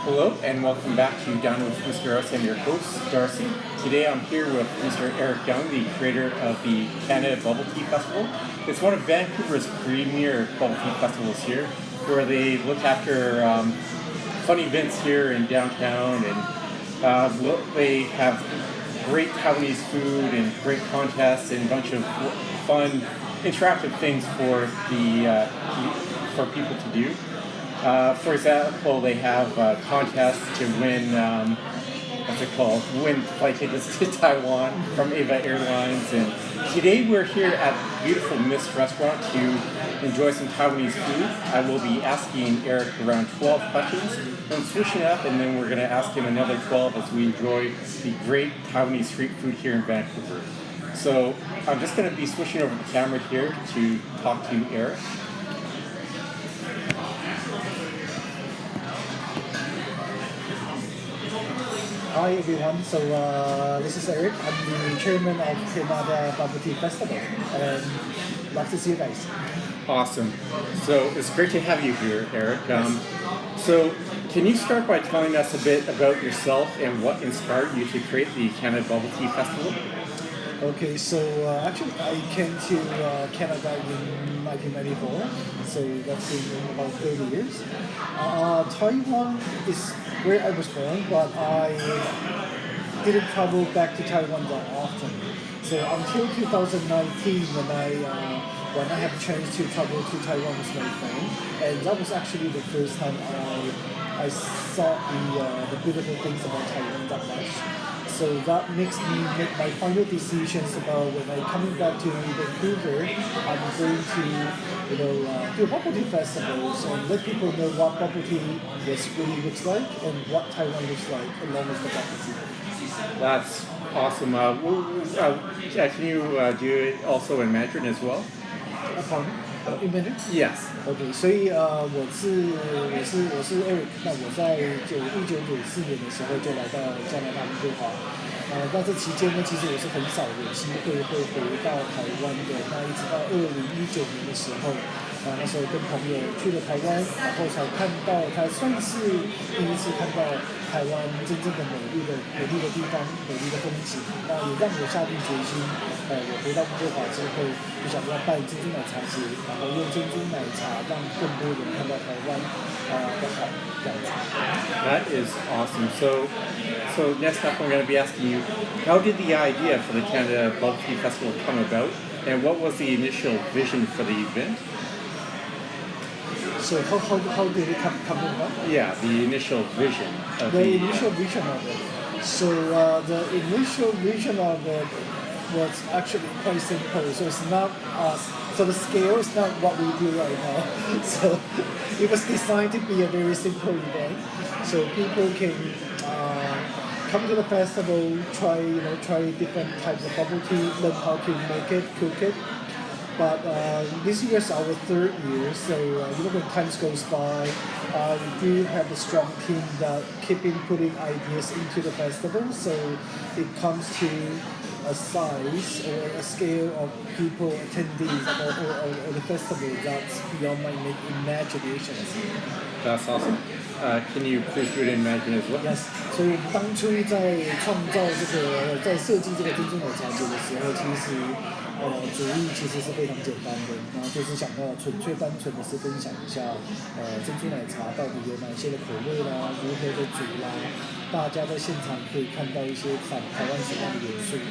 Hello and welcome back to Down with Mr. Darcy. I'm your host, Darcy. Today I'm here with Mr. Eric Young, the creator of the Canada Bubble Tea Festival. It's one of Vancouver's premier bubble tea festivals here, where they look after fun events here in downtown, and they have great Taiwanese food and great contests and a bunch of fun, interactive things for people to do. For example, they have contests to win, win flight tickets to Taiwan from Ava Airlines. And today we're here at the beautiful Myst restaurant to enjoy some Taiwanese food. I will be asking Eric around 12 questions. I'm switching up, and then we're going to ask him another 12 as we enjoy the great Taiwanese street food here in Vancouver. So I'm just going to be switching over the camera here to talk to Eric. Hi everyone, so this is Eric. I'm the chairman of Canada Bubble Tea Festival, and love to see you guys. Awesome. So it's great to have you here, Eric. So can you start by telling us a bit about yourself and what inspired you to create the Canada Bubble Tea Festival? Okay, so actually I came to Canada in 1994, so that's been about 30 years. Taiwan is where I was born, but I didn't travel back to Taiwan that often. So until 2019, when I had a chance to travel to Taiwan with my friend, and that was actually the first time I saw the beautiful things about Taiwan that much. So that makes me make my final decisions about when I'm coming back to Vancouver. I'm going to, do bubble tea festivals and let people know what bubble tea really looks like and what Taiwan looks like along with the bubble tea. That's awesome. Can you do it also in Mandarin as well? In Mandarin? Yes. OK， 所以我是 Eric， 那我在1994年的时候就来到加拿大温哥华。那这期间呢，其实我是很少有机会回到台湾的。那一直到2019年的时候，那时候跟朋友去了台湾，然后才算是第一次看到台湾真正的美丽的地方、美丽的风景。那也让我下定决心，我回到温哥华之后，就想要办珍珠奶茶节，然后用珍珠奶茶让更多人看到台湾的好这样子。That is awesome. So next up I'm going to be asking you, how did the idea for the Canada Bubble Tea Festival come about, and what was the initial vision for the event? So how did it come about? Yeah, the initial vision. Initial vision of it. So the initial vision of it was actually quite simple. So it's not so the scale is not what we do right now. So it was designed to be a very simple event. So people can come to the festival, try different types of bubble tea, learn how to make it, cook it. But this year is our third year, so when time goes by, we do have a strong team that keeping putting ideas into the festival. So it comes to a size or a scale of people, attendees, or the festival that's beyond my imagination. That's awesome. Can you please do it in Mandarin as well? Yes. 所以当初在创造在设计这个珍珠奶茶节的时候，其实主意其实是非常简单的，然后就是想要纯粹单纯的是分享一下珍珠奶茶到底有哪些的口味啦，如何的煮啦，大家在现场可以看到一些台湾什么样的元素。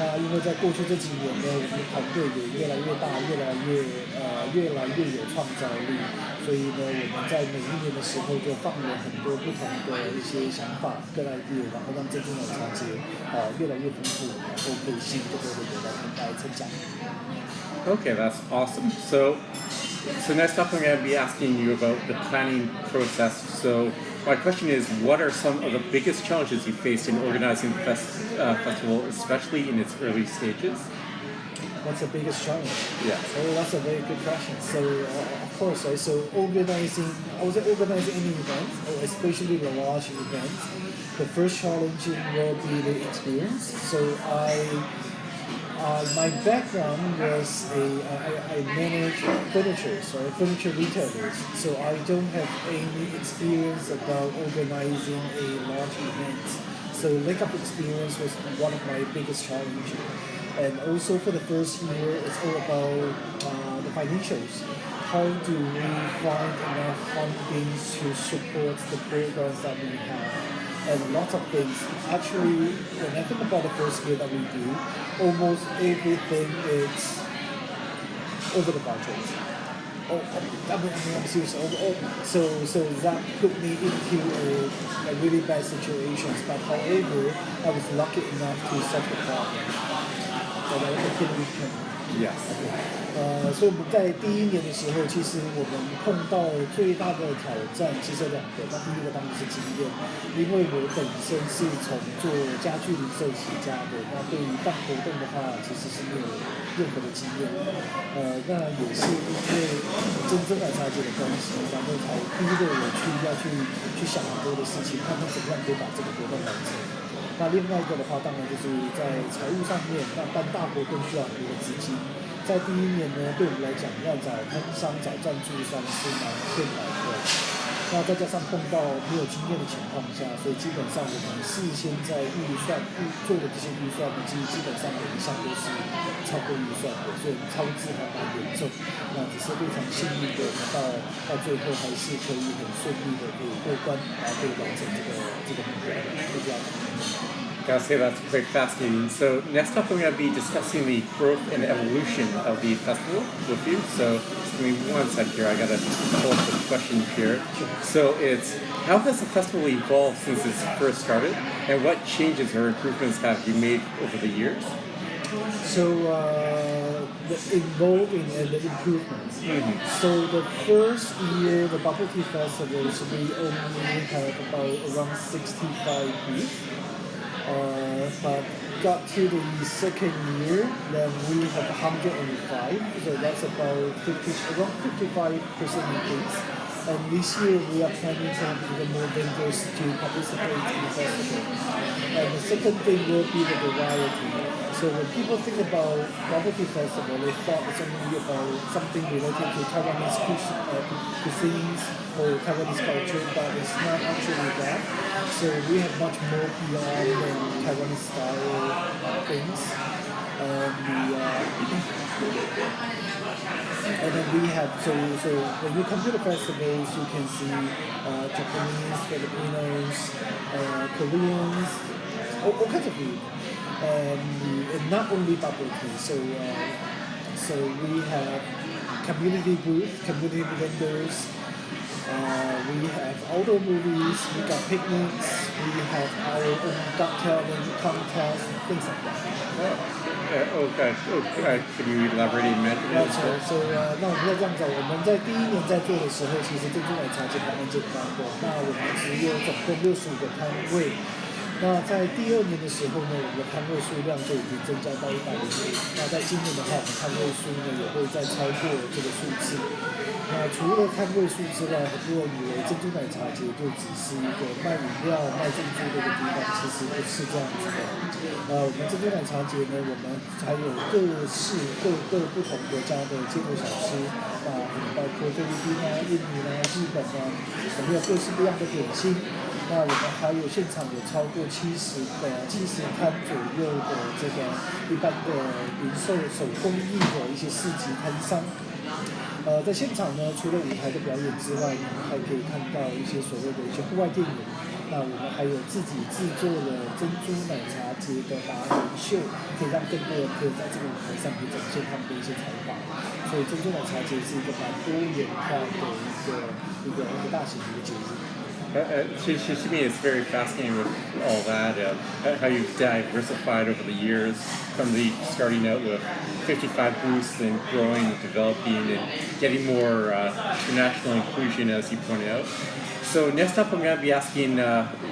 那因为在过去这几年呢，我们的团队也越来越大，越来越有创造力，所以呢，我们在每一年的时候就放了很多不同的一些想法跟 idea， 然后让珍珠奶茶节越来越丰富，然后可以吸引更多的人来参加。Okay, that's awesome. So next up I'm going to be asking you about the planning process. So my question is, what are some of the biggest challenges you faced in organizing the festival, especially in its early stages? What's the biggest challenge? Yeah. Oh, that's a very good question. So, of course, right, so organizing any event, or especially the large events, the first challenge will be the experience. So My background was I manage furniture, so furniture retailers. So I don't have any experience about organizing a large event. So lack of experience was one of my biggest challenges. And also for the first year, it's all about the financials. How do we find enough funding to support the programs that we have? And lots of things. Actually, when I think about the first year that we do, almost everything is over the budget. I'm serious. So that put me into a really bad situation. But however, I was lucky enough to solve the problem. But I think we can. Yes. 所以我们在第一年的时候，其实我们碰到最大的挑战其实有两个。那第一个当然是经验，因为我本身是从做家具零售起家的，那对于办活动的话，其实是没有任何的经验。那也是因为珍珠奶茶节的关系，然后才逼着我要去想很多的事情，看看怎么样可以把这个活动完成。那另外一个的话，当然就是在财务上面，那办大活动需要很多的资金。在第一年呢，对我们来讲，要找摊商、找赞助商是蛮困难的。那再加上碰到没有经验的情况下，所以基本上我们事先在做的这些预算，基本上每一项都是超过预算的，所以超支还蛮严重。那只是非常幸运的，到最后还是可以很顺利的可以过关，然后可以完成这个目标。Gotta say that's quite fascinating. So next up, I'm going to be discussing the growth and evolution of the festival with you. So just give me 1 sec here. I gotta pull up the question here. So it's how has the festival evolved since it's first started, and what changes or improvements have you made over the years? So the evolving and the improvements. Mm-hmm. So the first year, the bubble tea festivals, we only have about around 65 booths. But got to the second year, then we have 105, so that's about around 55% increase. And this year we are planning to have even more vendors to participate in the festival. And the second thing will be the variety. So when people think about bubble tea festival, they thought it's only about something related to Taiwanese cuisines or Taiwanese culture, but it's not actually that. So we have much more beyond Taiwanese style things. And then we have, so when you come to the festivals, you can see Japanese, Filipinos, Koreans, all kinds of food. And not only bubble tea. So we have community booth, community vendors. We have outdoor movies. We got picnics. We have our own cocktail contest, things like that. Okay. Could you elaborate a minute? So 那我们要这样子，我们在第一年在做的时候，其实珍珠奶茶就蛮简单的。那我们只有总共65个摊位。那在第二年的时候呢，我们的摊位数量就已经增加到150。那在今年的话，我们摊位数呢也会再超过这个数字。那除了摊位数之外，很多人以为珍珠奶茶节就只是一个卖饮料、卖珍珠的一个地方，其实不是这样子的。我们珍珠奶茶节呢，我们还有各不同国家的街头小吃，包括菲律宾啊、印尼啊、日本啊，我们有各式各样的点心。那我们还有现场有超过70摊左右的这个一般的零售手工艺的一些市集摊商。在现场呢，除了舞台的表演之外，我们还可以看到一些所谓的一些户外电影。那我们还有自己制作了珍珠奶茶节的达人秀，可以让更多人可以在这个舞台上可以展现他们的一些才华。所以珍珠奶茶节是一个蛮多元化的一个大型的一个节日。To me, it's very fascinating with all that, how you've diversified over the years from the starting out with 55 booths and growing and developing and getting more international inclusion, as you pointed out. So next up, I'm going to be asking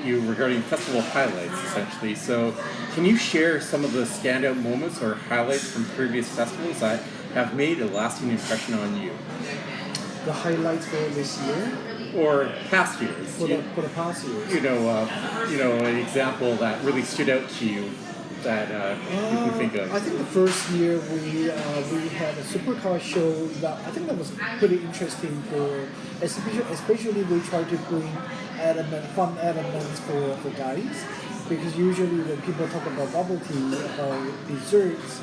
you regarding festival highlights, essentially. So can you share some of the standout moments or highlights from previous festivals that have made a lasting impression on you? The highlights for this year? Or past years. For the past years. An example that really stood out to you that you can think of? I think the first year we had a supercar show that I think that was pretty interesting for especially we try to bring fun elements for guys because usually when people talk about bubble tea about desserts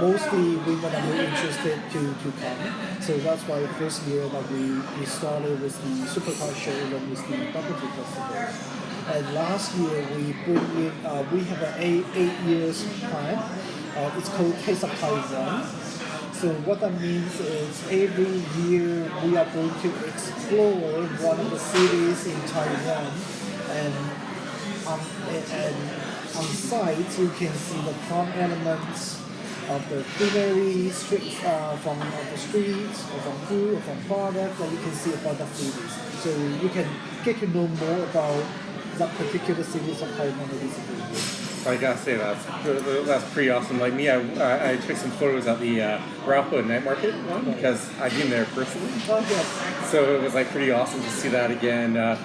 mostly women are more interested to come. So that's why the first year that we started with the supercar show and with the bubble tea festival. And last year we bring in, we have an 8 years plan. It's called Taste of Taiwan. So what that means is every year we are going to explore one of the cities in Taiwan, and on site you can see the fun elements of the scenery, streets, from the streets, or from food, or from products that you can see about the cities. So you can get to know more about that particular cities of Taiwan that is very good. I gotta say that's pretty awesome. Like me, I took some photos at the Raupo night market one because I've been there personally. Oh yes. So it was like pretty awesome to see that again. I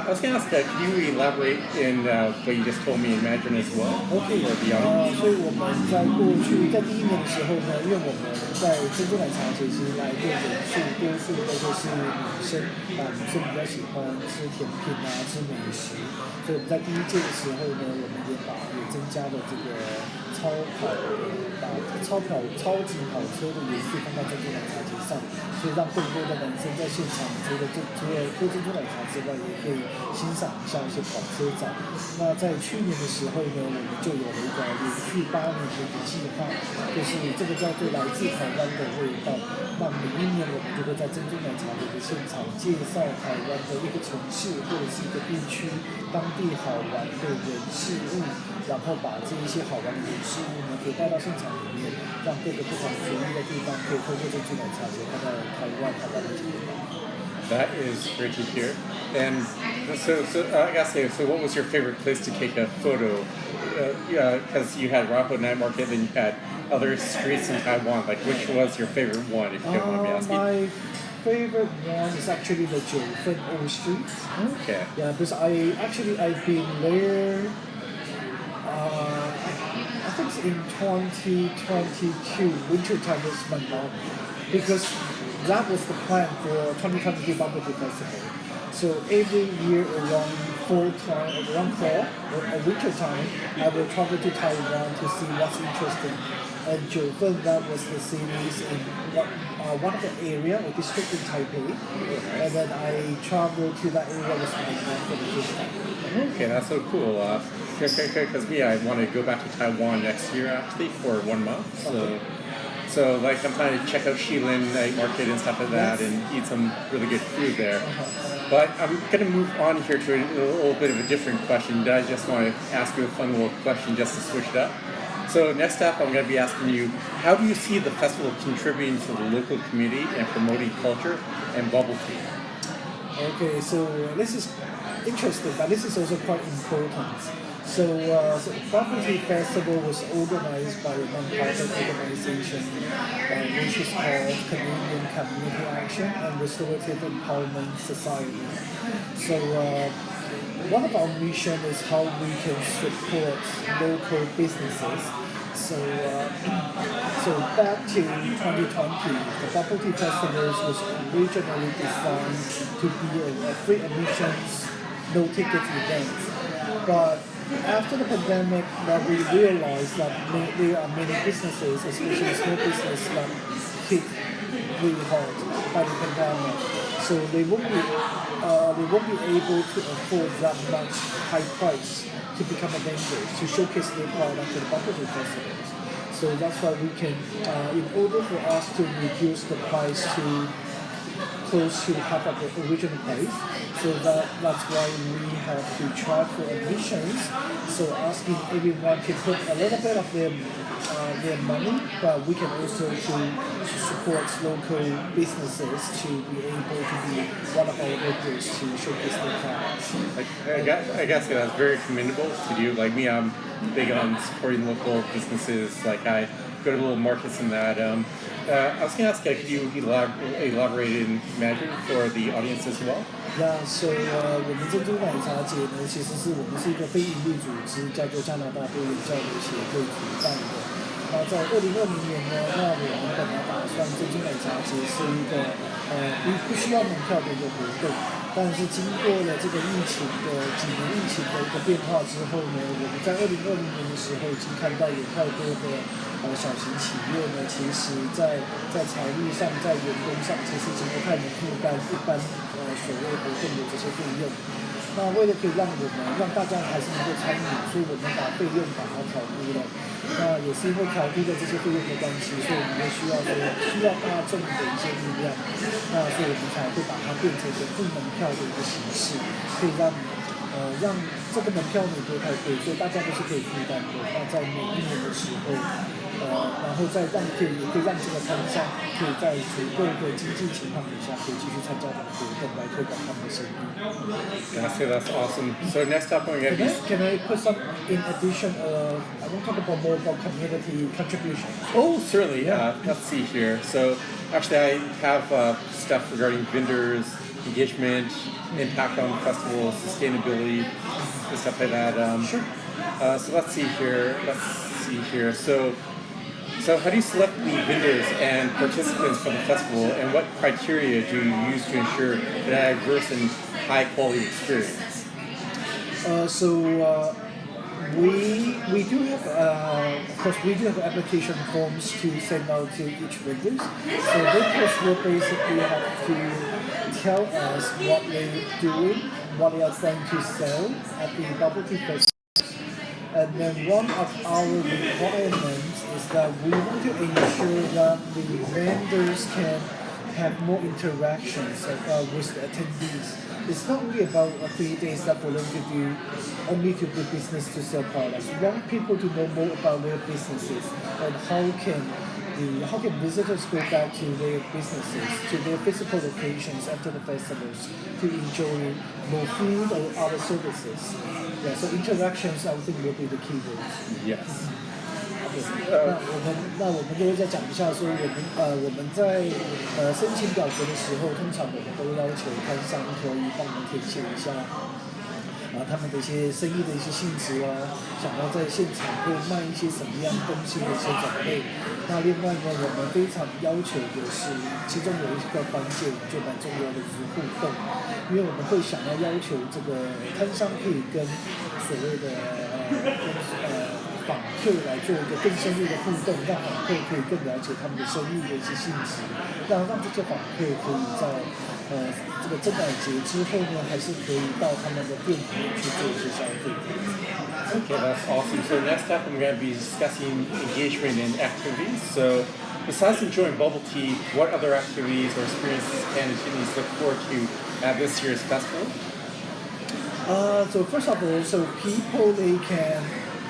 was gonna ask, could you elaborate in what you just told me in Mandarin as well? OK，or beyond? 所以我们在过去在第一年的时候呢，因为我们在珍珠奶茶其实来的人数多数都会是女生，女生比较喜欢吃甜品啊，吃美食，所以我们在第一届的时候呢，我们也增加了这个超级跑车的元素放在珍珠奶茶节上，所以让更多的男生在现场除了喝珍珠奶茶之外，也可以欣赏一下一些跑车展。那在去年的时候呢，我们就有了一个连续8年的一个计划，就是这个叫做来自台湾的味道。那每一年我们就会在珍珠奶茶的一个现场介绍台湾的一个城市或者是一个地区当地好玩的人事物，然后把这一些好玩的人事物呢，可以带到现场里面，让各个不同族裔的地方可以透过珍珠奶茶节看到台湾的地方。That is great to hear. And so I gotta say, so what was your favorite place to take a photo? Because you had Raupo Night Market, then you had other streets in Taiwan. Like, which was your favorite one, if you don't mind me asking? My favorite one is actually the Jiufen Old Street. Okay. Yeah, because I've been there. I think it's in 2022 winter time was my mom, because that was the plan for 2022 Bubble Tea Festival. So every year around fall or winter time, I will travel to Taiwan to see what's interesting. And Jiufen, that was the cities in one of the area or district in Taipei. And then I traveled to that area with my mom for the first time. Okay, that's so cool. Because me, I want to go back to Taiwan next year actually for 1 month. So like I'm planning to check out Shilin Night Market and stuff like that, and eat some really good food there. But I'm going to move on here to a little bit of a different question. I just want to ask you a fun little question just to switch it up. So next up, I'm going to be asking you, how do you see the festival contributing to the local community and promoting culture and bubble tea? Okay, so this is interesting, but this is also quite important. So Bubble Tea Festival was organized by a non-profit organization, which is called Canadian Community Action and Restorative Empowerment Society. So one of our mission is how we can support local businesses. So back to 2020, the Bubble Tea Festival was originally designed to be a free admissions, no tickets event. But after the pandemic, that we realized that there are many businesses, especially small businesses, that hit really hard by the pandemic. So they won't be able to afford that much high price to become a vendor to showcase their product at the Bubble Tea festivals. So that's why we can, in order for us to reduce the price to close to half of the original price. So that's why we have to charge for admissions. So asking everyone to put a little bit of their money, but we can also to support local businesses to be able to be one of our vendors to showcase their products. I guess that's very commendable to do. Like me, I'm big on supporting local businesses. Like I go to little markets and that. I was going to ask, could you elaborate in Mandarin for the audience as well? Yeah, so 我们珍珠奶茶节呢，其实是我们是一个非营利组织，叫做加拿大多元交流协会主办的。那在2020年呢，那我们本来打算珍珠奶茶节是一个不需要门票的一个活动，但是经过了这个疫情的几年疫情的一个变化之后呢，我们在2020年的时候已经看到有太多的小型企业呢，其实在财力上、在员工上，其实已经不太能负担一般所谓活动的这些费用。那为了可以让大家还是能够参与，所以我们把费用把它调低了。那也是因为调低了这些费用的关系，所以我们会需要大众的一些力量。那所以我们才会把它变成一个付门票的一个形式，可以让这个门票也不会太贵，所以大家都是可以负担的。那在每一年的时候，然后再可以让这个摊商可以在足够的经济情况底下，可以继续参加这个活动来推广他们的生意。That's awesome. So next up, we're going to Can I put some in addition? I want to talk about more about community contribution. Oh, certainly. Let's see here. So actually, I have stuff regarding vendors, engagement, impact on the festival, sustainability, and stuff like that. Sure. So let's see here. So how do you select the vendors and participants for the festival, and what criteria do you use to ensure a diverse and high-quality experience? We do have, of course, we do have application forms to send out to each vendors. So vendors will basically have to tell us what they're doing, what they are trying to sell at the bubble tea festival. And then one of our requirements is that we want to ensure that the vendors can have more interactions with the attendees. It's not really about 3 days that for them to do only to do business to sell products. We want people to know more about their businesses and how can visitors go back to their businesses, to their physical locations after the festivals to enjoy more food or other services. Yeah, so interactions I think will be the key word. Yes. 那我们就会再讲一下说我们在申请表格的时候，通常我们都要求摊商可以帮我们填写一下他们的一些生意的一些性质啊，想要在现场会卖一些什么样东西的一些种类。那另外呢，我们非常要求的是，其中有一个关键就蛮重要的就是互动，因为我们会想要求这个摊商可以跟所谓的访客来做一个更深入的互动，让访客可以更了解他们的生意的一些性质，让这些访客可以在这个珍奶节之后呢，还是可以到他们的店里面去做一些消费。Okay, that's awesome. So next up, I'm going to be discussing engagement and activities. So besides enjoying bubble tea, what other activities or experiences can attendees look forward to at this year's festival? So first of all, so people they can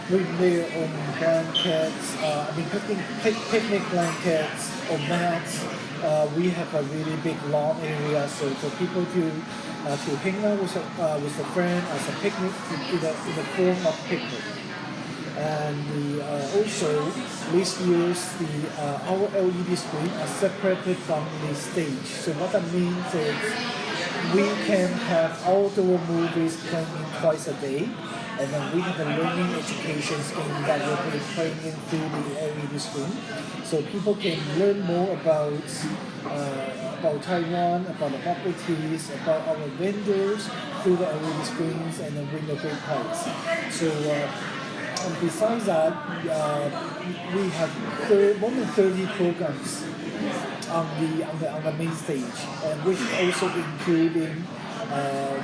bring their own blankets, picnic blankets or mats. We have a really big lawn area, so for people to hang out with a friend as a picnic in the form of picnic. And also this year's our LED screen are separated from the stage. So what that means is we can have outdoor movies playing twice a day. And then we have a learning education scheme that will be playing in through the LED screen. So people can learn more about Taiwan, about the bubble teas, about our vendors through the LED screens and then win a great prize. So and besides that, we have more than 30 programs on the main stage, and which also including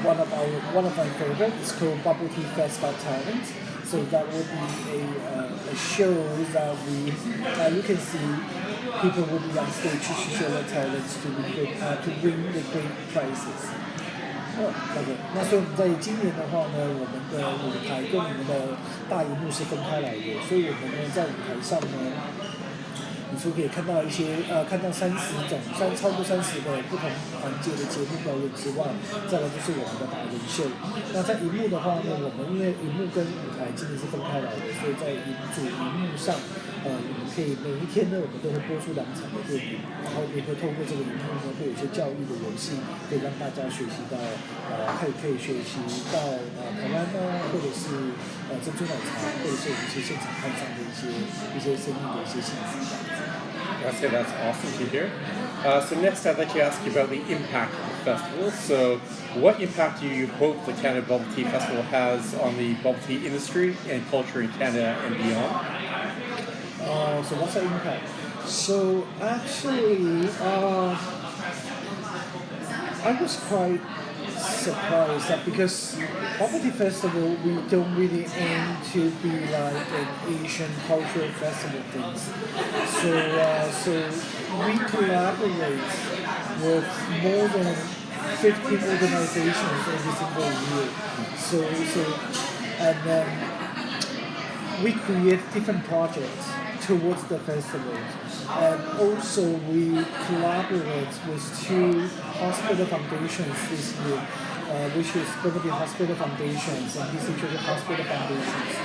one of my favorites is called Bubble Tea Fest Got Talent. So that will be a show that you can see people will be on stage to show their talents to win the great prizes. OK， 那所以在今年的话呢，我们的舞台跟我们的大荧幕是分开来的，所以我们呢在舞台上呢你除可以看到一些看到超过30个不同环节的节目表演之外，再来就是我们的达人秀。那在荧幕的话呢，我们因为荧幕跟舞台今年是分开来的，所以在主荧幕上，你们可以每一天呢，我们都会播出2场的电影，然后也会透过这个荧幕呢，会有一些教育的游戏，可以让大家学习到可以学习到台湾呢，或者是珍珠奶茶，或者是我们一些现场看上的一些生意的一些性质这样子。I'd say that's awesome to hear. So next, I'd like to ask you about the impact of the festival. So, what impact do you hope the Canada Bubble Tea Festival has on the bubble tea industry and culture in Canada and beyond? So what's the impact? So actually, I was quite surprised that because Bubble Tea Festival, we don't really aim to be like an Asian cultural festival things. So we collaborate with more than 15 organizations every single year. And then we create different projects towards the festival. And also we collaborate with 2 hospital foundations this year, which is going to be hospital foundations and this is hospital foundations.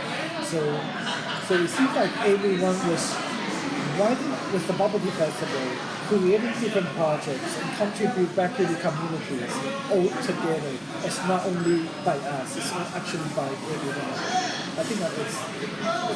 So it seems like everyone was riding with the Bubble Tea Festival, creating different projects and contribute back to the communities all together. It's not only by us, it's actually by everyone. I think that it's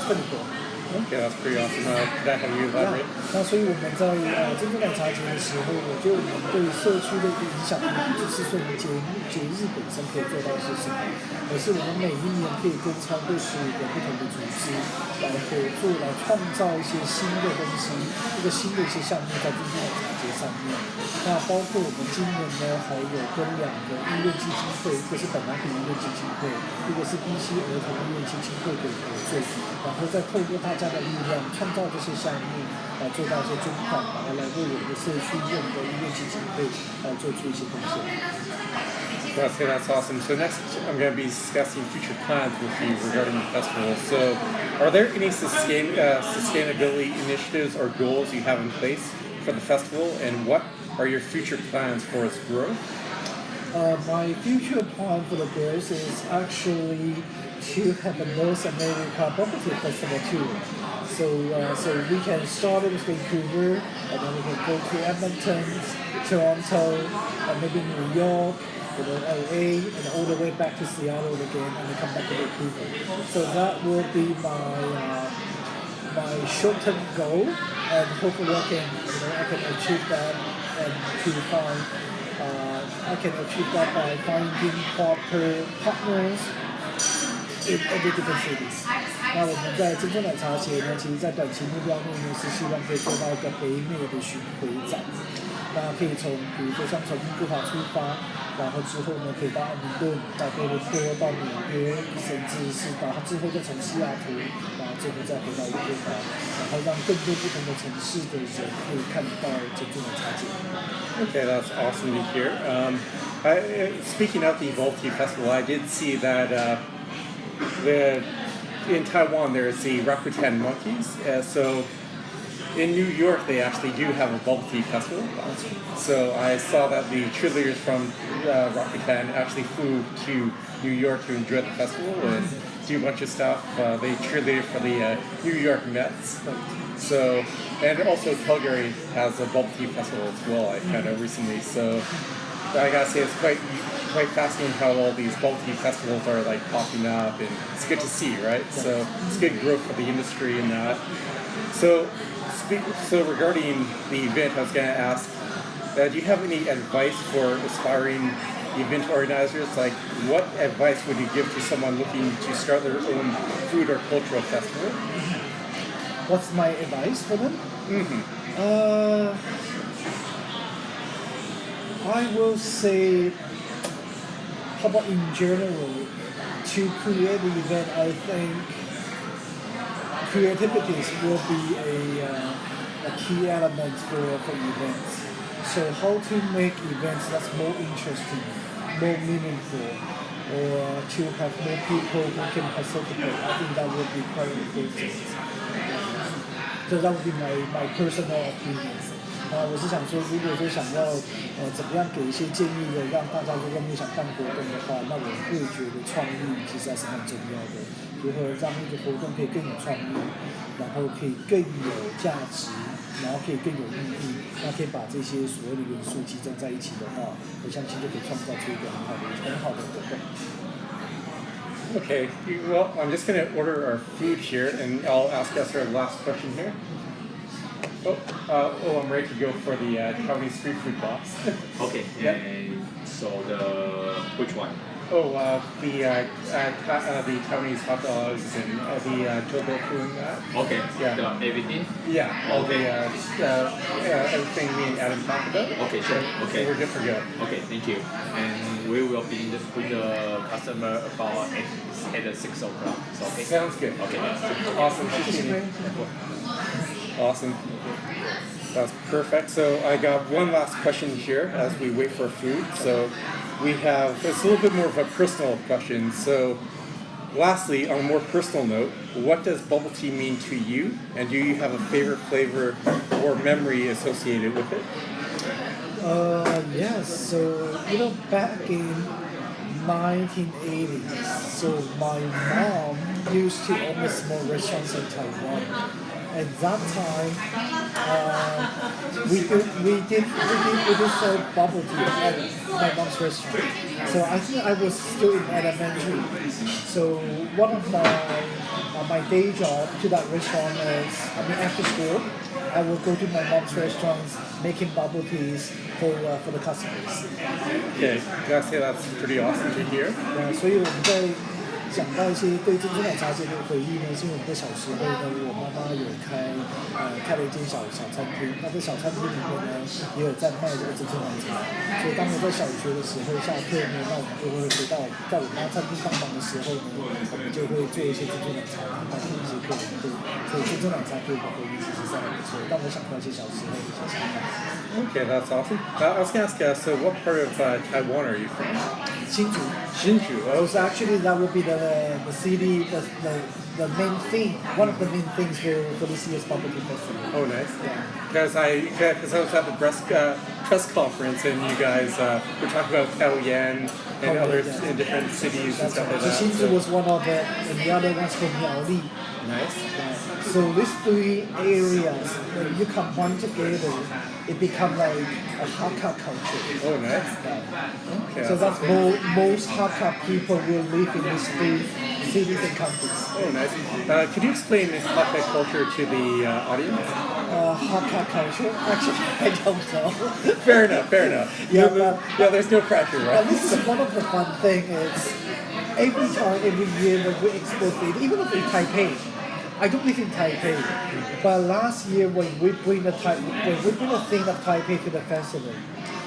pretty cool. Okay, that's pretty awesome. Could I have you elaborate? 那所以我们在珍珠奶茶节的时候，我觉得我们对社区的影响，不只是说我们节日本身可以做到一些什么，而是我们每一年可以跟超过15个不同的组织来合作，来创造一些新的东西，一个新的一些项目在珍珠奶茶节上面。那包括我们今年呢，还有跟2个医院基金会，一个是本来的医院基金会，一个是 BC 儿童医院基金会的合作，然后再透过大家的力量，创造这些项目，做到一些捐款，然后来为我们的社区用的医院基金会做出一些贡献。Okay, that's awesome. So next, I'm going to be discussing future plans with you regarding the festival. So, are there any sustainability initiatives or goals you have in place for the festival, and what are your future plans for its growth? My future plan for the growth is actually to have a North America Bubble Tea Festival too. So we can start with Vancouver, and then we can go to Edmonton, Toronto, and maybe New York, LA, and all the way back to Seattle again, and then come back to Vancouver. So that will be my short-term goal, and hopefully I can achieve that, and I can achieve that by finding proper partners in every different cities. 那我们在珍珠奶茶节呢，其实在短期目标内呢是希望可以做到一个北美的巡回展。那可以从比如说像从温哥华出发，然后之后呢可以到阿明顿、到多伦多、到纽约，甚至是到之后再从西雅图，然后最后再回到温哥华，然后让更多不同的城市的人可以看到珍珠奶茶节。Okay, that's awesome to hear. Speaking of the Bubble Tea Festival, I did see that in Taiwan there's the Rakuten monkeys. So in New York they actually do have a Bubble Tea Festival. So I saw that the cheerleaders from Rakuten actually flew to New York to enjoy the festival and do a bunch of stuff. They cheerleaded for the New York Mets. So, and also Calgary has a Bubble Tea Festival as well, I found out recently. So I gotta say it's quite fascinating how all these bubble tea festivals are like popping up, and it's good to see, right? So it's good growth for the industry and that. So regarding the event, I was gonna ask, do you have any advice for aspiring event organizers? Like, what advice would you give to someone looking to start their own food or cultural festival? What's my advice for them? I will say, how about in general, to create the event, I think creativity will be a key element for events. So how to make events that's more interesting, more meaningful, or to have more people who can participate, I think that would be quite important. So that would be my personal opinions. 我是想说，如果说想要怎么样给一些建议的，让大家如果没有想办活动的话，那我会觉得创意其实还是蛮重要的。如何让一个活动可以更有创意，然后可以更有价值，然后可以更有意义，那可以把这些所谓的元素集中在一起的话，我相信就可以创造出一个很好的活动。Okay, well, I'm just going to order our food here, and I'll ask us our last question here. I'm ready to go for the Taiwanese street food box. Okay. Yep. So which one? The Taiwanese hot dogs and the tofu. Okay. Yeah. Everything. Yeah. All Okay. Everything me and Adam talked about. Okay. Sure. Okay. So we're good for go. Okay. Thank you. And we will be with the customer about at 6 o'clock. So okay. Sounds good. Okay. Awesome. Awesome. That's perfect. So I got one last question here as we wait for food. So we have, it's a little bit more of a personal question. So lastly, on a more personal note, what does bubble tea mean to you? And do you have a favorite flavor or memory associated with it? Yes. So back in 1980s, so my mom used to own small restaurants in Taiwan. At that time, we did sell bubble tea at my mom's restaurant. So I think I was still in elementary. So one of my day job to that restaurant is, after school, I will go to my mom's restaurants making bubble teas for the customers. Okay, gotta say that's pretty awesome to hear. 所以我们在讲到一些对珍珠奶茶这个回忆呢，是因为我们在小时候呢，我妈妈有开了一间小餐厅，那在小餐厅里面呢，也有在卖这个珍珠奶茶。所以当我在小学的时候下课呢，那我们就会回到在我妈餐厅帮忙的时候呢，我们就会做一些珍珠奶茶，帮助一些客人喝。所以珍珠奶茶给我的回忆其实是还不错，让我想到一些小时候的一些想法。Okay, that's awesome. I was going to ask, so what part of Taiwan are you from? 新竹。Hsinchu. Oh, so actually that would be the city, the main thing, one of the main things for this year's bubble tea festival. Oh, nice. Yeah. Because I was at the press conference and you guys were talking about Taoyuan and others in different cities and stuff like that. So Hsinchu was one of it, and the other one's from Miaoli. Nice. So these three areas, when you combine together, it becomes like a Hakka culture. Oh, nice. Okay. So that's most Hakka people will live in these three cities and countries. Oh, nice. Could you explain Hakka culture to the audience? Hakka culture? Actually, I don't know. Fair enough. Yeah, there's no pressure, right? This is one of the fun things. Is every year when we export food, even if in Taipei, I don't live in Taipei, but last year when we bring a thing of Taipei to the festival,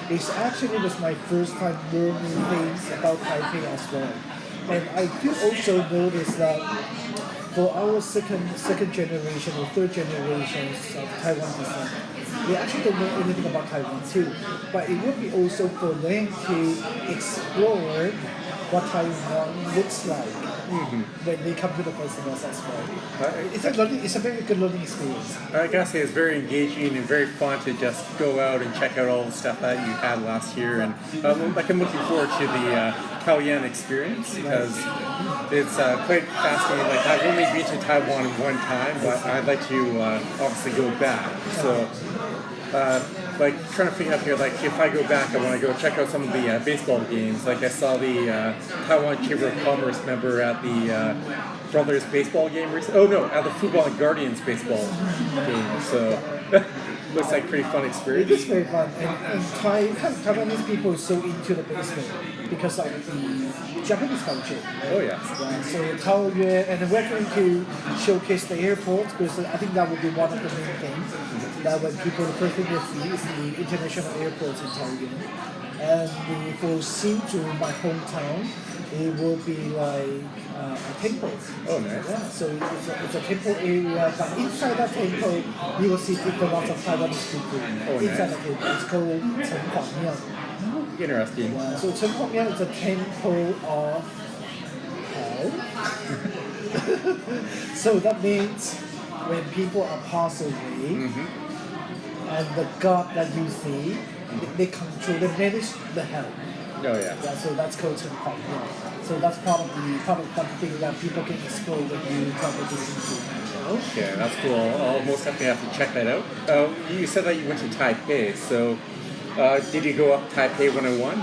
it actually was my first time learning things about Taipei as well. And I do also notice that for our second generation or third generations of Taiwan descent, they actually don't know anything about Taiwan too. But it would be also for them to explore what Taiwan looks like when they come to the festivals as well. It's a very good learning experience. I gotta say, it's very engaging and very fun to just go out and check out all the stuff that you had last year. And I'm looking forward to the Taoyuan experience because it's quite fascinating. Like, I've only been to Taiwan one time, but I'd like to obviously go back. So, trying to figure out here, if I go back, I want to go check out some of the baseball games. Like, I saw the Taiwan Chamber of Commerce member at the Brothers baseball game recently. Oh no, at the Football and Guardians baseball game. So, looks like a pretty fun experience. It is very fun, and Taiwanese people are so into the baseball because of the Japanese culture. Oh yeah. So Taoyuan, and we're going to showcase the airport because I think that would be one of the main things that when people, the first thing they see is the international airports in Taoyuan. And for Hsinchu, my hometown, it will be like a temple. Oh, nice. Yeah, so it's a temple area, but inside that temple, you will see different lots of Taiwanese food. Oh, inside nice. the temple, it's called Chen Huang Miao. Interesting. Yeah, so Chen Huang Miao is a temple of hell. So that means when people are passed away, and the God that you see, they control, they manage the hell. Oh yeah. Yeah, so that's called to pop. Yeah. So that's part of the thing that people can explore when you travel to see. Okay, that's cool. I'll most definitely have to check that out. You said that you went to Taipei, so did you go up Taipei 101?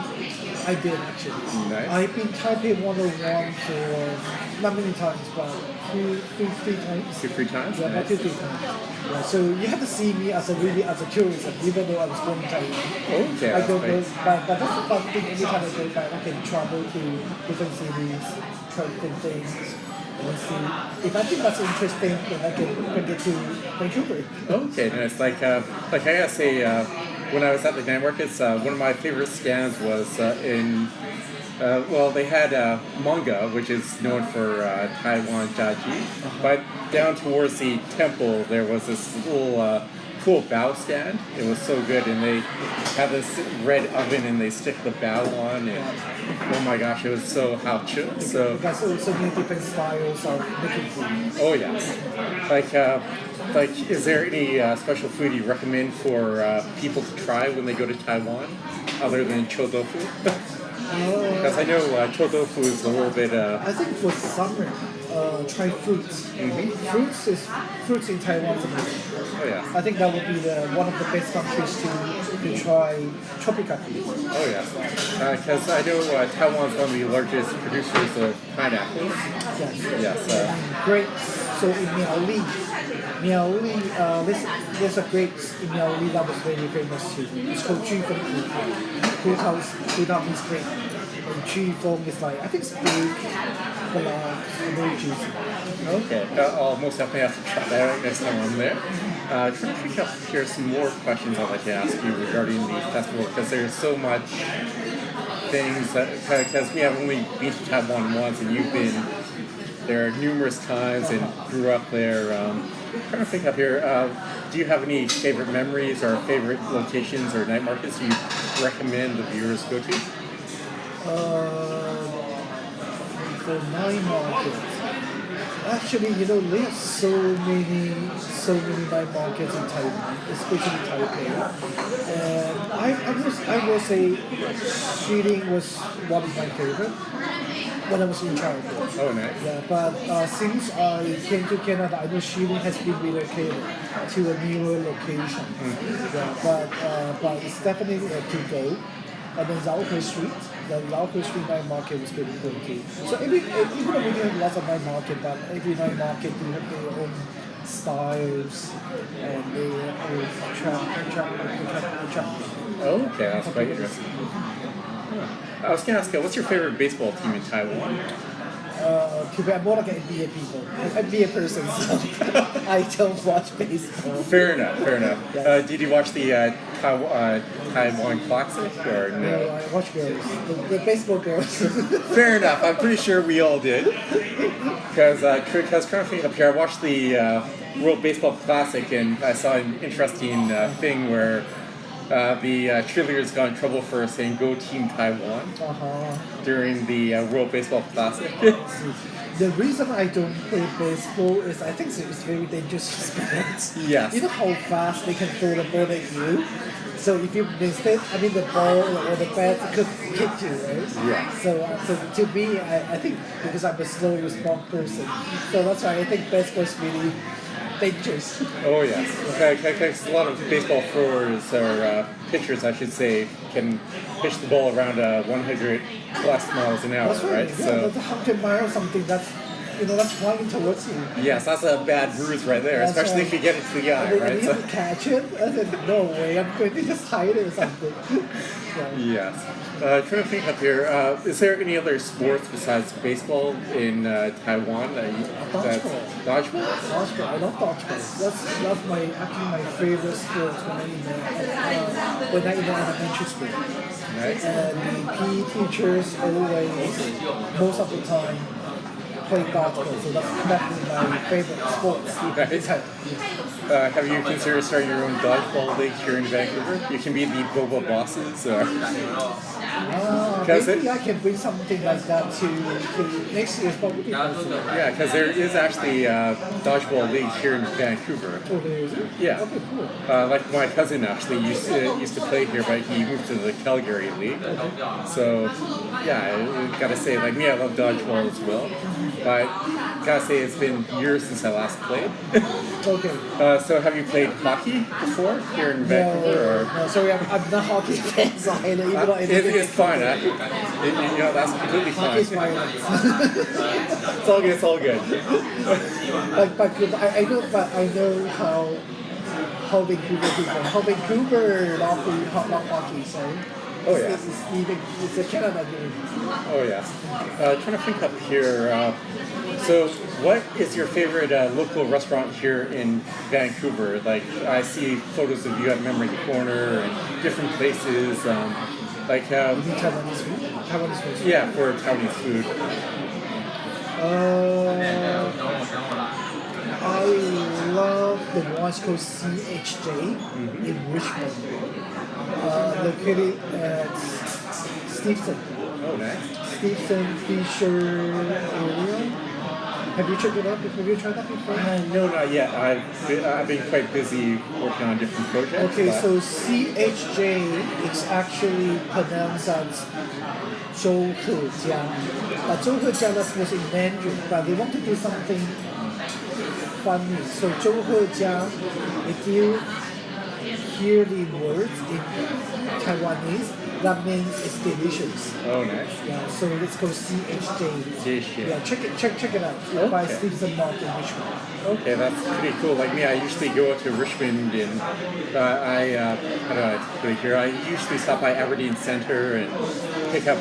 I did actually. Nice. I've been Taipei 101 for not many times, but three times. 2-3 times? Yeah, about Nice. 2-3 times. Yeah, so you have to see me as a tourist, even though I was born in Taiwan. Okay, I that's don't go, nice. but that's the fun thing. Anytime I go back, I can travel to different cities, try different things, and then see. If I think that's interesting, then I can bring it to Vancouver. Okay, nice. Like I gotta say, when I was at the night markets, one of my favorite stands was in. Well, they had manga, which is known for Taiwan Jiaji, but down towards the temple, there was this little cool bao stand. It was so good, and they have this red oven, and they stick the bao on, and oh my gosh, it was so hao chu. So, There's so many different styles of making food. oh yes, like, is there any special food you recommend for people to try when they go to Taiwan, other than chou tofu? Because I know chou tofu is a little bit. I think for summer, try fruits. Fruits in Taiwan is amazing. Oh yeah. I think that would be one of the best countries to try tropical fruits. Oh yeah. Because I know Taiwan's one of the largest producers of pineapples. Yes. Yes. Grapes. So in Miaoli, there's a grapes in Miaoli that was very famous too. It's called Hu means grape. And Chu form is like, I think it's big, but very juicy. Okay. I'll most definitely have to try that out next time I'm there. Trying to figure out here some more questions I'd like to ask you regarding the festival, because there's so much things that, because we have only been to Taiwan once, and you've been there numerous times and grew up there. Trying to think up here, do you have any favorite memories or favorite locations or night markets you recommend the viewers go to? For night markets, actually, there are so many night markets in Taiwan, especially Taipei. And I will say, shooting was one of my favorite when I was in childhood. Oh, nice. Yeah, but since I came to Canada, I know shooting has been relocated to a newer location. Yeah, but it's definitely a to go. And then the Zhaohe Street night market was pretty cool too. So even though we have lots of night market, but every night market do have their own styles and they attract. Okay, that's quite interesting. I was going to ask you, what's your favorite baseball team in Taiwan? I'm more like an NBA people, NBA person, so I don't watch baseball. Fair enough. Yeah. Did you watch the Taiwan Classic or no? No, I watch girls, the baseball girls. Fair enough. I'm pretty sure we all did. Because currently up here, I watched the World Baseball Classic, and I saw an interesting thing where the cheerleaders got in trouble for saying "Go Team Taiwan" during the World Baseball Classic. The reason I don't play baseball is I think it's very dangerous sport. Yes. You know how fast they can throw the ball at you? So if you miss it, the ball or the bat could hit you, right? Yeah. So to me, I think because I'm a slow response person, so that's why I think baseball is really dangerous. Oh yes. Because a lot of baseball throwers or pitchers, I should say, can pitch the ball around 100 plus miles an hour, That's right. Yeah, So that's 100 miles something. That's flying towards you. yes, that's a bad bruise right there, That's especially right. if you get it to the eye, And right? you have to catch it. I said, no way, I'm going to just hide it or something. Yeah. Yes. Trying to think up here, is there any other sports besides baseball in Taiwan? Dodgeball. Dodgeball? Dodgeball. I love dodgeball. That's my favorite sport when I in the elementary school. Nice. And the PE teachers always, most of the time, play dodgeball. So that's definitely my favorite sport. Nice. Yes. Have you considered starting your own dodgeball league here in Vancouver? You can be the Boba Bosses, or maybe I can bring something like that to next year's bubble tea festival. Yeah, because there is actually dodgeball league here in Vancouver. Oh, there is it? Yeah. Okay, cool. Like my cousin actually used to play here, but he moved to the Calgary League. So yeah, I gotta say, like me, I love dodgeball as well. But gotta say, it's been years since I last played. Okay. So have you played hockey before here in Vancouver? No, sorry, I'm not hockey fan, so I don't even know anything. It's fine. That's completely fine. Hockey's violence. It's all good. It's all good. but I know how Vancouver people, how Vancouver love hockey, so. Oh yeah. It's a Canada game. Oh yeah. Trying to think up here. So, what is your favorite local restaurant here in Vancouver? Like, I see photos of you at Memory Corner and different places. You mean Taiwanese food? Taiwanese food. Yeah, for Taiwanese food. I love the one called CHJ in Richmond, located at Stevenson. Oh, nice. Stevenson Fisher area. Have you checked it out? Have you tried that before? No, not yet. I've been quite busy working on different projects. Okay, but... so CHJ is actually pronounced as 周贺家. Zhou Hejiang was in Mandarin, but they want to do something funny. So 周贺家, if you hear the words in Taiwanese, that means it's delicious. Oh, nice. Yeah, so it's called CHJ. CHJ. Yeah, check it out. It's by Stevenson Mart in Richmond. Okay, that's pretty cool. Like me, I usually go to Richmond and how do I put it here? I usually stop by Aberdeen Center and pick up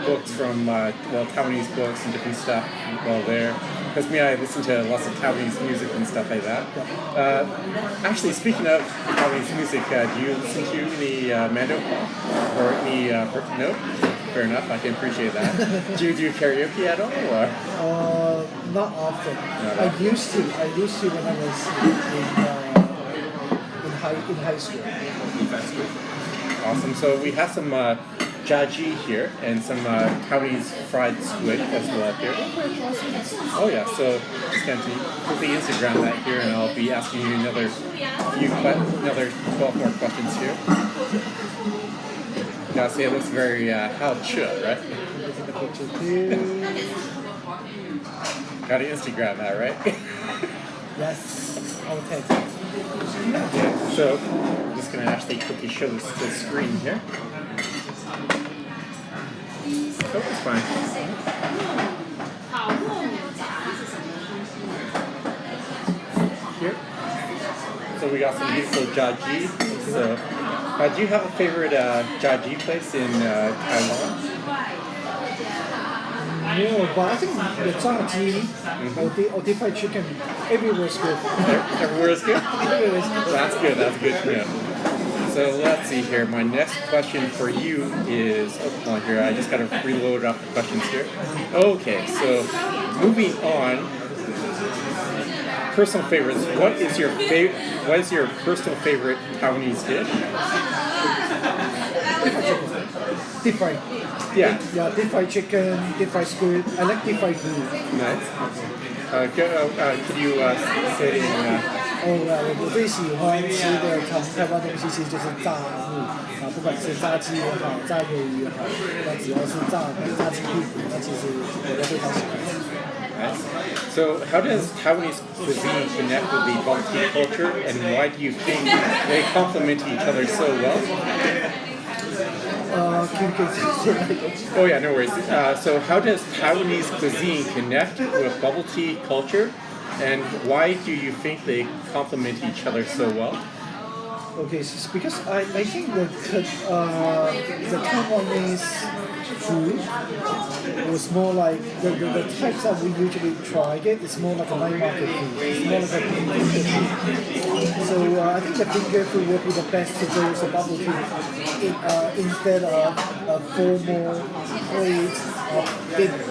books from, Taiwanese books and different stuff while there. Because me, I listen to lots of Taiwanese music and stuff like that. Actually, speaking of Taiwanese music, do you listen to any Mando or any? No, fair enough. I can appreciate that. Do you do karaoke at all? Or? Not often. I used to when I was in high school. Awesome. So we have some jaji here and some Taiwanese fried squid as well here. Oh yeah. So just going to quickly Instagram that here, and I'll be asking you another 12 more questions here. Gotta say, it looks very how chill, right? Gotta Instagram that, right? Yes. Okay. Yeah, so I'm just gonna actually quickly show this to the screen here. Oh, it's fine. Here. So we got some beautiful jaji. So, do you have a favorite jaji place in Taiwan? No, but I think the zhaji or deep fried chicken, everywhere is good. Everywhere is good? Everywhere is good. That's good to know. So let's see here. My next question for you is, hold on here, I just gotta reload up the questions here. Okay, so moving on. Personal favorites. What is your personal favorite Taiwanese dish? Deep fried. Yeah. Yeah, deep fried chicken, deep fried squid. I like deep fried food. Nice. Could you say in 我最喜欢吃的台湾东西其实就是炸物不管是炸鸡也好，炸鱿鱼也好，那只要是炸鸡屁股，那其实我都非常喜欢吃。Nice. So, how does Taiwanese cuisine connect with the bubble tea culture, and why do you think they complement each other so well? Oh yeah, no worries. So, how does Taiwanese cuisine connect with bubble tea culture, and why do you think they complement each other so well? Okay, so because I think the Taiwanese food was more like the types that we usually try it's more like a night market food. It's more like a finger food. So I think the finger food would be the best to go with a bubble tea instead of a formal plate of dinner.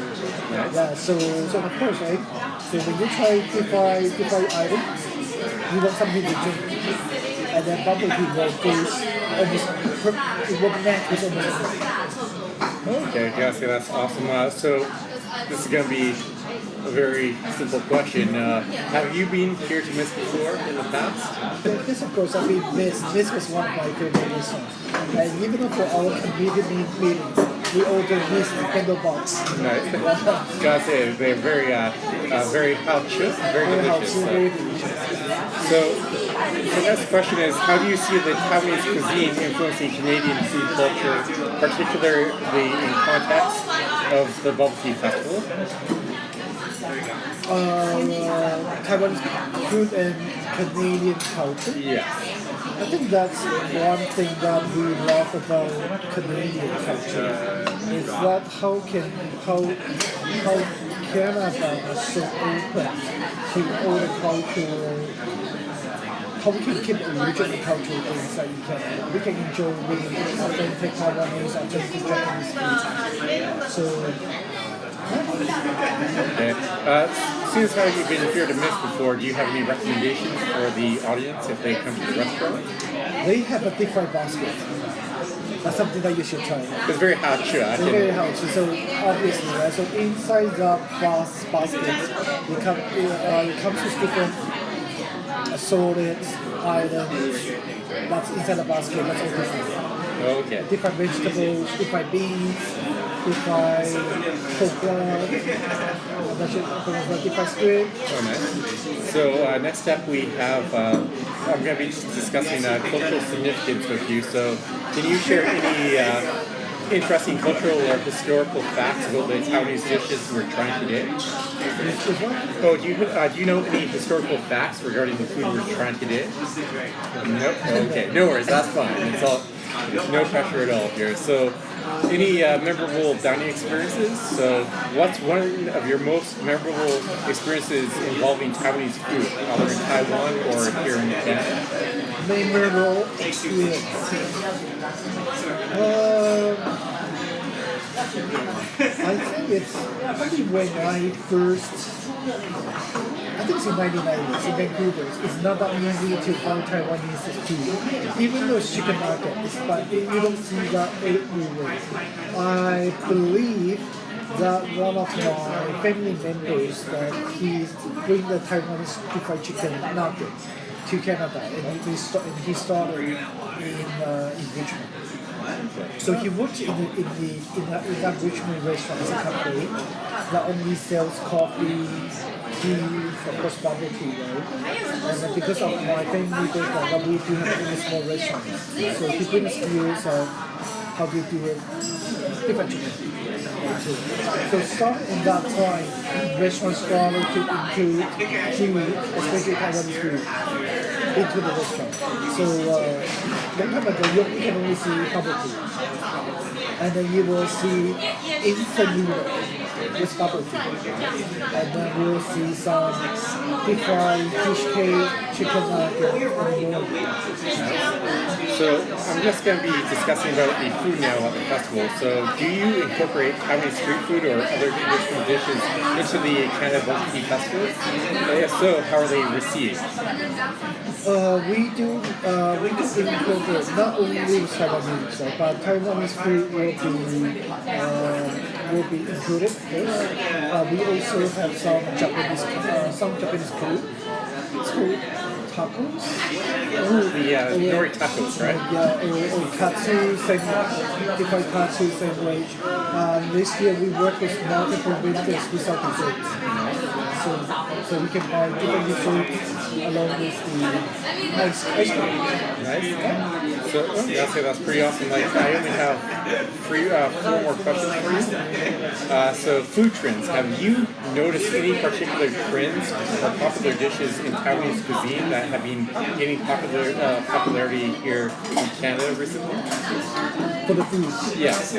Yeah, so of course, right? So when you try different items, you want something to drink. And then bubble tea will match with almost everything. Okay, gotcha. That's awesome. So this is going to be a very simple question. Have you been here to Myst before in the past? This, of course, I mean, Myst was one of my favorite restaurants. And even though for our community meetings, we order Myst candlebox. Nice. Gotta say, they're very delicious, very delicious. Very delicious. So the next question is, how do you see the Taiwanese cuisine influencing Canadian food culture, particularly in context of the bubble tea festival? Taiwanese food and Canadian culture. Yes. I think that's one thing that we love about Canadian culture is that how Canada is so open to all the cultural, how we can keep original cultural things that you can. We can enjoy really authentic Taiwanese, authentic Japanese food. So. Okay. Since how you've been here to Myst before, do you have any recommendations for the audience if they come to the restaurant? They have a different basket. That's something that you should try. It's very hard, sure. It's very hard. So obviously, right? So inside the basket, it comes with different assorted items. That's inside the basket. That's all different. Okay. Different vegetables, different beans, different coconut, different squid. Oh, nice. So next up we have, I'm going to be discussing cultural significance with you. So can you share any interesting cultural or historical facts about the Taiwanese dishes we're trying today? Oh, do you know any historical facts regarding the food we're trying today? Nope. Okay, no worries. That's fine. It's all. There's no pressure at all here. So, any memorable dining experiences? So, what's one of your most memorable experiences involving Taiwanese food, either in Taiwan or here in Canada? Memorable experience. I think it's probably when I first. I think it's in 1990s in Vancouver. It's not that easy to find Taiwanese food. Even though it's chicken market, but you don't see that everywhere. I believe that one of my family members that he bring the Taiwanese deep fried chicken nuggets to Canada, and he started in Richmond. So he worked in that Richmond restaurant as a cafe that only sells coffee, tea, of course bubble tea, right? And then because of my family background, that we do have a small restaurant. So he brings views of how to do it, different chicken. So starting in that time, restaurants started to include food, especially Taiwanese food, into the restaurant. So long time ago, you can only see bubble tea. And then you will see instant noodle with bubble tea. And then we'll see some deep fried fish cake, chicken nugget, and more. So I'm just going to be discussing about the food now at the festival. So do you incorporate Taiwanese street food or other traditional dishes into the Canada Bubble Tea Festival? If so, how are they received? We do incorporate not only Taiwanese, right, but Taiwanese food will be included. Yes. We also have some Japanese food. It's called tacos. The nori tacos, right? Yeah, or katsu sandwich, different katsu sandwich. This year we work with multiple vendors without desserts. So we can buy different desserts along with the nice ice cream. Nice. So I'll say that's pretty awesome. Like I only have four more questions for you. So food trends. Have you noticed any particular trends or popular dishes in Taiwanese cuisine that have been gaining popularity here in Canada recently? For the food? Yes.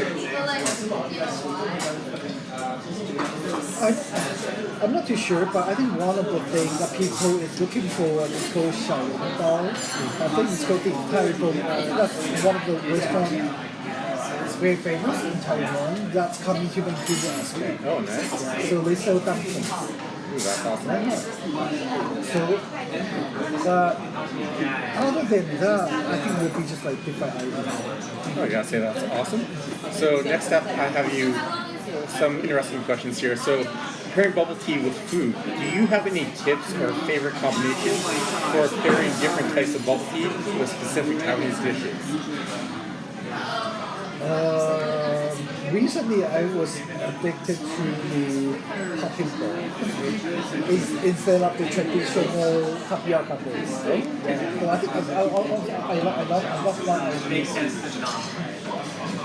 I'm not too sure, but I think one of the things that people is looking for is called xiaolongbao. I think it's called the Taiwan. That's one of the restaurants. It's very famous in Taiwan. That's coming to Vancouver as well. Oh, nice. So they sell dumplings. Ooh, that's awesome. So, other than that, I think it would be just like different items. Oh, I gotta say that's awesome. So next up, I have you some interesting questions here. So pairing bubble tea with food, do you have any tips or favorite combinations for pairing different types of bubble tea with specific Taiwanese dishes? Recently, I was addicted to the popping ball. Instead of the traditional tapioca base. Yeah. So I think I love one I make.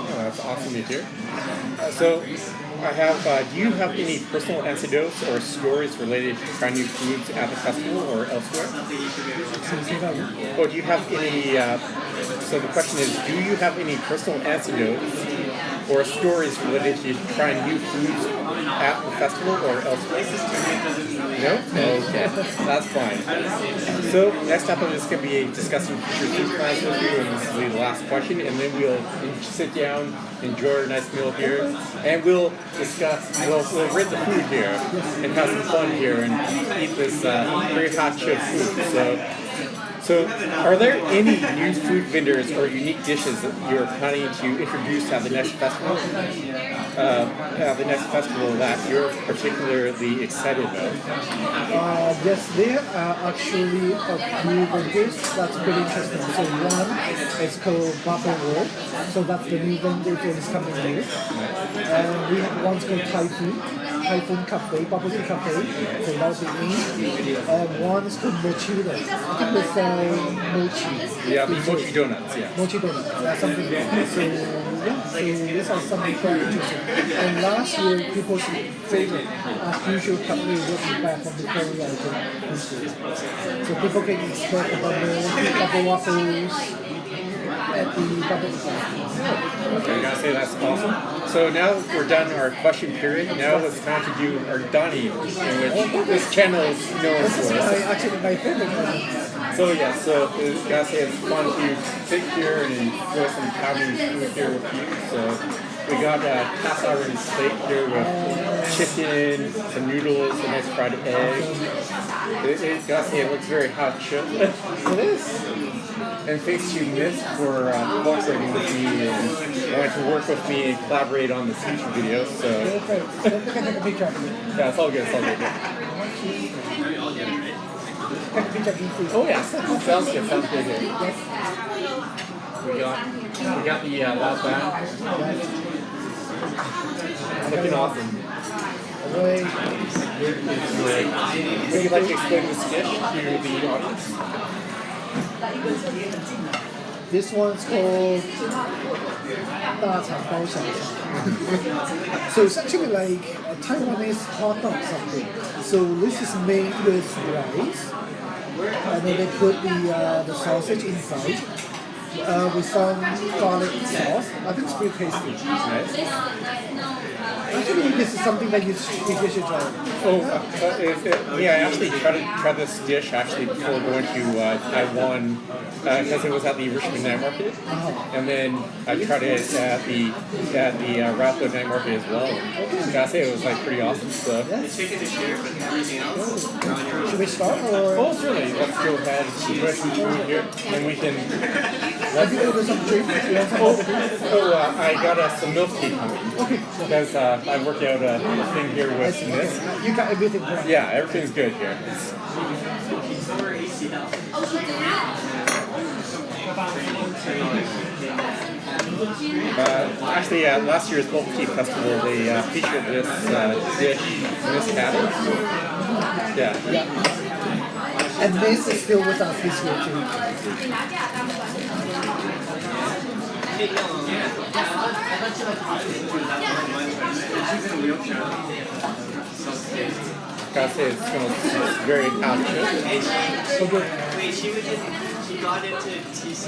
Oh, that's awesome to hear. So I have, do you have any personal anecdotes or stories related to trying new foods at the festival or elsewhere? Or do you have any, so the question is, do you have any personal anecdotes or stories related to trying new foods at the festival or elsewhere? No? Okay, that's fine. So next up, I'm just going to be discussing future food plans with you, and this will be the last question, and then we'll sit down, enjoy a nice meal here, and we'll discuss, we'll rate the food here, and have some fun here, and eat this very hot chip food. So, are there any new food vendors or unique dishes that you're planning to introduce at the next festival? That you're particularly excited about? Yes, there are actually a few vendors that's pretty interesting. So one is called Bubble World. So that's the new vendor for this coming year. And we have one's called Typhoon Cafe, Bubble Tea Cafe. So that'll be me. And one is called Mochito. I think they sell mochi. Yeah, the mochi donuts, yeah. Mochi donuts, something like that. So yeah, so these are something quite interesting. And last year, people's favorite, as usual, company will be back from the Korea this year. So people can expect the bubble waffles at the bubble. Okay, I gotta say that's awesome. So now we're done our question period. Now it's time to do our Donnie, in which this channel is known This is for. actually my favorite one. So yeah, so I gotta say it's fun to sit here and enjoy some Taiwanese food here with you. So we got a cast iron steak here with chicken, some noodles, a nice fried egg. Gotta say it looks very hot chip. It is. And thanks to Myst for cooperating with me and wanting to work with me and collaborate on this YouTube video. So Don't forget to take a picture of me. yeah, it's all good. It's all good. Take a picture of me, please. Oh yeah, sounds good. Sounds good. Yes. We got the last band. Looking awesome. Away. Would you like to explain this dish to the audience? This one's called 大肠包小肠. So it's actually like a Taiwanese hot dog something. So this is made with rice, and then they put the sausage inside with some garlic sauce. I think it's pretty tasty. Nice. Actually, this is something that you should try. Oh, yeah, I actually tried this dish actually before going to Taiwan because it was at the Richmond Night Market, and then I tried it at the Ralph Night Market as well. I gotta say it was like pretty awesome. So. Yes. Should we start or? Oh, certainly. Let's go ahead and enjoy some food here, and we can. Have you ordered some drink? You want some I got some milk tea coming. Okay. Because I work out a thing here with Myst. You got everything correct. Yeah, everything's good here. Actually, at last year's Bubble Tea Festival, they featured this dish, Myst had it. Yeah. And Myst is still with us this year too. Gotta say, it smells very hot. So good. She got into TC.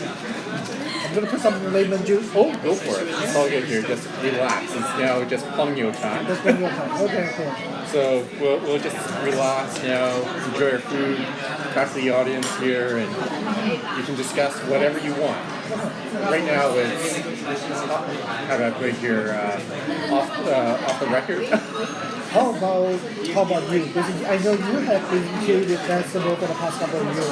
I'm gonna put some lemon juice. Oh, go for it. It's all good here. Just relax. It's now just Pongyo time. That's one more time. Okay, cool. So we'll just relax now, enjoy our food, talk to the audience here, and you can discuss whatever you want. Right now, it's how do I put it here off the record. How about you? Because I know you have been to the festival for the past couple of years.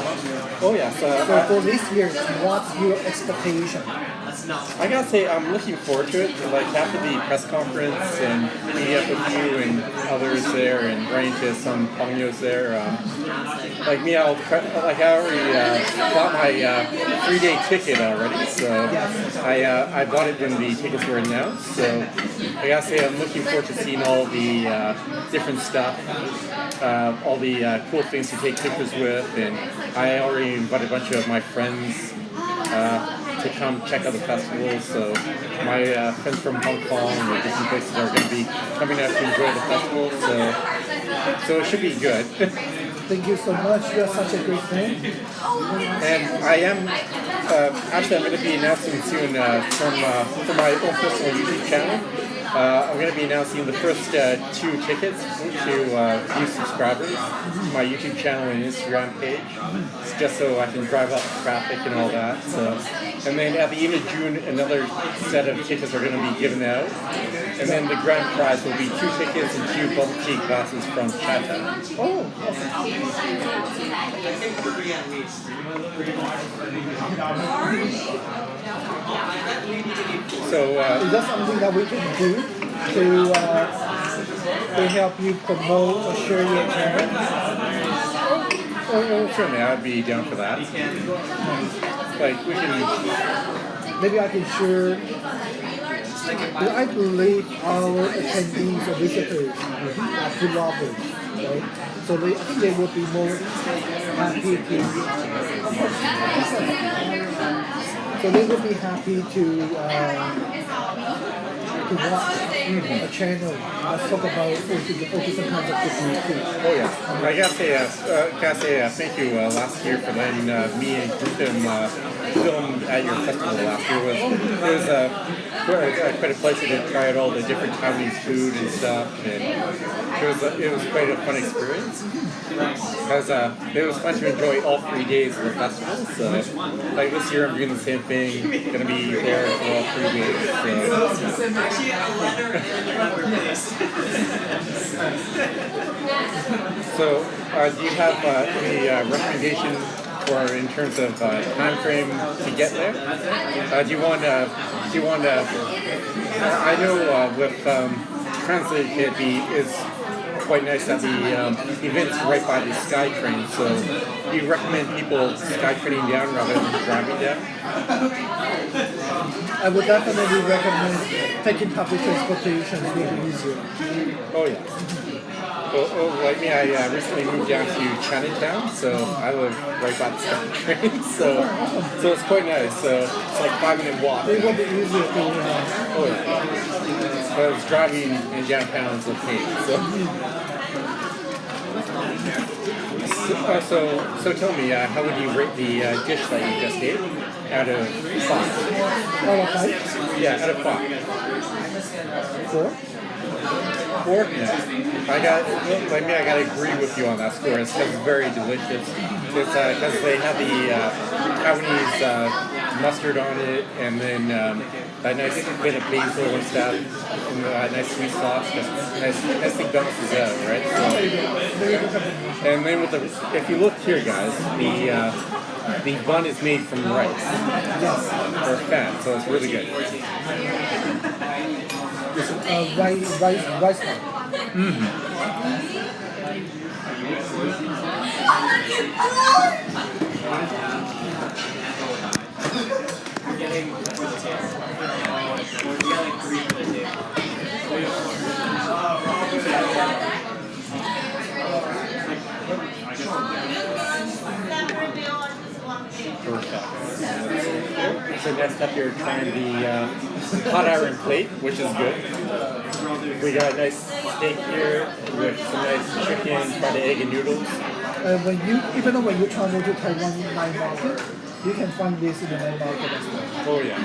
Oh yes. So for this year, what's your expectation? I gotta say, I'm looking forward to it. Like after the press conference and meeting up with you and others there, and running into some pongos there. Like me, I already bought my 3-day ticket already. So I bought it when the tickets were announced. So I gotta say, I'm looking forward to seeing all the different stuff, all the cool things to take pictures with, and I already invited a bunch of my friends to come check out the festival. So my friends from Hong Kong and different places are going to be coming out to enjoy the festival. So it should be good. Thank you so much. You're such a great fan. And I am actually, I'm going to be announcing soon from my own personal YouTube channel. I'm going to be announcing the first 2 tickets to new subscribers to my YouTube channel and Instagram page, just so I can drive up traffic and all that. So, and then at the end of June, another set of tickets are going to be given out, and then the grand prize will be 2 tickets and 2 bubble tea glasses from Chattown. Oh, So is that something that we can do to help you promote or share your channel? certainly I'd be down for that. Like we can. Maybe I can share. I believe our attendees or visitors are food lovers, right? So I think they would be more happy to watch a channel that's talk about all different kinds of different food. Oh yeah, I gotta say thank you last year for letting me and Griffin film at your festival last year. It was quite a pleasure to try out all the different Taiwanese food and stuff, and it was quite a fun experience. Because it was fun to enjoy all 3 days of the festival. So like this year I'm doing the same thing, gonna be there for all 3 days. So do you have any recommendation for in terms of time frame to get there? Do you want I know with Translate is quite nice that the event's right by the sky train, so do you recommend people sky training down rather than driving down? I would definitely recommend taking public transportation to make it easier. Oh yeah. Like me, I recently moved down to Chinatown, so I live right by the sky train, so it's quite nice. So it's like 5-minute walk. It will be easier to. Oh yeah. Because driving in downtown is okay. So tell me, how would you rate the dish that you just ate out of 5? Out of 5? Yeah, out of 5. 4? 4? Yeah. I gotta agree with you on that score. It's just very delicious. It's because they have the Taiwanese mustard on it, and then that nice bit of basil and stuff, and nice sweet sauce. Just nicely balances out, right? So, and then if you look here, guys, the bun is made from rice or fat, so it's really good. Rice bun. Mm-hmm. Perfect. So next up you're trying the hot iron plate, which is good. We got a nice steak here with some nice chicken, fried egg and noodles. Even when you travel to Taiwan night market, you can find this in the night market as well. Oh yeah.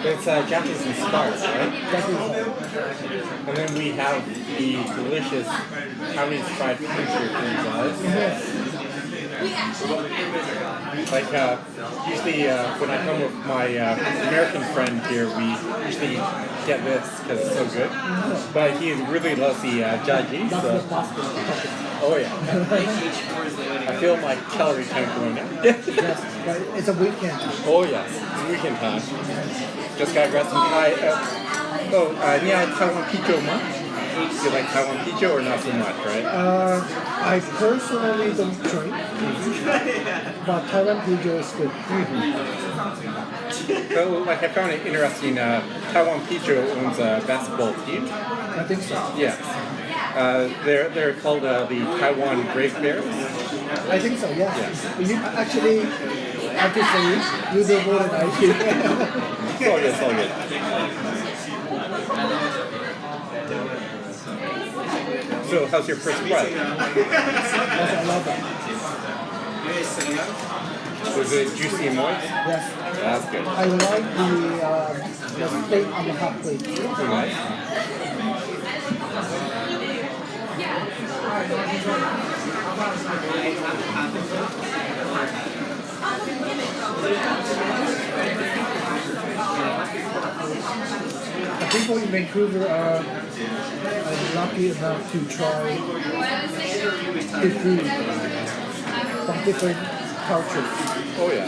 It's Japanese inspired, right? Definitely. And then we have the delicious Taiwanese fried fish here for you guys. Like usually when I come with my American friend here, we usually get this because it's so good. But he really loves the jaji. That's So. the pasta. Oh yeah. I feel my calorie tank going now. Yes, but it's a weekend. Oh yes, it's weekend time. Just gotta grab some Thai. Yeah, Taiwan picho much? You like Taiwan picho or not so much, right? I personally don't drink, but Taiwan pigeon is good. So, like, I found it interesting. Taiwan picho owns a basketball team. I think so. Yes. They're called the Taiwan Brave Bears. I think so, yes. Yeah. You actually, I have to say, you do more than I do. It's all good. It's all good. So, how's your first breath? Yes, I love that. Was it juicy and moist? Yes. That's good. I like the steak on the hot plate. Nice. The people in Vancouver are lucky enough to try the food from different cultures. Oh yeah.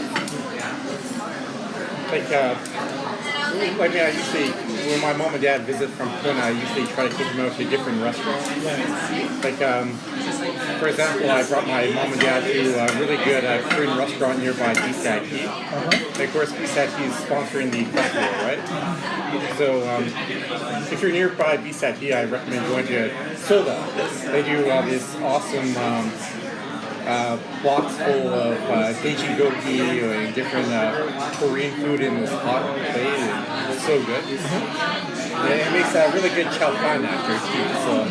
Like I usually, when my mom and dad visit from Pune, I usually try to take them out to different restaurants. Like, for example, I brought my mom and dad to a really good Korean restaurant nearby BSAT. Of course, BSAT is sponsoring the festival, right? So, if you're nearby BSAT, I recommend going to Soda. They do this awesome box full of daiji gogi and different Korean food in this hot plate. And it's so good. And it makes a really good chow fan after too. So.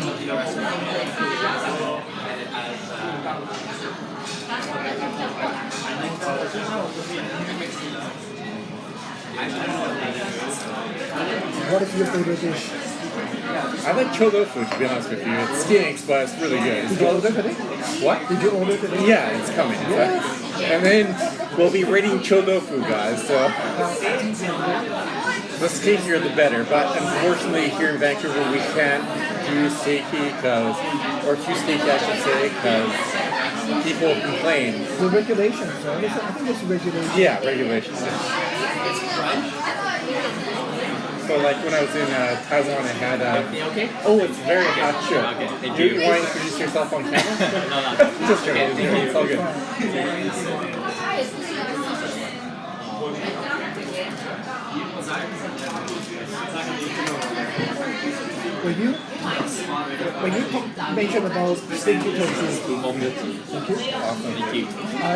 What is your favorite dish? I like cho tofu, to be honest with you. It stinks, but it's really good. Did you order today? What? Did you order today? Yeah, it's coming. Yes. And then we'll be rating cho tofu, guys. So the steakier the better. But unfortunately, here in Vancouver, we can't do steaky or too steaky, I should say, because people complain. The regulations, right? I think it's regulations. Yeah, regulations. So like when I was in Taiwan, I had oh, it's very hot show. Do you want to introduce yourself on camera? Just joking. It's all good. When you mentioned about stinky tofu, thank you. Awesome. Thank you. I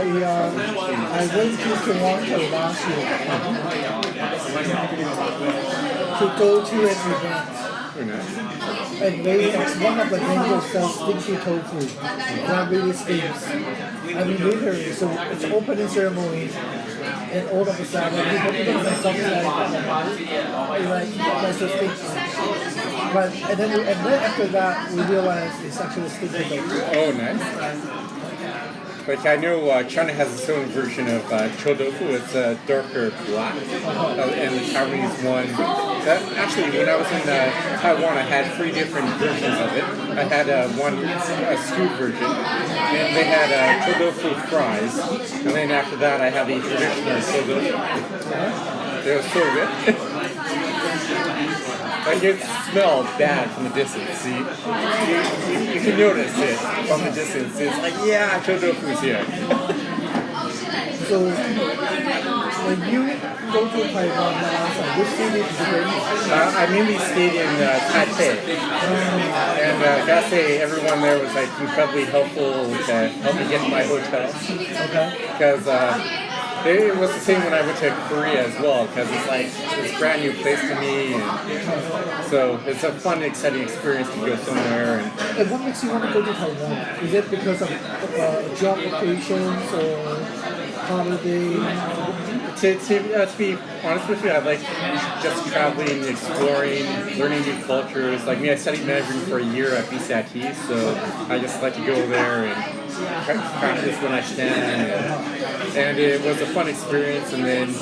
went to Toronto last year to go to an event. Very nice. And one of the vendors sells stinky tofu. That really stinks. I mean, literally, so it's opening ceremony, and all of a sudden, people think that something like so stinky. But and then after that, we realized it's actually stinky tofu. Oh, nice. Like I know China has its own version of cho tofu. It's darker black, and the Taiwanese one. Actually, when I was in Taiwan, I had 3 different versions of it. I had a stewed version, and they had cho tofu fries, and then after that, I had the traditional cho tofu. They were so good. Like it smells bad from the distance. See, you can notice it from the distance. It's like, yeah, cho tofu's here. So when you go to Taiwan now, which city is it in? I mainly stayed in Taipei, and I gotta say everyone there was like incredibly helpful to help me get to my hotel. Okay. Because it was the same when I went to Korea as well, because it's like this brand new place to me, and so it's a fun, exciting experience to go somewhere. And what makes you want to go to Taiwan? Is it because of job locations or? holiday? To be honest with you, I like just traveling, exploring, learning new cultures. Like me, I studied Mandarin for a year at BCIT, so I just like to go there and practice when I can. And it was a fun experience. And then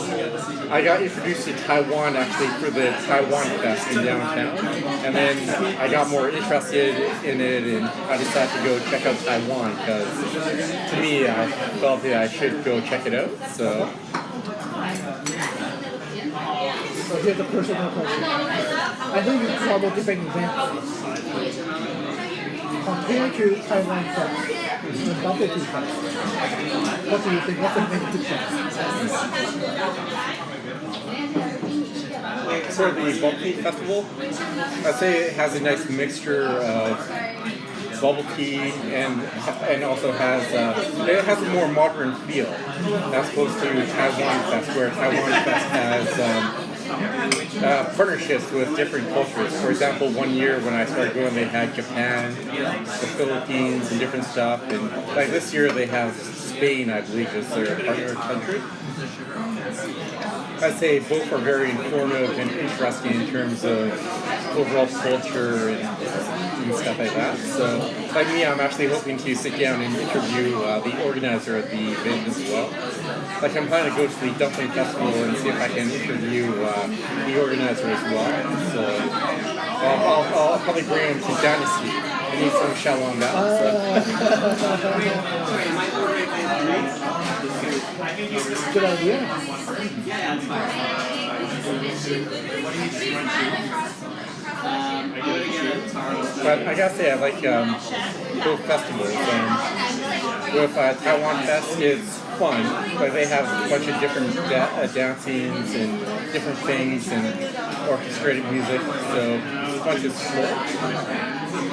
I got introduced to Taiwan actually for the Taiwan Fest in downtown. And then I got more interested in it, and I decided to go check out Taiwan because to me, I felt that I should go check it out. So here's a personal question. I know you travel different events. Compared to Taiwan Fest and Bubble Tea Fest, what do you think? What's the main difference? for the bubble tea festival, I'd say it has a nice mixture of bubble tea and also has it has a more modern feel as opposed to Taiwan Fest, where Taiwan Fest has partnerships with different cultures. For example, one year when I started going, they had Japan, the Philippines, and different stuff. And like this year, they have Spain, I believe, as their partner country. I'd say both are very informative and interesting in terms of overall culture and stuff like that. So, like me, I'm actually hoping to sit down and interview the organizer of the event as well. Like I'm planning to go to the Dumpling Festival and see if I can interview the organizer as well. So I'll probably bring him to Dynasty. I need some shell on that. Good idea. But I gotta say, I like both festivals. With Taiwan Fest, it's fun. Like they have a bunch of different dancings and different things and orchestrated music, so it's fun to explore.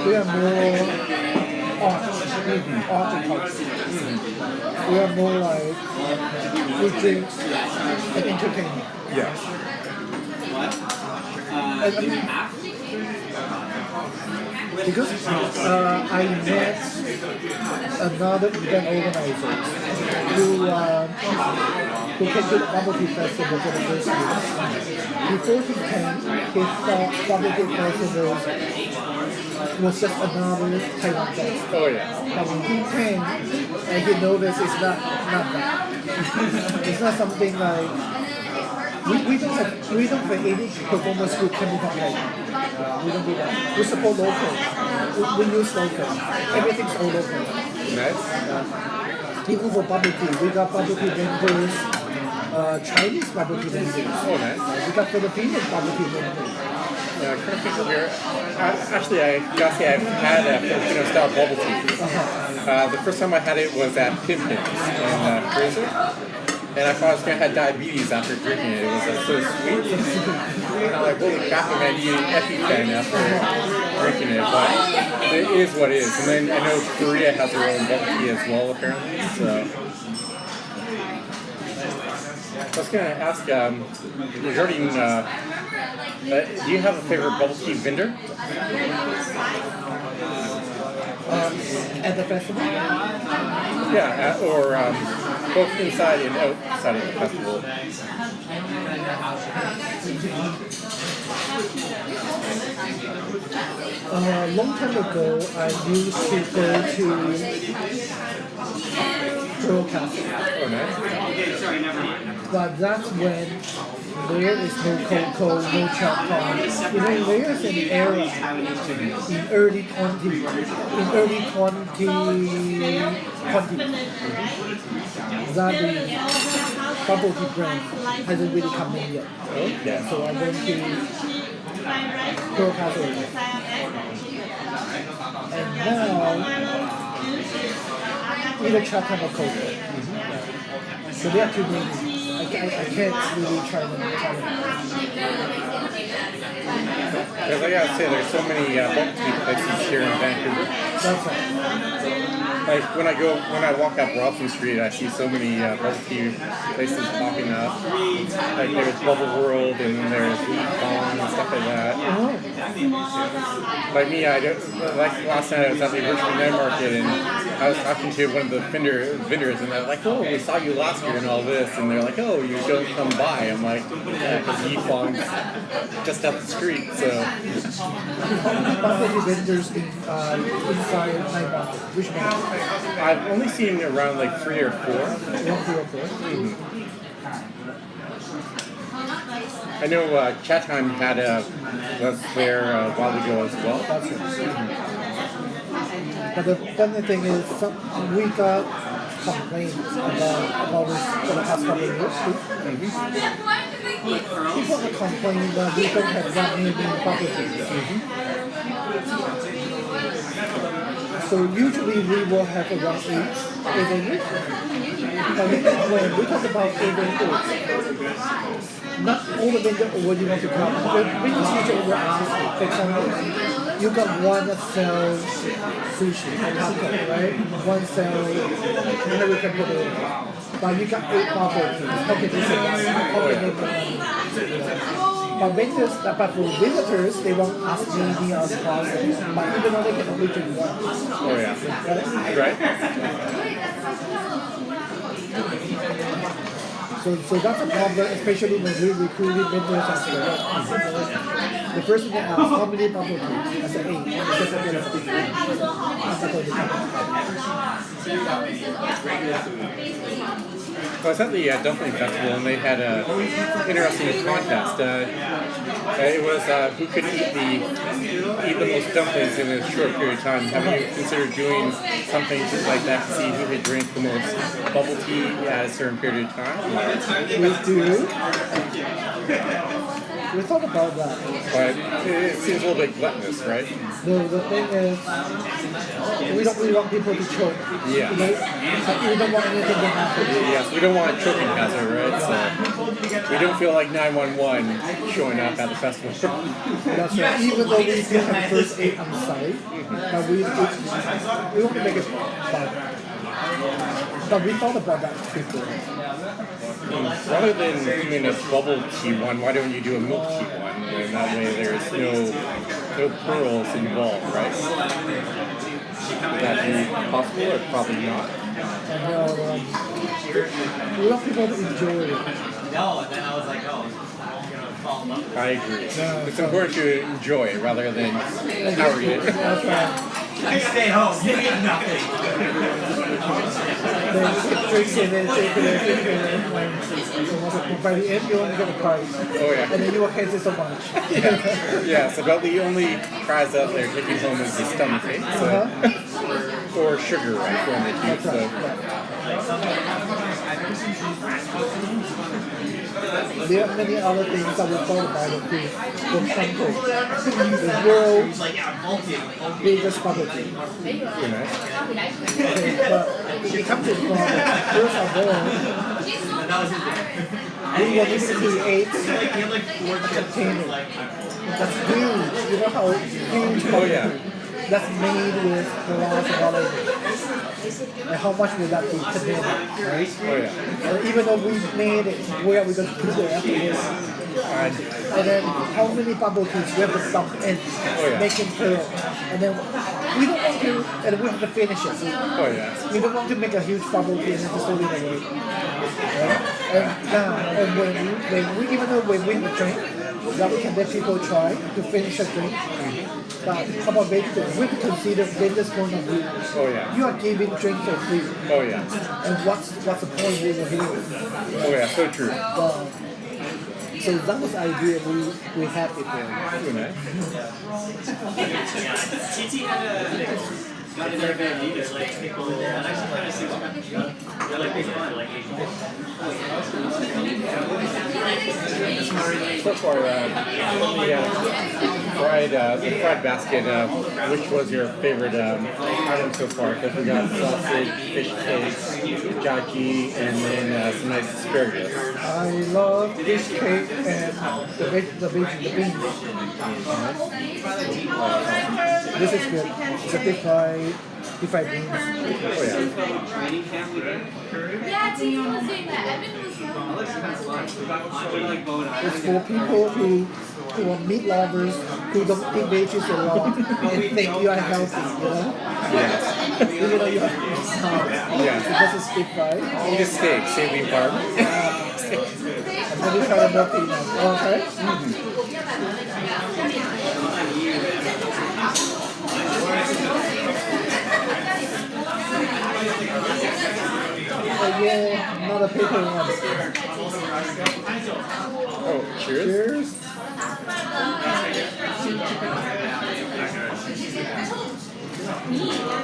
We are more art and culture. We are more like food, drinks, and entertainment. Yeah. Because I met another event organizer who came to the Bubble Tea Festival for the first year. Before he came, he thought Bubble Tea Festival was just another Taiwan fest. Oh yeah. But when he came and he noticed it's not that. It's not something like we don't have any performance group coming from Taiwan. We don't do that. We support local. We use local. Everything's all local. Nice. Even for bubble tea, we got bubble tea vendors, Chinese bubble tea vendors. Oh, nice. We got Filipino bubble tea vendors. Yeah, I kind of think here. Actually, I gotta say I've had a Filipino style bubble tea. The first time I had it was at Pimpins in Fraser. And I thought I was going to have diabetes after drinking it. It was so sweet. And I'm like, holy crap, I'm going to need an EpiPen after drinking it. But it is what it is. And then I know Korea has their own bubble tea as well, apparently. So I was going to ask, regarding, do you have a favorite bubble tea vendor? At the festival? Yeah, or both inside and outside of the festival. Long time ago, I used to go to Pearl Cafe. Oh, nice. But that's when there is no cocoa, no chocolate. You know, there's an era in early 20 that the bubble tea brand hasn't really come in yet. Okay. So I went to Pearl Cafe. And now, either chocolate or cocoa. So they are too many. I can't really try them. Because I gotta say, there's so many bubble tea places here in Vancouver. That's right. Like when I walk up Robson Street, I see so many bubble tea places popping up. Like there's Bubble World, and then there's Wheat Bong and stuff like that. Like me, like last night I was at the Richmond Night Market, and I was talking to one of the vendors, and they're like, "Oh, we saw you last year and all this," and they're like, "Oh, you don't come by." I'm like, "Yeah, because Wheat Bong's just up the street." So. Bubble tea vendors inside Night Market. Which one? I've only seen around like 3 or 4. 1, 3, or 4. Mm-hmm. I know Chatham was there a while ago as well. That's it. But the funny thing is, we got complaints about this for the past couple of years too. People are complaining that we don't have that many bubble tea. So usually we will have around 8 vendors. But when we talk about 8 vendors, not all the vendors already want to come. The vendors usually will ask, for example, you got one that sells sushi and taco, right? One sells American potato. But you got 8 bubble teas. How can you say that? How can you But for visitors, they won't ask anything else possible. But even though they can only drink one. Oh yeah. Right? So that's a problem, especially when we recruited vendors as well. The first thing they ask, how many bubble teas? I said 8. They said okay, let's do 8. I was at the dumpling festival, and they had an interesting contest. It was who could eat the most dumplings in a short period of time. Have you considered doing something like that to see who could drink the most bubble tea at a certain period of time? We do. We thought about that. But it seems a little bit gluttonous, right? The thing is, we don't really want people to choke. Yeah. We don't want anything to happen. Yes, we don't want a choking hazard, right? So we don't feel like 911 showing up at the festival. That's right. Even though we still have first aid on site, but we want to make it fun. But we thought about that before. Rather than doing a bubble tea one, why don't you do a milk tea one? And that way there's no pearls involved, right? Would that be possible or probably not? We want people to enjoy it. No, and then I was like, oh. I agree. It's important to enjoy it rather than power it. That's right. I stay home. You get nothing. Then you get drinks in it, drink it. By the end, you only get a prize. Oh yeah. And then you will hate it so much. Yeah, so about the only prize out there taking home is the stomach ache. So. Or sugar, right, when they do so. There are many other things that we thought about it too. For example, the world's biggest bubble tea. Okay, but if it comes to the problem, first of all, we will need to create a container that's huge. You know how huge bubble tea? That's made with glass and all of it. And how much will that be today, right? Oh yeah. Even though we made it, where are we going to put it afterwards? And then how many bubble teas we have to dump in, making pearl. And then we don't want to, and we have to finish it. Oh yeah. We don't want to make a huge bubble tea and then just throw it away. Right? And when we even though when we have a drink, that we can let people try to finish a drink. But how about vendors? We have to consider vendors' point of view. Oh yeah. You are giving drink for free. Oh yeah. And what's the point we were here? Oh yeah, so true. So that was the idea we had before. Very nice. TT had a very bad leader. Like, people actually kind of So far, the fried basket, which was your favorite item so far? Because we got sausage, fish cakes, jaji, and then some nice asparagus. I love fish cake and the beans. This is good. It's a deep fried beans. Oh yeah. Yeah, Titi was saying that. Evan was It's for people who are meat lovers, who don't eat veggies a lot, and think you are healthy, you know? Yes. Even though you have salad. Yeah. Because it's deep fried. Eat a steak, saving carb. And then you try to milk it now. Okay? Yeah, not a paper one. Oh, cheers. Cheers.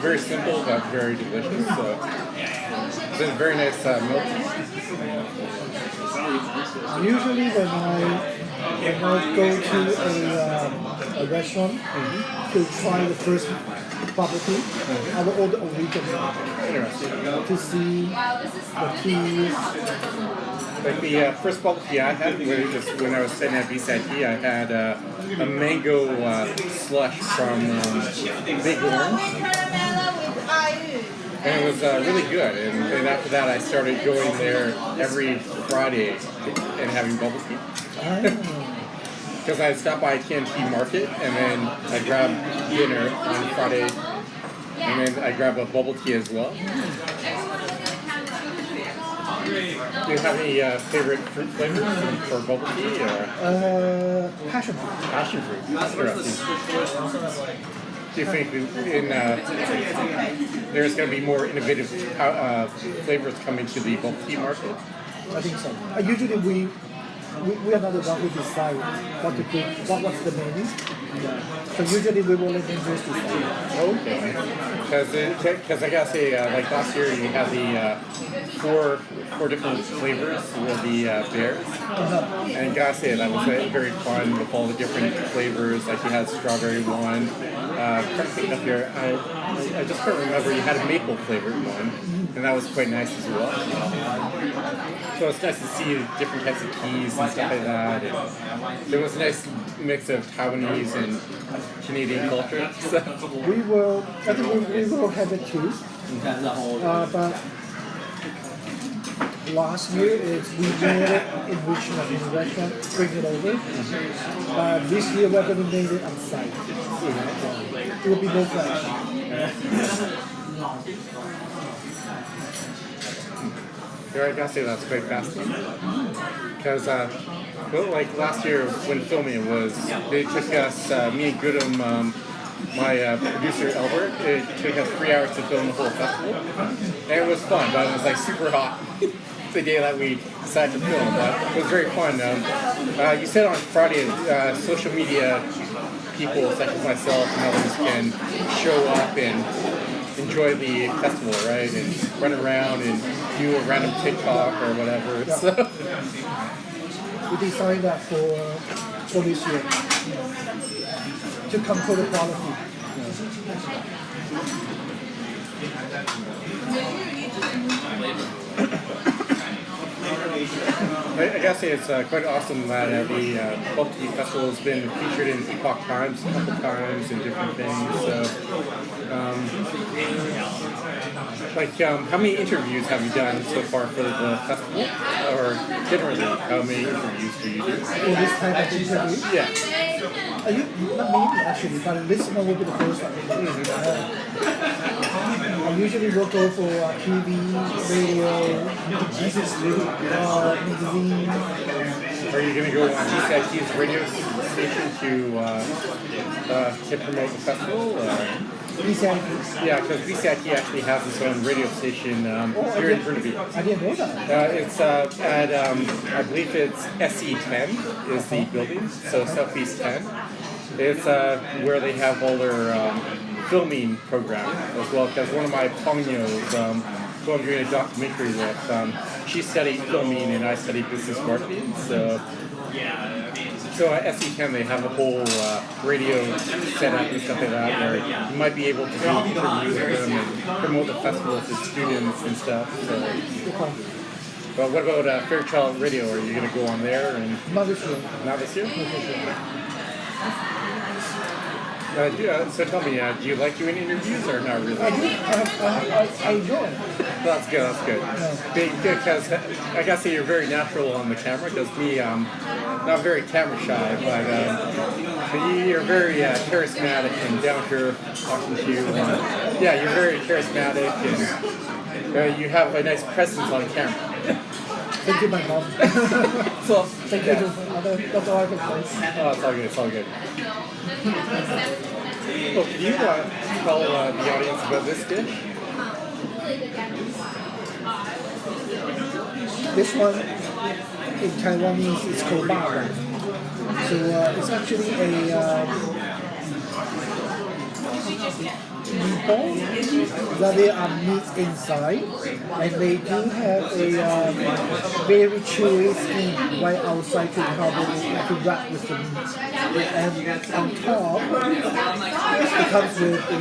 Very simple, but very delicious. So it's a very nice milk. Usually when I go to a restaurant to try the first bubble tea, I will order original Interesting. to see the teas. Like the first bubble tea I had when I was sitting at BCIT, I had a mango slush from Big Orange. And it was really good. And after that, I started going there every Friday and having bubble tea. Because I'd stop by Canteen Market and then I'd grab dinner on Friday. And then I'd grab a bubble tea as well. Do you have any favorite fruit flavors for bubble tea? Or? Passion fruit. Passion fruit. Interesting. Do you think there's going to be more innovative flavors coming to the bubble tea market? I think so. Usually we are not the one who decide what to put, what's the menu. So usually we will let vendors decide. Okay. Because I gotta say, like last year you had the four different flavors with the bears. And gotta say that was very fun with all the different flavors. Like you had strawberry one. Trying to think up here, I just can't remember. You had a maple flavored one, and that was quite nice as well. So it's nice to see different types of teas and stuff like that. And there was a nice mix of Taiwanese and Canadian culture. So. I think we will have it too. But last year we made it in Richmond in the restaurant, bring it over. This year we're going to make it on site. It will be more fresh. Yeah, I gotta say that's quite fascinating. Because, like last year when filming it was, they took us, me and Goodham, my producer Albert, it took us 3 hours to film the whole festival. And it was fun, but it was like super hot the day that we decided to film. But it was very fun. You said on Friday, social media people such as myself and others can show up and enjoy the festival, right? And run around and do a random TikTok or whatever. Yeah. So. We designed that for this year to control the quality. I gotta say it's quite awesome that the Bubble Tea Festival has been featured in Epoch Times a couple times and different things. So, how many interviews have you done so far for the festival? Or generally, how many interviews do you do? For this type of interview? Yeah. Not maybe actually, but this one will be the first one. I usually will go for TV, radio, magazine. Are you going to go on BCIT's radio station to promote the festival? BCIT. Yeah, because BCIT actually has its own radio station here in Burnaby. I didn't know that. It's at, I believe it's SE10 is the building, so Southeast 10. It's where they have all their filming program as well, because one of my pongnos, who I'm doing a documentary with. She studied filming and I studied business marketing. So at SE10 they have a whole radio setup and stuff like that where you might be able to do interviews with them and promote the festival to students and stuff. So. But what about Fairchild Radio? Are you going to go on there? Not this year. Not this year? So tell me, do you like doing interviews or not really? I do. I enjoy it. That's good, that's good. Because I gotta say you're very natural on the camera, because me, not very camera shy, but you're very charismatic and down here talking to you. Yeah, you're very charismatic and you have a nice presence on camera. Thank you, my mom. So, Thank you. That's all I can say. Oh, it's all good, it's all good. Oh, can you tell the audience about this dish? This one in Taiwanese is called bao. So it's actually a meatball that there are meat inside, and they do have a very chewy skin right outside to cover to wrap with the meat. And on top, it comes with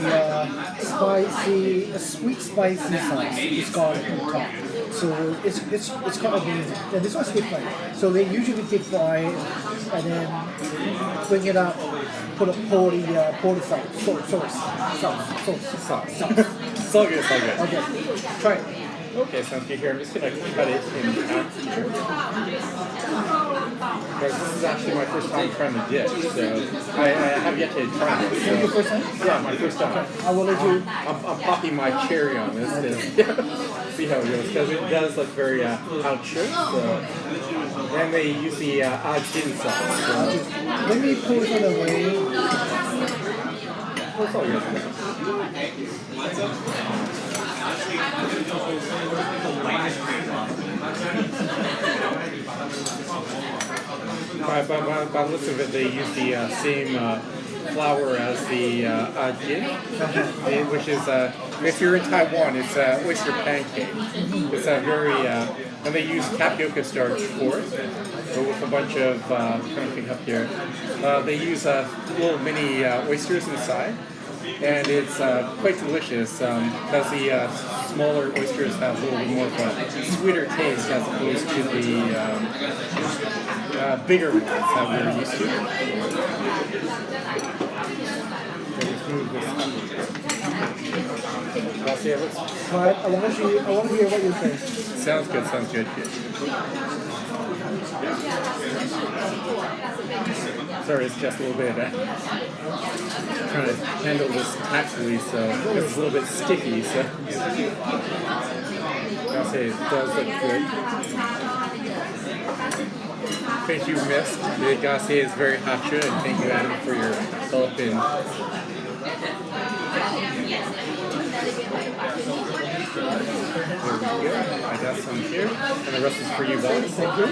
a sweet spicy sauce. It's garlic on top. So it's quite amazing. And this one's deep fried. So they usually deep fry it and then bring it up, pour the sauce. It's all good, it's all good. Okay, try it. Okay, sounds good here. I'm just going to cut it in half here. Because this is actually my first time trying the dish, so I have yet to try it. So. Your first time? Yeah, my first time. I will let you. I'm popping my cherry on this. See how it goes, because it does look very outre. So. And they use the ajin sauce. So. Let me pull it away. That's all good. By the looks of it, they use the same flour as the ajin, which is, if you're in Taiwan, it's oyster pancake. It's a very, and they use tapioca starch for it, but with a bunch of, I'm trying to think up here, they use little mini oysters inside. And it's quite delicious because the smaller oysters have a little bit more of a sweeter taste as opposed to the bigger ones that we're used to. Let's move this. I'll see how it looks. All right, I want to hear what you say. Sounds good, sounds good. Sorry, it's just a little bit trying to handle this tactfully, so it's a little bit sticky, so I'll say it does look good. Thank you, Myst. The Gasse is very hacha, and thank you, Adam, for your help in. There we go. I got some here, and the rest is for you guys. Thank you.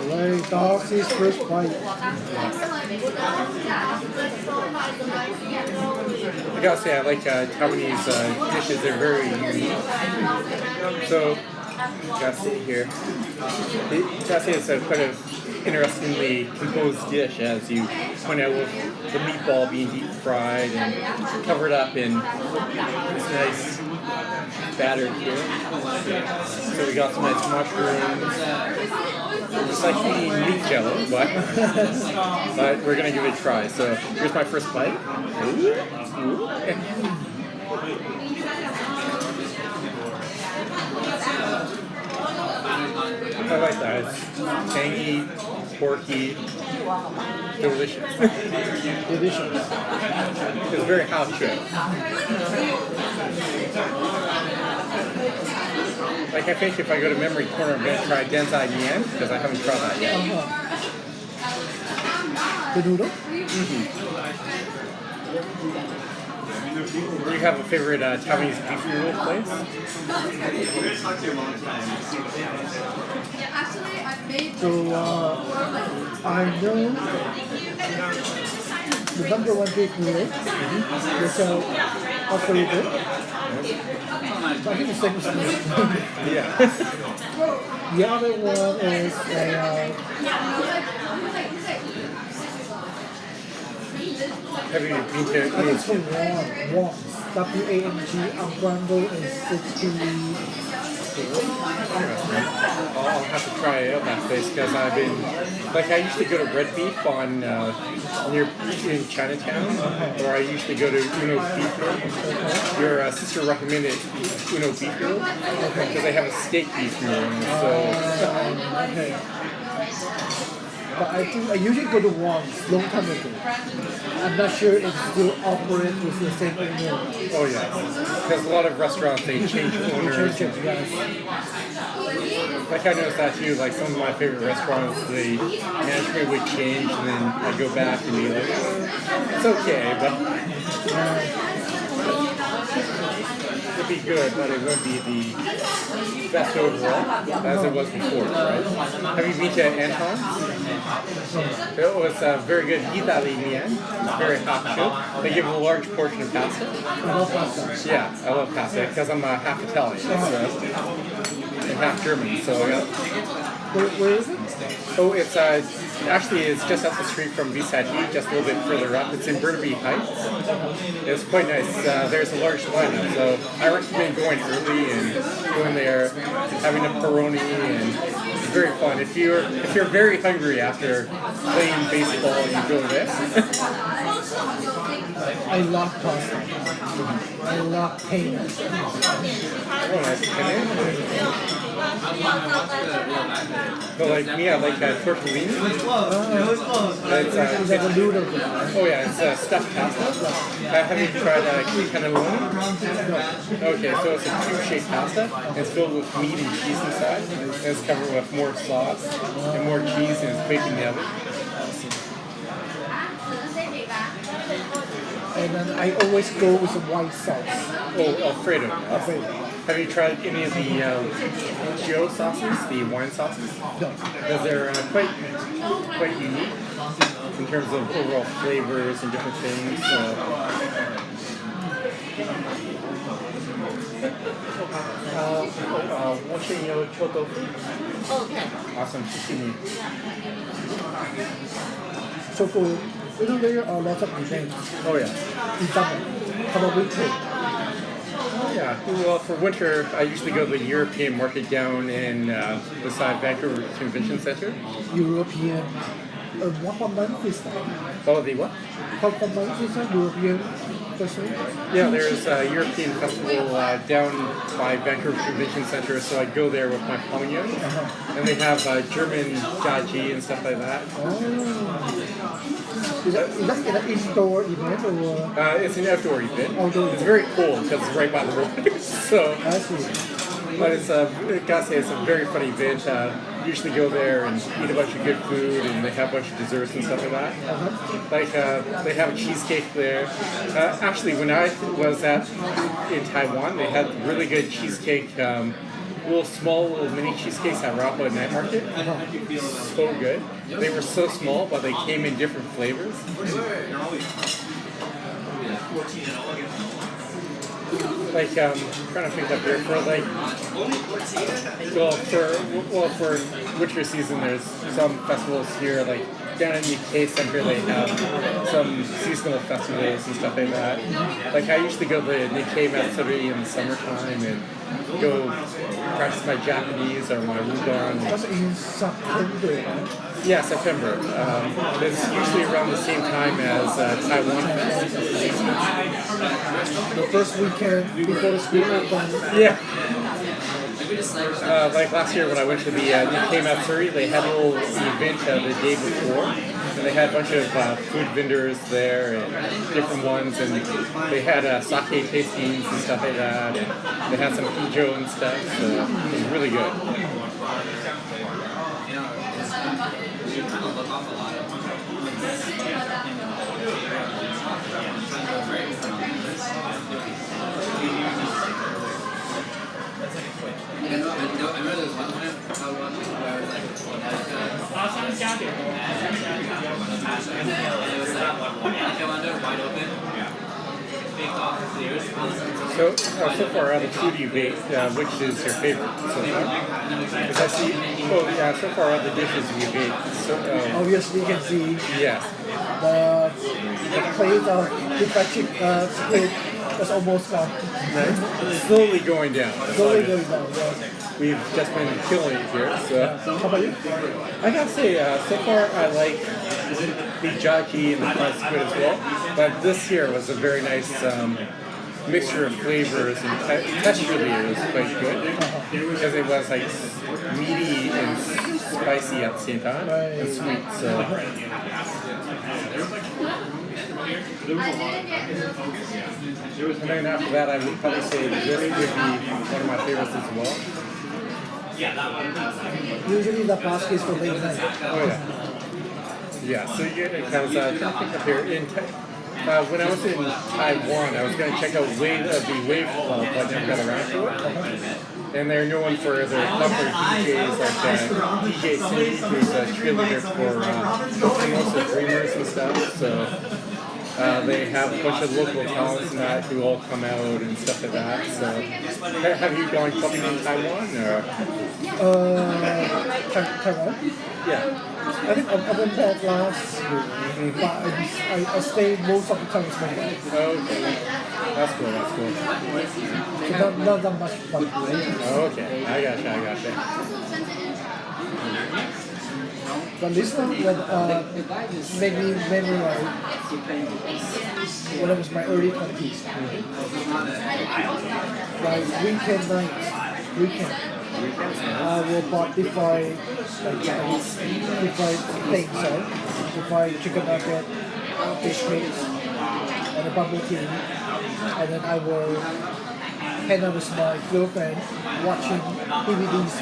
Right, Darcy's first bite. I gotta say, I like Taiwanese dishes. They're very unique. So, gotta say here. Gotta say it's quite an interestingly composed dish, as you point out, with the meatball being deep fried and covered up in this nice batter here. So we got some nice mushrooms. It's like eating meat jello, but we're gonna give it a try. So here's my first bite. Ooh. I like that. It's tangy, porky, delicious. Delicious. It's very hacha. Like, I think if I go to Memory Corner, I'm going to try Denzai Mian, because I haven't tried that yet. The noodle? Mm-hmm. Do you have a favorite Taiwanese beef noodle place? So, I know the number one beef noodle, which are pretty good. I think the second is Yeah. the other one is Have you been I think it's to? called Wong. W-A-N-G. Unbundled is 60. I'll have to try out that place because I've been like I used to go to Red Beef on near in Chinatown, or I used to go to Uno Beef Noodle. Your sister recommended Uno Beef Noodle because they have a steak beef noodle. So Okay. But I think I usually go to Wong's long time ago. I'm not sure if it still operates with the same owner. oh yeah, because a lot of restaurants they change owners. Change it, yes. Like I noticed that too. Like some of my favorite restaurants, the management would change, and then I'd go back and be like, it's okay, but it'd be good, but it wouldn't be the best overall as it was before, right? Have you been to Anton's? It was a very good Italian, very hot show. They give a large portion of pasta. I love pasta. Yeah, I love pasta because I'm half Italian, so, and half German, so I got. Where is it? Oh, it's actually it's just up the street from Visagi, just a little bit further up. It's in Burnaby Heights. It's quite nice. There's a large lineup, so I recommend going early and going there, having a Peroni, and it's very fun. If you're very hungry after playing baseball, you go there. I love pasta. I love pain. Oh, nice. But like me, I like tortellini. Is that a noodle? Oh yeah, it's stuffed pasta. Have you tried cannelloni? Okay, so it's a tube-shaped pasta. It's filled with meat and cheese inside. And it's covered with more sauce and more cheese, and it's baked in the oven. And then I always go with a white sauce. Oh, Alfredo. Alfredo. Have you tried any of the Gio sauces, the wine sauces? No. Because they're quite unique in terms of overall flavors and different things. What's your tofu? Okay. Awesome. Continue. So for there are lots of events Oh yeah. in summer. How about winter? Yeah. Well, for winter, I usually go to the European market down in beside Vancouver Convention Center. European. What month is that? Oh, the what? What month is that? European festival? Yeah, there's a European festival down by Vancouver Convention Center, so I go there with my Ponyo. And they have German gaji and stuff like that. Is that an indoor event or? It's an outdoor event. Outdoor It's very cool because it's right by the road. So, I see. but it's I gotta say it's a very fun event. Usually go there and eat a bunch of good food, and they have a bunch of desserts and stuff like that. Like they have a cheesecake there. Actually, when I was in Taiwan, they had really good cheesecake. Little mini cheesecakes at Rapa Night Market. So good. They were so small, but they came in different flavors. Like trying to think up here for like for winter season, there's some festivals here like down in the UK Center. They have some seasonal festivals and stuff like that. Like I used to go to the Nikkei Matsuri in the summertime and go practice my Japanese or my Udon. That's in September, right? Yeah, September. It's usually around the same time as Taiwan Fest. The first weekend before the school open. Yeah. Like last year when I went to the Nikkei Matsuri, they had a little event the day before, and they had a bunch of food vendors there and different ones, and they had sake tastings and stuff like that, and they had some pijo and stuff, so it was really good. I remember there was one time I was watching where I was like, and it was like, So far out of the food you've ate, which is your favorite so far? Because I see, so far out of the dishes you've ate, Obviously, you can see yes. the plate of defective split is almost gone. Slowly going down. Slowly going down, yeah. We've just been killing it here. So How about you? I gotta say, so far I like the jaki and the fried squid as well. But this here was a very nice mixture of flavors and texturally it was quite good because it was like meaty and spicy at the same time and sweet. So. And then after that, I would probably say this would be one of my favorites as well. Usually the pasta is for late night. Oh yeah. Yeah. So I was trying to think up here when I was in Taiwan, I was going to check out the Wave Club, but I never got around to it. And they're known for their popular DJs like DJ Cindy, who's a cheerleader for most of the Dreamers and stuff. So. They have a bunch of local talents and that who all come out and stuff like that. So, have you gone clubbing in Taiwan or? Taiwan? Yeah. I think I went back last year, but I stayed most of the time in Taiwan. Okay. That's cool. So not that much fun. Okay. I gotcha. But this one made me memorize when I was in my early 20s. Like weekend, I will buy different things, different chicken nugget, fish cakes, and a bubble tea, and then I will hang out with my girlfriend watching DVDs.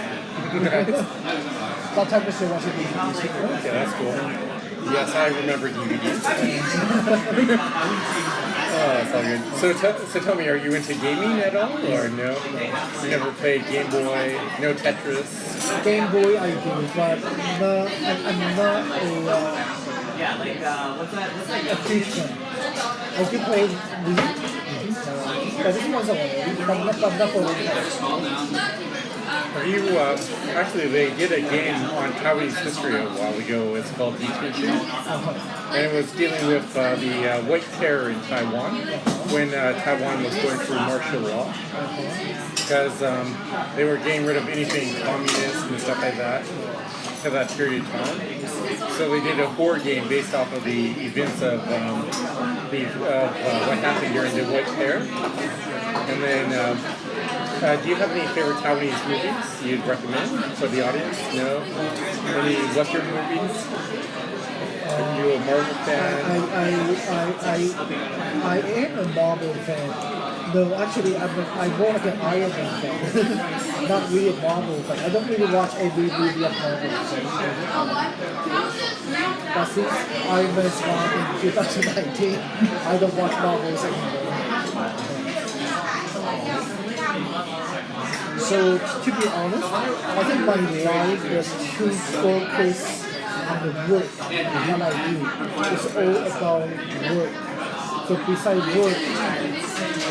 What time is it watching DVDs? Okay, that's cool. Yes, I remember DVDs. Oh, that's all good. So tell me, are you into gaming at all, or no? You never played Game Boy, no Tetris? Game Boy I do, but I'm not a huge fan. I do play Wii, but this one's a but not for long. Actually, they did a game on Taiwanese history a while ago. It's called Detention. And it was dealing with the White Terror in Taiwan when Taiwan was going through martial law. Because they were getting rid of anything communist and stuff like that for that period of time. So they did a horror game based off of the events of what happened during the White Terror. And then do you have any favorite Taiwanese movies you'd recommend for the audience? No? Any Western movies? Are you a Marvel fan? I am a Marvel fan. No, actually, I'm more like an Iron Man fan. Not really a Marvel fan. I don't really watch every movie of Marvel. But since Iron Man's gone in 2019, I don't watch Marvels anymore. So, to be honest, I think my life was too focused on the work that I do. It's all about work. So besides work,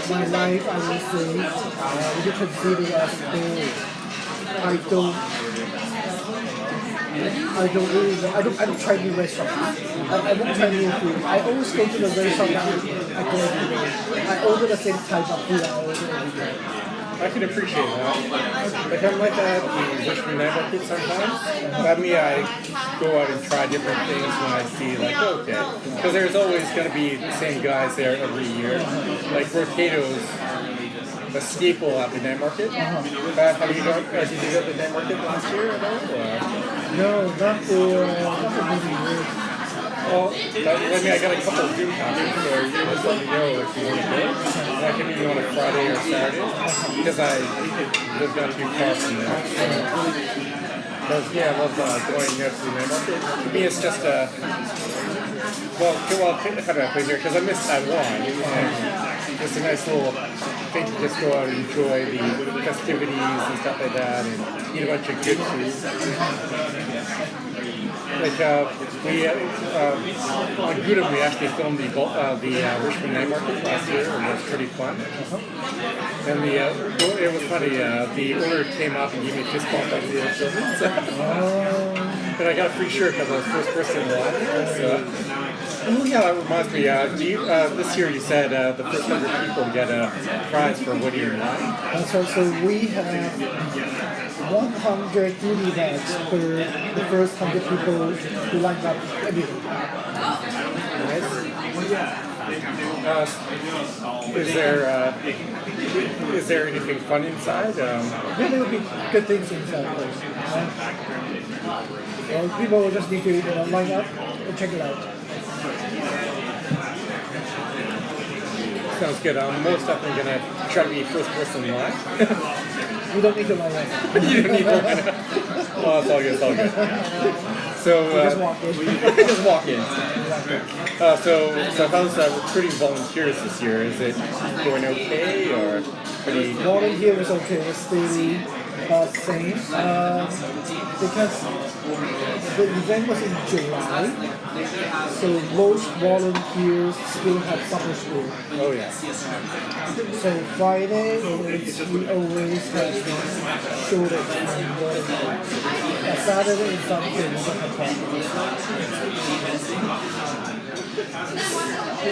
my life, I would say, you consider as boring. I don't try new restaurants. I don't try new food. I always go to the restaurant that I go every day. I order the same type of food I order every day. I can appreciate that. Like I'm like that in Richmond neighborhood sometimes. But me, I go out and try different things when I see like, okay. Because there's always going to be the same guys there every year. Like Rotato's a staple at the night market. Have you did you go to the night market last year at all? Or? No, not for many years. Well, I got a couple of Zoom copies, so you just let me know if you want to go. And I can meet you on a Friday or Saturday, because I live not too far from there. So, yeah, I love going there to the night market. To me, it's just how do I put it here? Because I miss Taiwan, and it's a nice little thing to just go out and enjoy the festivities and stuff like that, and eat a bunch of good food. Like we on Gudam, we actually filmed the Richmond Night Market last year, and it was pretty fun. And it was funny. The owner came up and gave me a fist bump after the filming. And I got a free shirt because I was the first person in the line. So, oh yeah, that reminds me. This year you said the first 100 people get a prize for Woody and Wine. So we have 100 goodie bags for the first 100 people who line up everything. Is there anything fun inside? Yeah, there will be good things inside, of course. Well, people will just need to line up and check it out. Sounds good. I'm most definitely going to try to be first person in line. You don't need to line up. You don't need to line up. Oh, it's all good, it's all good. So, just walk in. Just walk in. So how's recruiting volunteers this year? Is it going okay or pretty? Volunteer is okay. It's still same because the event was in July, so most volunteers still have summer school. Oh yeah. So Friday, we always have shortage on volunteers. Saturday and Sunday, we don't have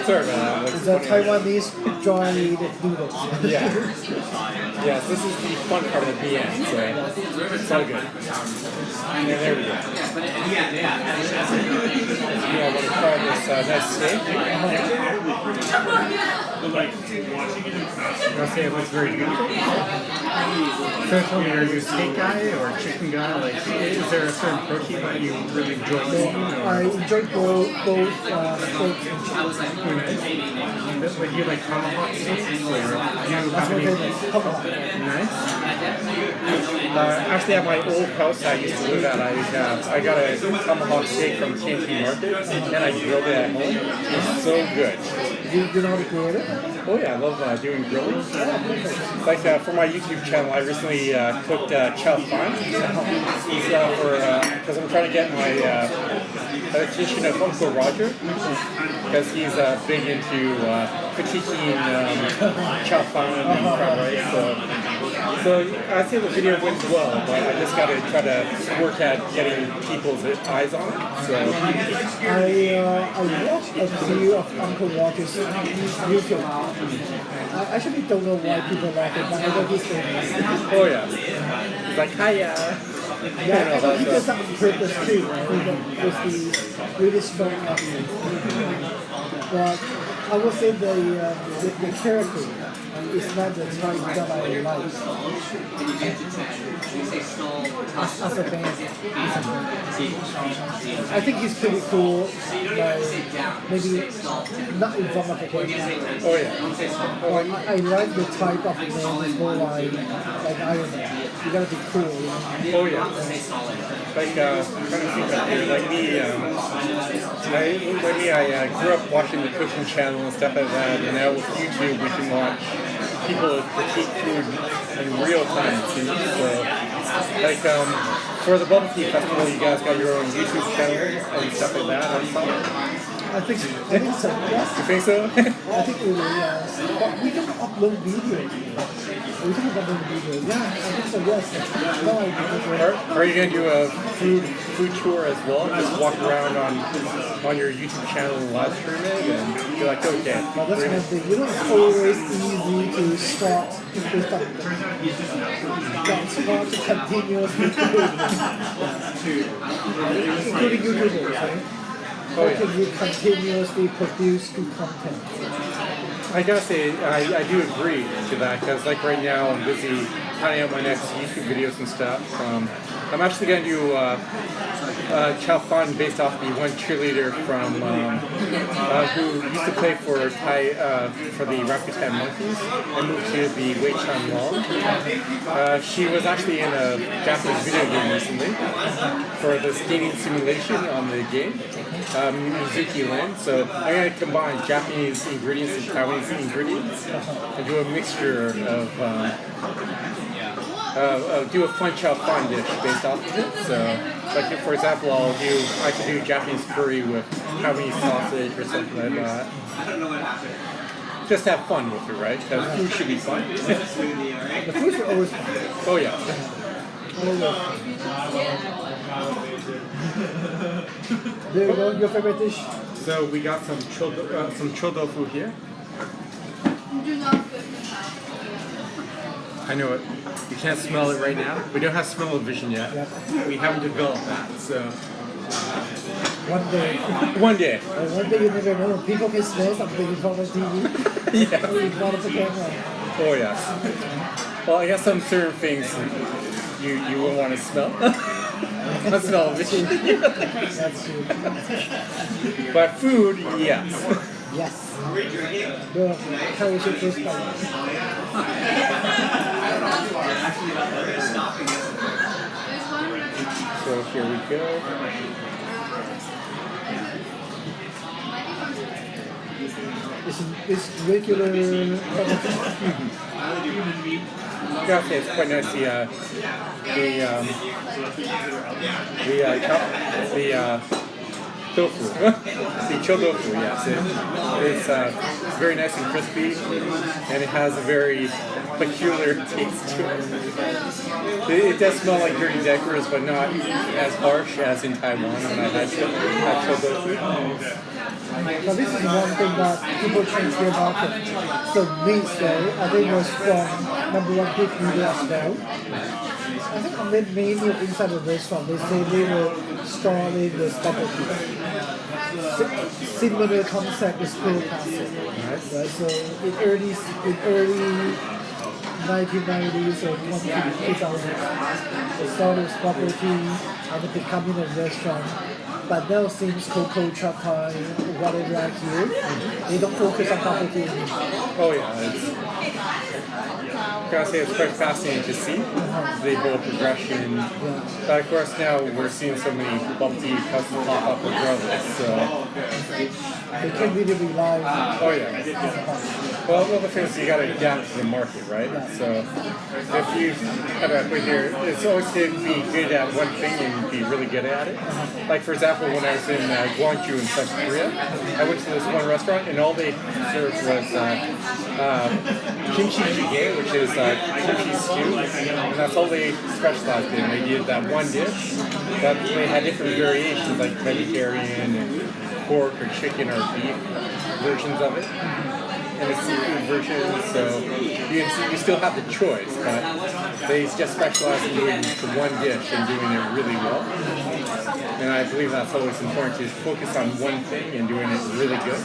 Sorry about that. It's a Taiwanese dry noodles. Yeah. Yes, this is the fun part of the end, so it's all good. And there we go. Yeah, I want to try this nice steak. I'll say it looks very beautiful. So tell me, are you a steak guy or a chicken guy? Like, is there a certain protein that you really enjoy eating? I enjoy both steaks and chicken. Would you like tomahawk steaks? Or do you That's my have any? favorite. Tomahawk. Nice. Actually, at my old house I used to live at, I got a tomahawk steak from TNT Market, and I grilled it at home. It's so good. You know how to grill it? Oh yeah, I love doing grilling. Like for my YouTube channel, I recently cooked chow fun. Because I'm trying to get my edition of Uncle Roger, because he's big into critiquing chow fun and fried rice. So I think the video went well, but I just got to try to work at getting people's eyes on it. So I watched a few of Uncle Roger's YouTube. I actually don't know why people like it, but I know he's famous. oh yeah, it's like hiya. Yeah, I think he does that on purpose too, with the British film accent. But I would say the character is not the type that I like. As a fan. I think he's pretty cool, like maybe not in front of the camera. Oh yeah. I like the type of man that's more like Iron Man. You gotta be cool, you know? Oh yeah. Like I'm trying to think like me. I grew up watching the cooking channel and stuff like that, and now with YouTube we can watch people critique food in real time too. So like for the bubble tea festival, you guys got your own YouTube channel and stuff like that. I think so, yes. You think so? I think we will, yes. But we can upload videos. We can upload videos. Yeah, I think so, yes. No idea. Are you going to do a food tour as well? Just walk around on your YouTube channel and live stream it and be like, okay. But that's one thing. You know, it's always easy to start with something. It's hard to continuously do. Including YouTubers, right? How can you continuously produce good content? I gotta say, I do agree to that, because like right now I'm busy planning out my next YouTube videos and stuff. I'm actually going to do Chow Fun based off the one cheerleader from who used to play for the Rakuten Monkeys and moved to the Wei Chan Long. She was actually in a Japanese video game recently for the skating simulation on the game, Mizuki Land. So I'm going to combine Japanese ingredients and Taiwanese ingredients and do a mixture of do a fun chow fun dish based off of it. So, like for example, I could do Japanese curry with Taiwanese sausage or something like that. Just have fun with it, right? Because food should be fun. The foods are always fun. Oh yeah. There you go, your favorite dish? So we got some chou tofu here. I know it. You can't smell it right now. We don't have smell-o-vision yet. Yep. We haven't developed that, so One day. one day. One day you never know. People can smell something in front of TV. Yeah. Or in front of the camera. Oh yes. Well, I guess some certain things you wouldn't want to smell. Not smell-o-vision. That's true. But food, yes. Yes. Go. How was your first bite? So here we go. It's regular Yeah, okay, it's quite nice. The tofu, the chou tofu, yes. It's very nice and crispy, and it has a very peculiar taste to it. It does smell like dirty deckers, but not as harsh as in Taiwan when I had chou tofu. But this is one thing that people change their market. So Myst, though, I think was from #1 hit media as well. I think on the menu inside the restaurant, they say they were starting with bubble tea. Similar concept is still classic. Right? So in early 1990s or 2000s, they started with bubble tea and it becoming a restaurant. But now since Coco Chop Thai, whatever are here, they don't focus on bubble tea anymore. Oh yeah, I gotta say it's quite fascinating to see the whole progression. But of course now we're seeing so many bubble tea customers pop up regardless. So They can't really rely on oh yeah. Well, the thing is you gotta adapt to the market, right? So if you kind of put here, it's always to be good at one thing and be really good at it. Like for example, when I was in Gwangju in South Korea, I went to this one restaurant and all they served was kimchi jjigae, which is kimchi stew, and that's all they specialized in. They did that one dish, but they had different variations like vegetarian and pork or chicken or beef versions of it, and a seafood version. So you still have the choice, but they just specialize in doing the one dish and doing it really well. And I believe that's always important to focus on one thing and doing it really good,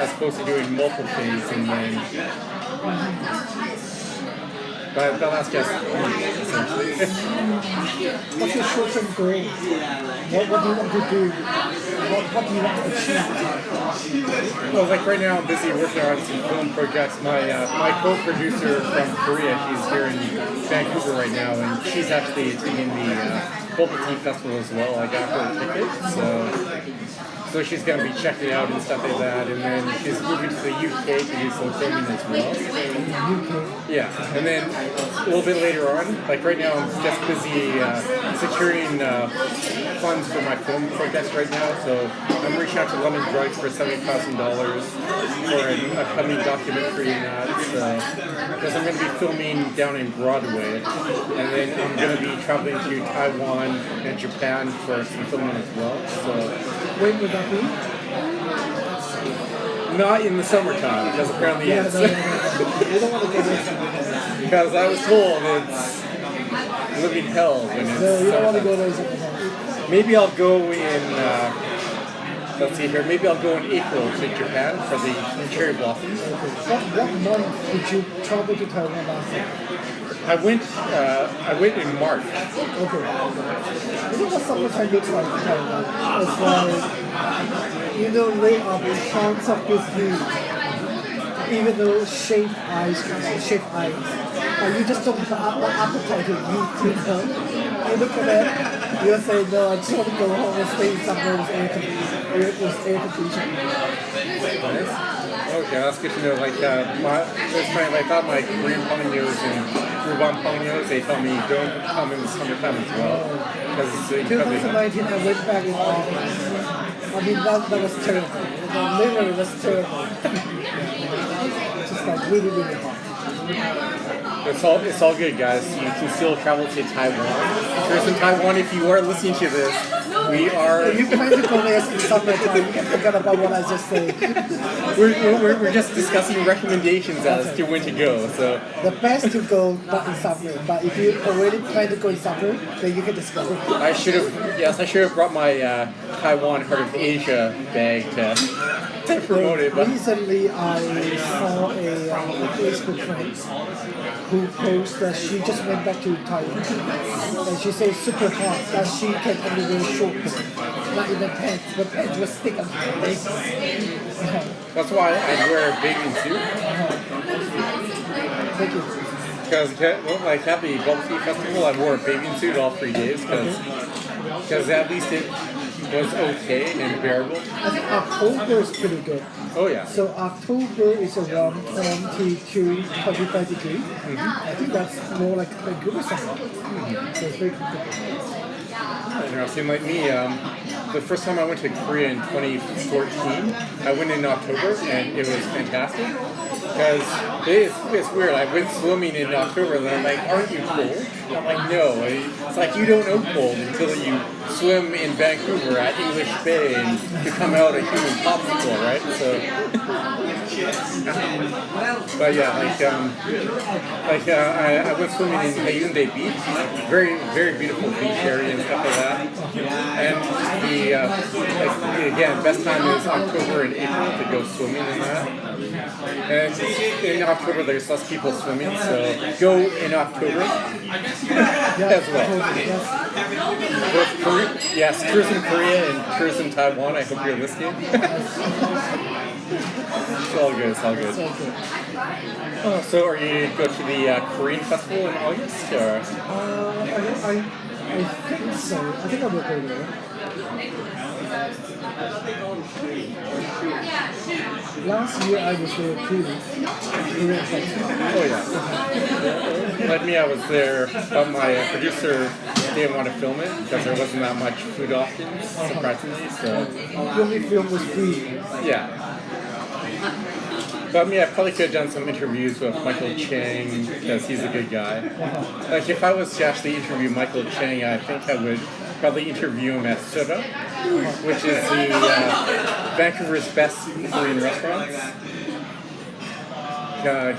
as opposed to doing multiple things and then. But that's just essentially. what's your short-term goal? What do you want to do? What do you want to achieve? Well, like right now I'm busy working on some film projects. My co-producer from Korea, she's here in Vancouver right now, and she's actually attending the Bubble Tea Festival as well. I got her a ticket, so she's going to be checking it out and stuff like that. And then she's moving to the UK to do some filming as well. Yeah, and then a little bit later on, like right now I'm just busy securing funds for my film projects right now. So I'm reaching out to London Drugs for $70,000 for an upcoming documentary and that. Because I'm going to be filming down in Broadway, and then I'm going to be traveling to Taiwan and Japan for some filming as well. So When would that be? not in the summertime, because apparently it's. You don't want to go there. Because I was told it's living hell when it's. No, you don't want to summertime. go there. Summertime. Maybe I'll go in. Let's see here. Maybe I'll go in April to Japan for the cherry blossoms. What month did you travel to Taiwan last time? I went in March. Okay. You know what summertime looks like in Taiwan? It's like, you know, there are tons of good food. Even though shaved ice, you just don't have an appetite to eat, you know? You look at that, you say, no, I just want to go home and stay somewhere with air conditioning. Okay, that's good to know. Like, it's funny, I thought my Korean pongnyos and Ruban pongnyos, they told me don't come in the summertime as well. Because 2019, I went back in August. I mean, that was terrible. Literally, was terrible. Just like really, really hot. It's all good, guys. You can still travel to Taiwan. There's in Taiwan, if you are listening to this, we are. You plan to go there in summertime. You can forget about what I just said. We're just discussing recommendations as to when to go. So the best to go not in summer, but if you already plan to go in summer, then you can discover. I should have brought my Taiwan Heart of Asia bag to promote it. But recently, I saw a Facebook friend who posted that she just went back to Taiwan, and she said super hot that she can only wear shorts, not even pants, but pants will stick on her legs. That's why I wear a bathing suit. Thank you. Because like at the Bubble Tea Festival, I wore a bathing suit all 3 days because at least it was okay and bearable. I think October is pretty good. Oh yeah. So October is around 22, 25 degrees. I think that's more like Vancouver summer. So it's very comfortable. Interesting. Like me, the first time I went to Korea in 2014, I went in October and it was fantastic. Because it's weird. I went swimming in October and I'm like, aren't you cold? I'm like, no. It's like you don't know cold until you swim in Vancouver at English Bay and you come out a human popsicle, right? So, but yeah, I went swimming in Haeundae Beach, very very beautiful beach area and stuff like that. And again, best time is October and April to go swimming in that. And in October there's less people swimming, so go in October as well. Both cruise in Korea and cruise in Taiwan. I hope you're listening. It's all good. It's all good. So, are you go to the Korean festival in August? Or? I think so. I think I will go there. Last year I was there too. Oh yeah. Like me, I was there, but my producer didn't want to film it because there wasn't that much food options, surprisingly. So the only film was free. Yeah. But I probably could have done some interviews with Michael Chang because he's a good guy. Like if I was to actually interview Michael Chang, I think I would probably interview him at Soda, which is the Vancouver's best Korean restaurants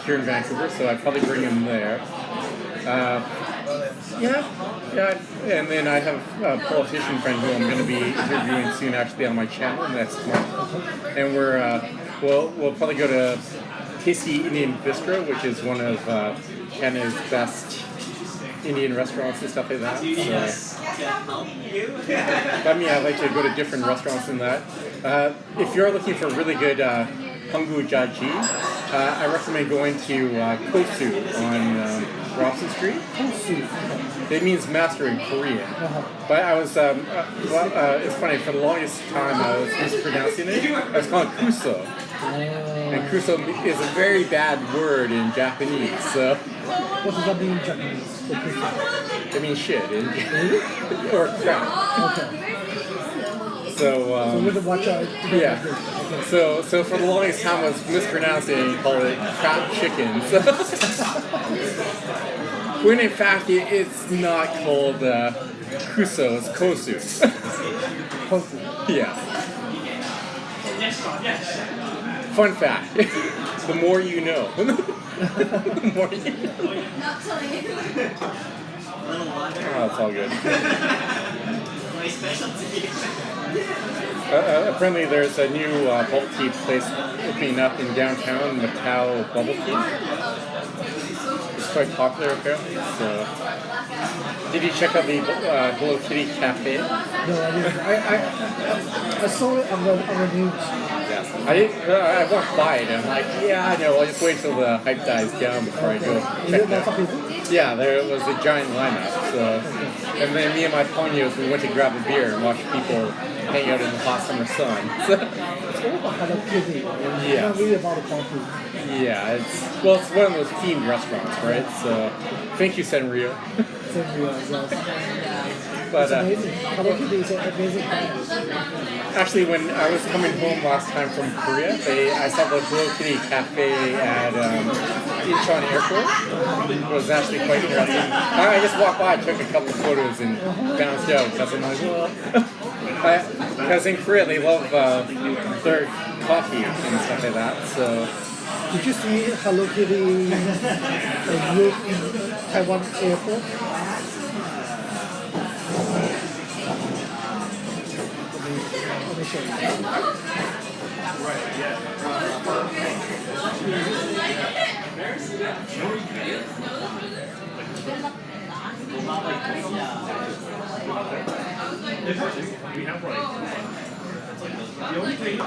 here in Vancouver. So I'd probably bring him there. Yeah, and then I have a politician friend who I'm going to be interviewing soon, actually on my channel next month, and we'll probably go to Tasty Indian Bistro, which is one of Canada's best Indian restaurants and stuff like that. So, I like to go to different restaurants than that. If you're looking for really good Hangul Jaji, I recommend going to Kosu on Robson Street. Kosu. It means master in Korean. But I was, it's funny, for the longest time I was mispronouncing it. I was calling Kuso. And Kuso is a very bad word in Japanese, so. What does that mean in Japanese? It means shit, or crap. Okay. So we have to watch out. Yeah. Okay. So for the longest time I was mispronouncing it and called it crap chicken. So when in fact it's not called Kuso, it's Kosu. Kosu. Yeah. Fun fact. The more you know. The more you know. Not telling you. Oh, it's all good. Apparently there's a new bubble tea place opening up in downtown, Macau Bubble Tea. It's quite popular apparently. So, did you check out the Hello Kitty Cafe? No, I didn't. I saw it on the news. Yeah. I walked by it and I'm like, yeah, I know. I'll just wait till the hype dies down before I go Is check it it lots of out. people? Yeah, there was a giant lineup. So, and then me and my ponios, we went to grab a beer and watch people hang out in the hot summer sun. So, It's all about Hello Kitty. Yeah. Not really about the coffee. yeah, it's one of those themed restaurants, right? So, thank you, Senryu. But It's amazing. Hello Kitty is an amazing brand. actually, when I was coming home last time from Korea, I saw the Hello Kitty Cafe at Incheon Airport. It was actually quite interesting. I just walked by, took a couple photos, and bounced out because I'm like, well, because in Korea they love their coffee and stuff like that. So Did you see Hello Kitty in Taiwan airport? Let me show you. We have the only thing is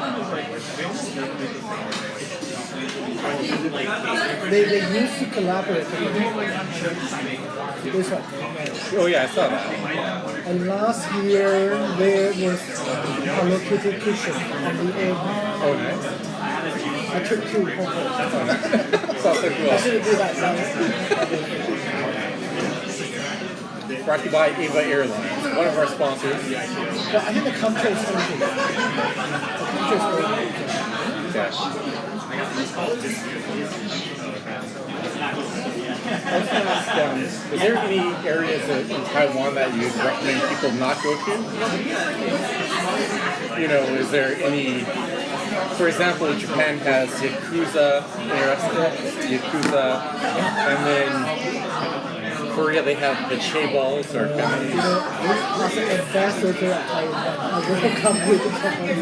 They used to collaborate together. This one. oh yeah, I saw that. And last year there was Hello Kitty cushion on the end. Oh nice. I took two home. That's also I cool. shouldn't do that now. Brought to you by Ava Airlines, one of our sponsors. But I think the country is empty. The country is very empty. Yeah. I was going to ask, is there any areas in Taiwan that you'd recommend people not go to? You know, is there any, for example, Japan has Yakuza, and then Korea they have the chaeballs or families. As an ambassador, I will come with the company.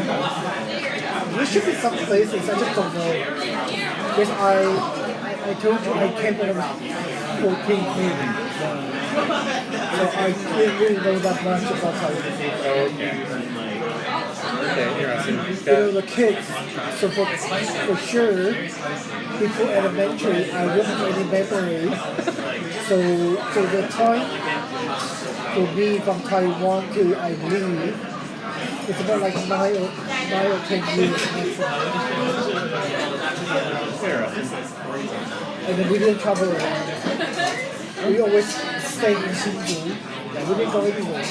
There should be some places I just don't know. Because I told you I came when I was 14 maybe. So I didn't really know that much about Taiwan. Okay. Okay, interesting. You know, the kids, so for sure, before elementary, I wouldn't have any memories. So the time for me from Taiwan to I leave, it's about like 9 or 10 years maximum. And then we didn't travel around. We always stayed in Hsinchu. We didn't go anywhere.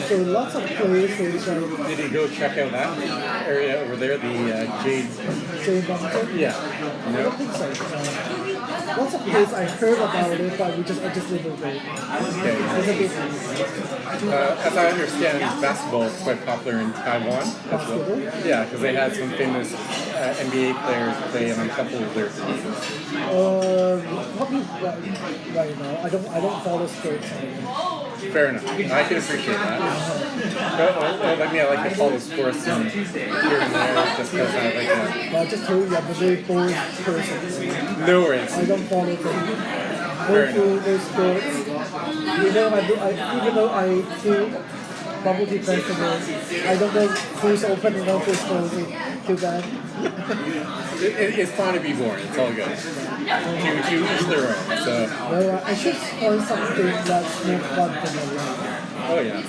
So lots of places. Did you go check out that area over there, the Jade? Mountain? Yeah. I don't think so. Lots of places I heard about it, but I just never go. Okay. It's a bit nice. As I understand, basketball is quite popular in Taiwan as well. Basketball? Yeah, because they had some famous NBA players play on a couple of their teams. Probably right now. I don't follow sports anymore. Fair enough. I can appreciate that. I like to follow sports and here and there just because I like to. But I just told you I'm a very boring person. No worries. I don't follow them. No food, no sports. Even though I do bubble tea festivals, I don't know who's open and who's closing. Too bad. It's fine to be boring. It's all good. To each their own. So. Well, I should find something that's more fun for my life. Oh yeah.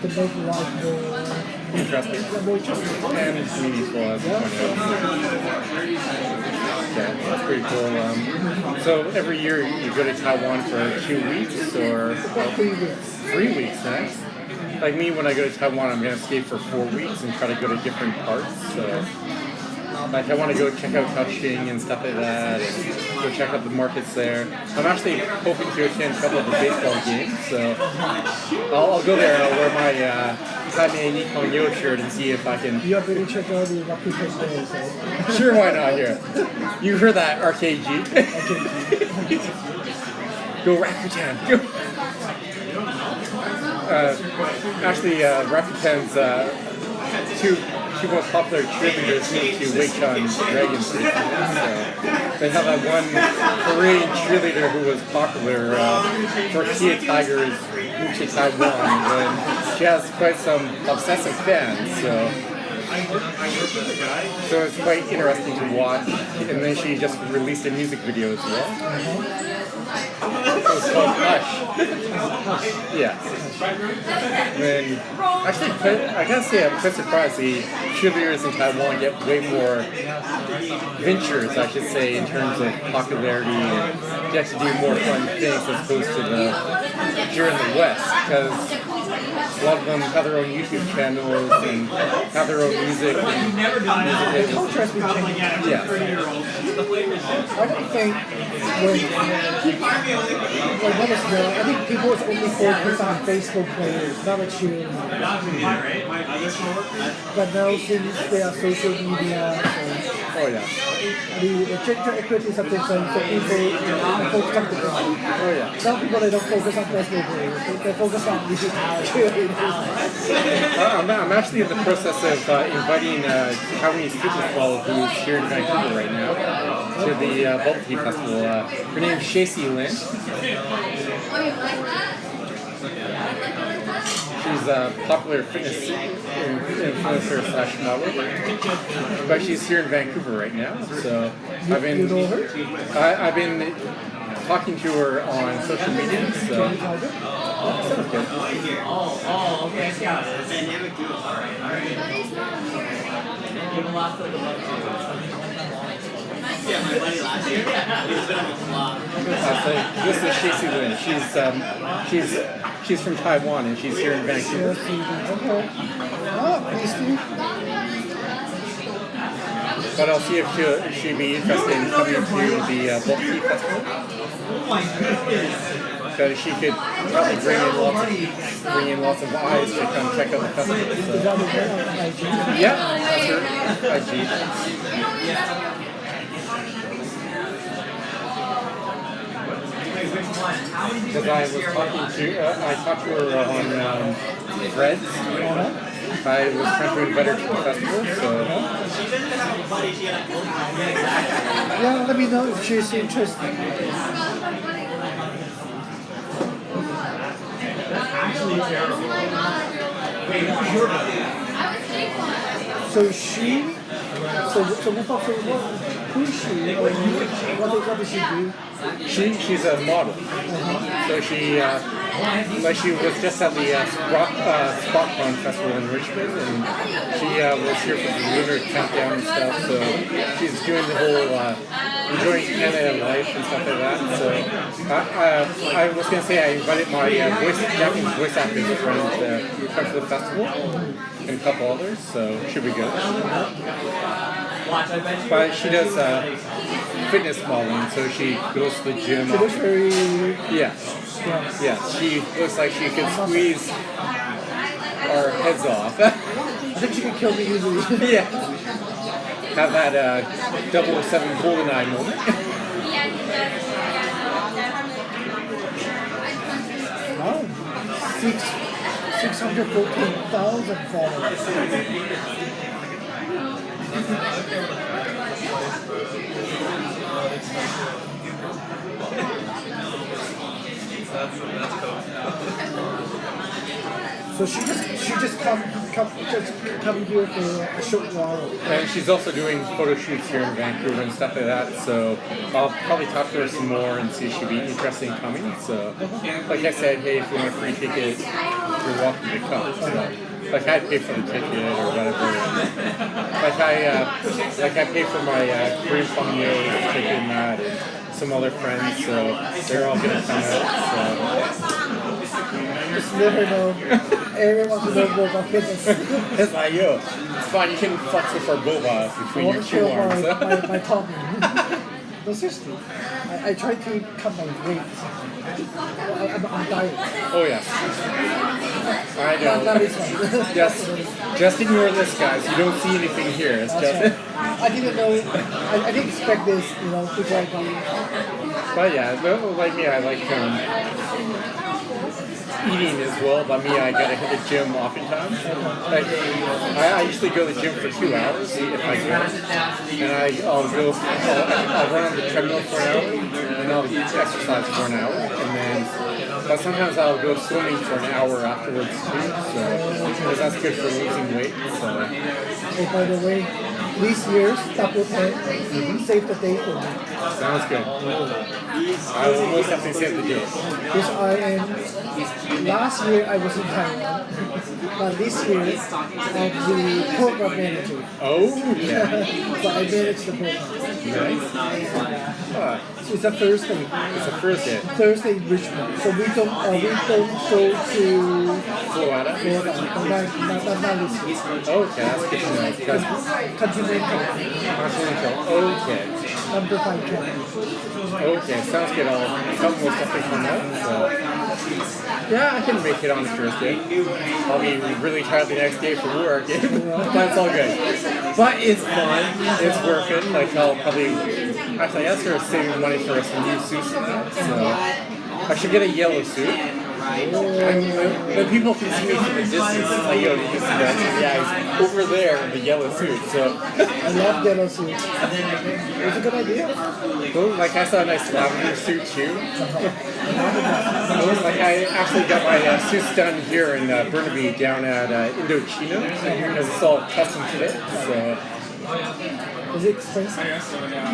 To make life more Interesting. more interesting. And meaningful as you pointed out. Okay, that's pretty cool. So every year you go to Taiwan for 2 weeks or About 3 weeks. 3 weeks, nice. Like me, when I go to Taiwan, I'm going to stay for 4 weeks and try to go to different parts. So, like, I want to go check out Kaohsiung and stuff like that, and go check out the markets there. I'm actually hoping to attend a couple of the baseball games, so I'll go there and I'll wear my Taimei Nippon Yo shirt and see if I can. You have to check out the Rocky Paper, so. Sure, why not here? You heard that, RKG? Go Rakuten! Go! Actually, Rakuten's two most popular cheerleaders moved to Weichun Dragons recently. So they have that one Korean cheerleader who was popular for Kia Tigers moved to Taiwan, and she has quite some obsessive fans. So it's quite interesting to watch. And then she just released a music video as well. It was called Hush. Yeah. And actually, I gotta say, I'm quite surprised the cheerleaders in Taiwan get way more ventures, I should say, in terms of popularity and get to do more fun things as opposed to here in the West, because a lot of them have their own YouTube channels and have their own music. The culture has been changing. Yeah. I don't think I think people is only focused on baseball players, not a cheerleader. But now since they are social media, Oh yeah. the gender equities are different, so people focus on different. Oh yeah. Some people they don't focus on baseball players, they focus on the cheerleaders. I'm actually in the process of inviting Taiwanese Food who's here in Vancouver right now to the Bubble Tea Festival. Her name is Shacy Lin. Oh, you like that? She's a popular fitness influencer / model, but she's here in Vancouver right now. So I've been talking to her on social media. So sounds good. Oh, okay, I got it. Buddy's not here. Give a lot to the love Yeah, my buddy last year, he's been on the flop. This is Shacy Lin. She's from Taiwan and she's here in Vancouver. Okay. Tasty. But I'll see if she'd be interested in coming to the Bubble Tea Festival. Oh my goodness. Because she could probably bring in lots of eyes to come check out the festival. So. Yeah, that's her IG. Because I talked to her on Threads. I was trying to invite her to the festival, so. Yeah, let me know if she's interested. Actually, terrible. Oh my god. Wait, this is your buddy. I would take one. So who is she? What does she do? She's a model. So she was just at the SpotCon Festival in Richmond, and she was here for the lunar countdown and stuff. So she's doing the whole enjoying Canada life and stuff like that. So I was gonna say I invited my Japanese voice acting friend to come to the festival and a couple others. So should be good. But she does fitness modeling, so she goes to the gym. She looks very Yeah. She looks like she could squeeze our heads off. I think she can kill me easily. Yeah. Have that 007 GoldenEye moment. Wow. 614,000 followers. So she just come here for a short while. And she's also doing photo shoots here in Vancouver and stuff like that. So I'll probably talk to her some more and see if she'd be interested in coming. So, like I said, hey, if you want a free ticket, you're welcome to come. So, like I pay for the ticket or whatever. Like I pay for my Korean Pongyo ticket and that, and some other friends. So they're all gonna come out. So. Just let her know. Everyone wants to know boba fitness. It's like, yo, it's fine, you can flex with our boba between your two arms. my tummy. No, seriously. I try to cut my weight. I'm on diet. Oh, yeah. I know. That is fine. Just ignore this, guys. You don't see anything here. It's That's just. right. I didn't know. I didn't expect this, before I got. But yeah, like me, I like eating as well. By me, I gotta hit the gym oftentimes. Like, I usually go to the gym for 2 hours if I can, and I'll run on the treadmill for an hour, and I'll exercise for an hour, and then. But sometimes I'll go swimming for an hour afterwards too, so because that's good for losing weight. So. Oh, by the way, these years, double pay, save the day for me. Sounds good. I will most definitely save the day. Because last year I was in Taiwan, but this year I'm the program manager. Oh, yeah. So I manage the program. Nice. So it's a Thursday. It's a Thursday. Thursday in Richmond. So we don't go to Florida. Not this year. Okay, that's good to know. Because Continental. Continental. Okay. Number 5 campus. Okay, sounds good. I'll come with something from that. So. Yeah, I can make it on Thursday. I'll be really tired the next day from work, but it's all good. But it's fun. It's worth it. Like I'll probably actually I started saving money for some new suits now, so I should get a yellow suit. When people can see me from the distance, it's like, yo, did you see that? Yeah, he's over there in the yellow suit. So I love yellow suits. It's a good idea. well, like I saw a nice lavender suit too. Like I actually got my suits done here in Burnaby down at Indochino because it's all custom fit. So. Is it expensive?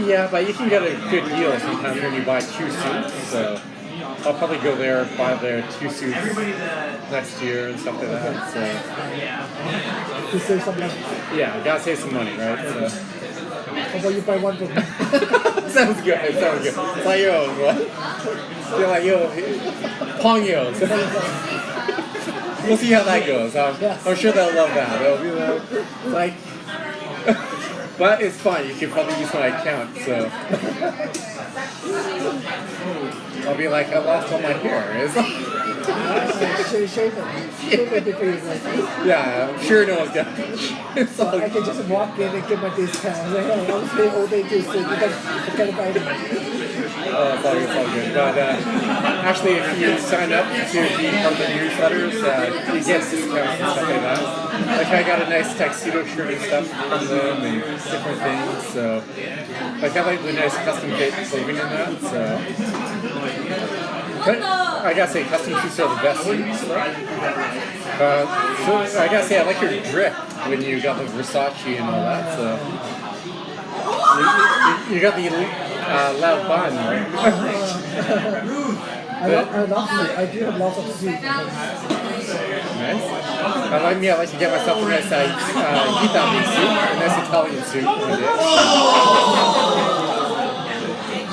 Yeah, but you can get a good deal sometimes when you buy 2 suits. So I'll probably go there and buy their 2 suits next year and stuff like that. So To save some money. yeah, gotta save some money, right? So. How about you buy one for me? Sounds good. Sounds good. It's like yo, what? You're like yo, Pongyos. We'll see how that goes. I'm sure they'll love that. They'll be like. But it's fine, you can probably use my account, so. I'll be like, I lost all my hair. It's like, Shave it. Shave it before you like it. yeah, I'm sure no one's got it's all I can just walk in and get my discount. I'm like, hey, I was paying all day too, so you guys forget about it. Oh, it's all good. But actually, if you sign up to be part of the newsletters, you get discounts and stuff like that. Like I got a nice tuxedo shirt and stuff from them and different things. So, like I like the nice custom fit clothing in that. So, but I gotta say, custom suits are the best suits. So I gotta say, I like your drip when you got the Versace and all that. So. You got the loud bun, right? I love suits. I do have lots of suits. Nice. I like to get myself a nice Italy suit, a nice Italian suit one day.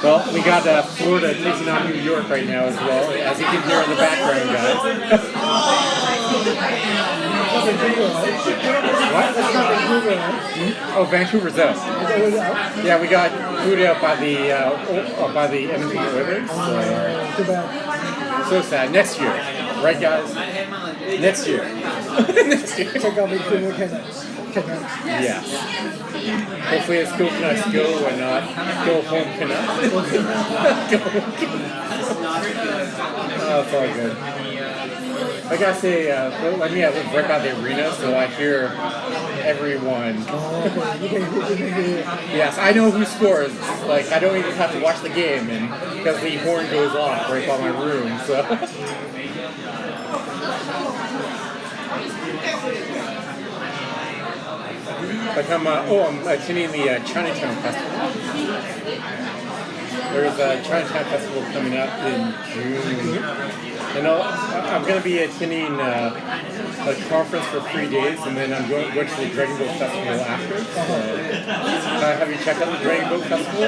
Well, we got Florida taking on New York right now as well, as you can hear in the background, guys. What? Oh, Vancouver's out. Yeah, we got booed out by the Edmonton Oilers. So sad. Next year, right, guys? Next year. Next year. Check out Vancouver Canucks. Yes. Hopefully it's go Canucks go and not go home Canucks. Go home Canucks. Oh, it's all good. I gotta say, I live right by the arena, so I hear everyone. Yes, I know who scores. Like, I don't even have to watch the game, and because the horn goes off right by my room, so. Like I'm attending the Chinatown Festival. There's a Chinatown Festival coming up in June. And I'm going to be attending a conference for 3 days, and then I'm going to the Dragon Boat Festival after. Have you checked out the Dragon Boat Festival?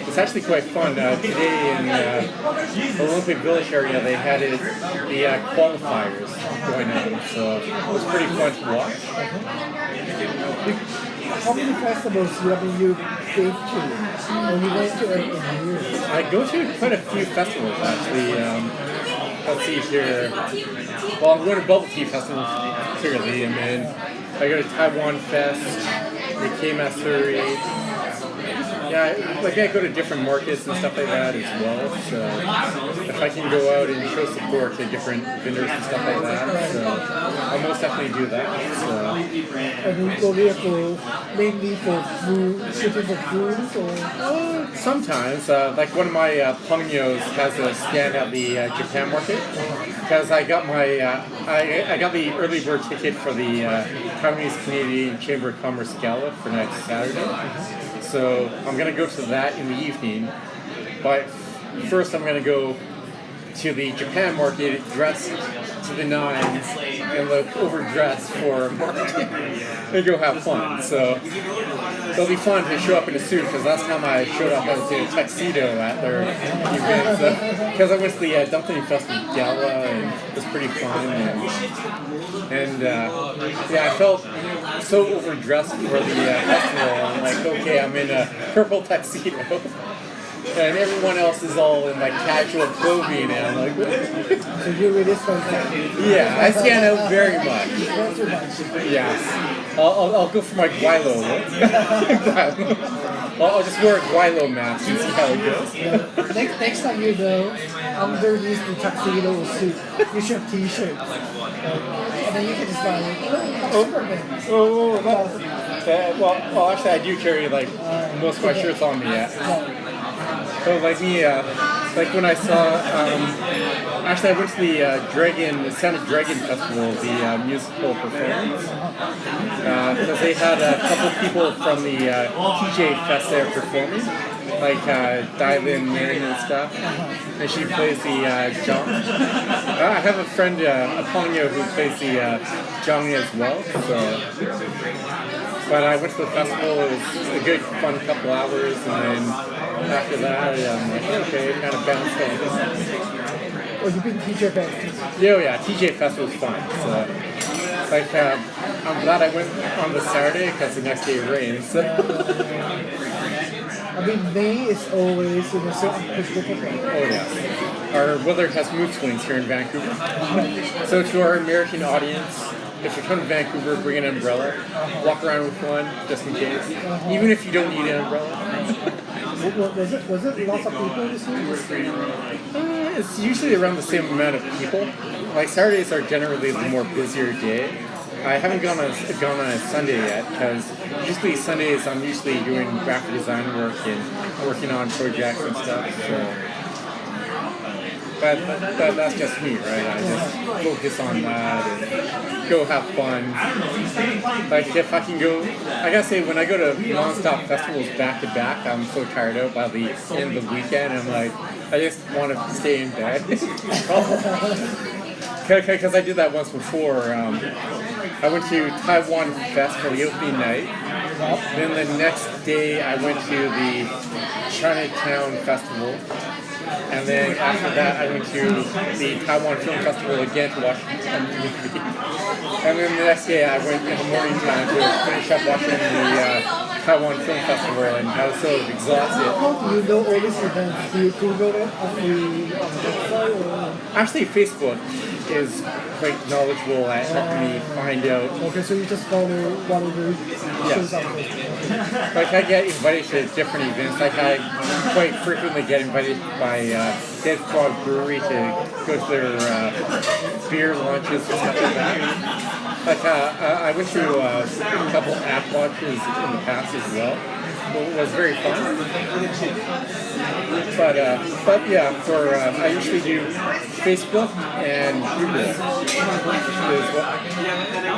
It's actually quite fun. Today in the Olympic Village area, they had the qualifiers going on, so it was pretty fun to watch. How many festivals you been to? Or you went to in years? I go to quite a few festivals actually. Let's see here. Well, I'm going to Bubble Tea Festival clearly, and then I go to Taiwan Fest, the K-Mastery. Yeah, like I go to different markets and stuff like that as well. So if I can go out and show support to different vendors and stuff like that, so I'll most definitely do that. So. And you go there for mainly for food, shipping for food, or Sometimes, like one of my Pongnyos has a stand at the Japan market because I got my I got the early bird ticket for the Taiwanese Canadian Chamber of Commerce Gala for next Saturday. So I'm gonna go to that in the evening. But first, I'm gonna go to the Japan market dressed to the nines and look overdressed for marketing and go have fun. So it'll be fun to show up in a suit because last time I showed up I was in a tuxedo at their event. Because I went to the Dumpling Festival Gala and it was pretty fun. And yeah, I felt so overdressed for the festival. I'm like, okay, I'm in a purple tuxedo. And everyone else is all in like casual clothing, and I'm like, what? so you really stand out. Yeah, I stand out very much. Not too much. Yes, I'll go for my Guilo look. I'll just wear a Guilo mask and see how it goes. Next time you go, underneath the tuxedo or suit, you should have t-shirt. And then you can just buy it. Superman. Well, actually, I do carry like most of my shirts on me. Yeah. So like me, like when I saw, actually I went to the Sound of Dragon Festival, the musical performance, because they had a couple people from the TJ Fest there performing, like Dylan Marin and stuff, and she plays the Zhang. I have a friend, Apollo, who plays the Zhang as well, so. But I went to the festival, it was a good, fun couple hours, and then after that, I'm like, okay, kind of bounced on. Oh, you've been TJ Fest? Yeah, TJ Fest was fun. So, like, I'm glad I went on the Saturday because the next day it rains. So. I mean, May is always so unpredictable. Oh yeah. Our weather has mood swings here in Vancouver. So to our American audience, if you come to Vancouver, bring an umbrella. Walk around with one, just in case. Even if you don't need an umbrella. Was it lots of people this year? It's usually around the same amount of people. Like Saturdays are generally the more busier day. I haven't gone on a Sunday yet because usually Sundays I'm usually doing graphic design work and working on projects and stuff. So. But that's just me, right? I just focus on that and go have fun. Like if I can go, I gotta say when I go to non-stop festivals back to back, I'm so tired out by the end of the weekend. I'm like, I just want to stay in bed. Because I did that once before. I went to Taiwan Fest for the opening night. Then the next day I went to the Chinatown Festival. And then after that, I went to the Taiwan Film Festival again to watch a movie. And then the next day, I went in the morning time to finish up watching the Taiwan Film Festival, and I was so exhausted. How do you know all these events? Do you Google it on the website? Or? Actually, Facebook is quite knowledgeable at helping me find out. Okay, so you just follow whatever shows up. Like I get invited to different events. Like I quite frequently get invited by Dead Frog Brewery to go to their beer launches and stuff like that. Like I went to a couple app launches in the past as well. It was very fun. But yeah, for I usually do Facebook and Google.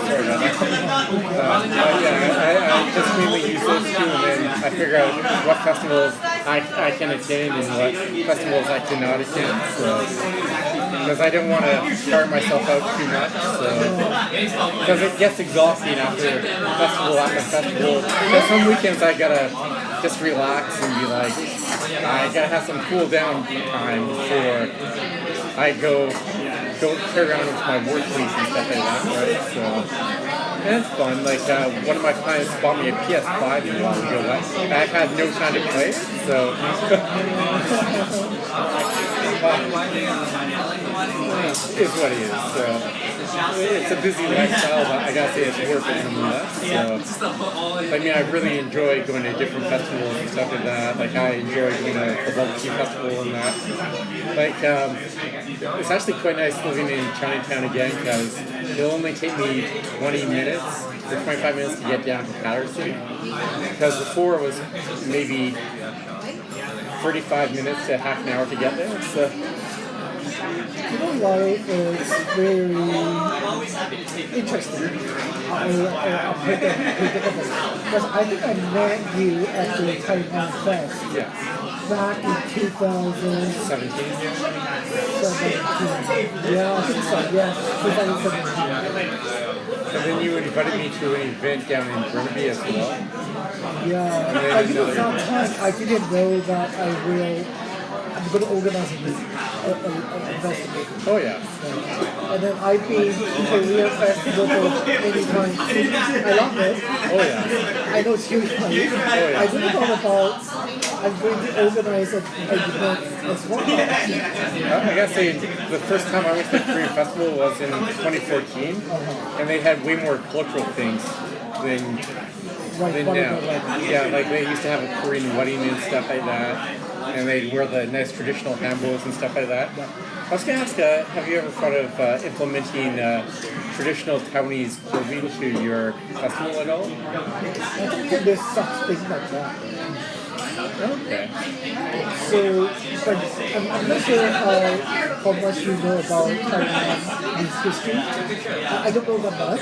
Sorry about that. Yeah, I just mainly use those two, and then I figure out what festivals I can attend and what festivals I cannot attend. So, because I don't want to start myself out too much. So, because it gets exhausting after festival after festival. Because some weekends I gotta just relax and be like, I gotta have some cool down time before I go carry on with my work weeks and stuff like that, right? So, and it's fun. Like, one of my clients bought me a PS5 a while ago. I had no time to play it, so. is what it is. So it's a busy lifestyle, but I gotta say it's worth it nonetheless. So, I mean, I really enjoy going to different festivals and stuff like that. Like I enjoy going to the bubble tea festival and that. Like it's actually quite nice living in Chinatown again because it'll only take me 20 minutes or 25 minutes to get down to Patterson. Because before it was maybe 35 minutes to half an hour to get there. So. You know, life is very interesting. Unpredictable. Because I think I met you at the Taiwan Fest Yes. back in 2017. 17? Yeah, I think so. Yeah, 2017. And then you invited me to an event down in Burnaby as well. Yeah, I think at that time I didn't know that I'm going to organize this festival. Oh yeah. And then I've been to Korean festival for many times. I love it. Oh yeah. I know it's huge place. yeah. I really thought about I'm going to organize an event as well. I gotta say, the first time I went to the Korean festival was in 2014, and they had way more cultural things than now. Yeah, like they used to have a Korean wedding and stuff like that, and they'd wear the nice traditional hanboks and stuff like that. I was gonna ask, have you ever thought of implementing traditional Taiwanese clothing to your festival at all? I don't think there's such thing like that. Okay. So, but I'm not sure how much you know about Taiwanese history. I don't know that much.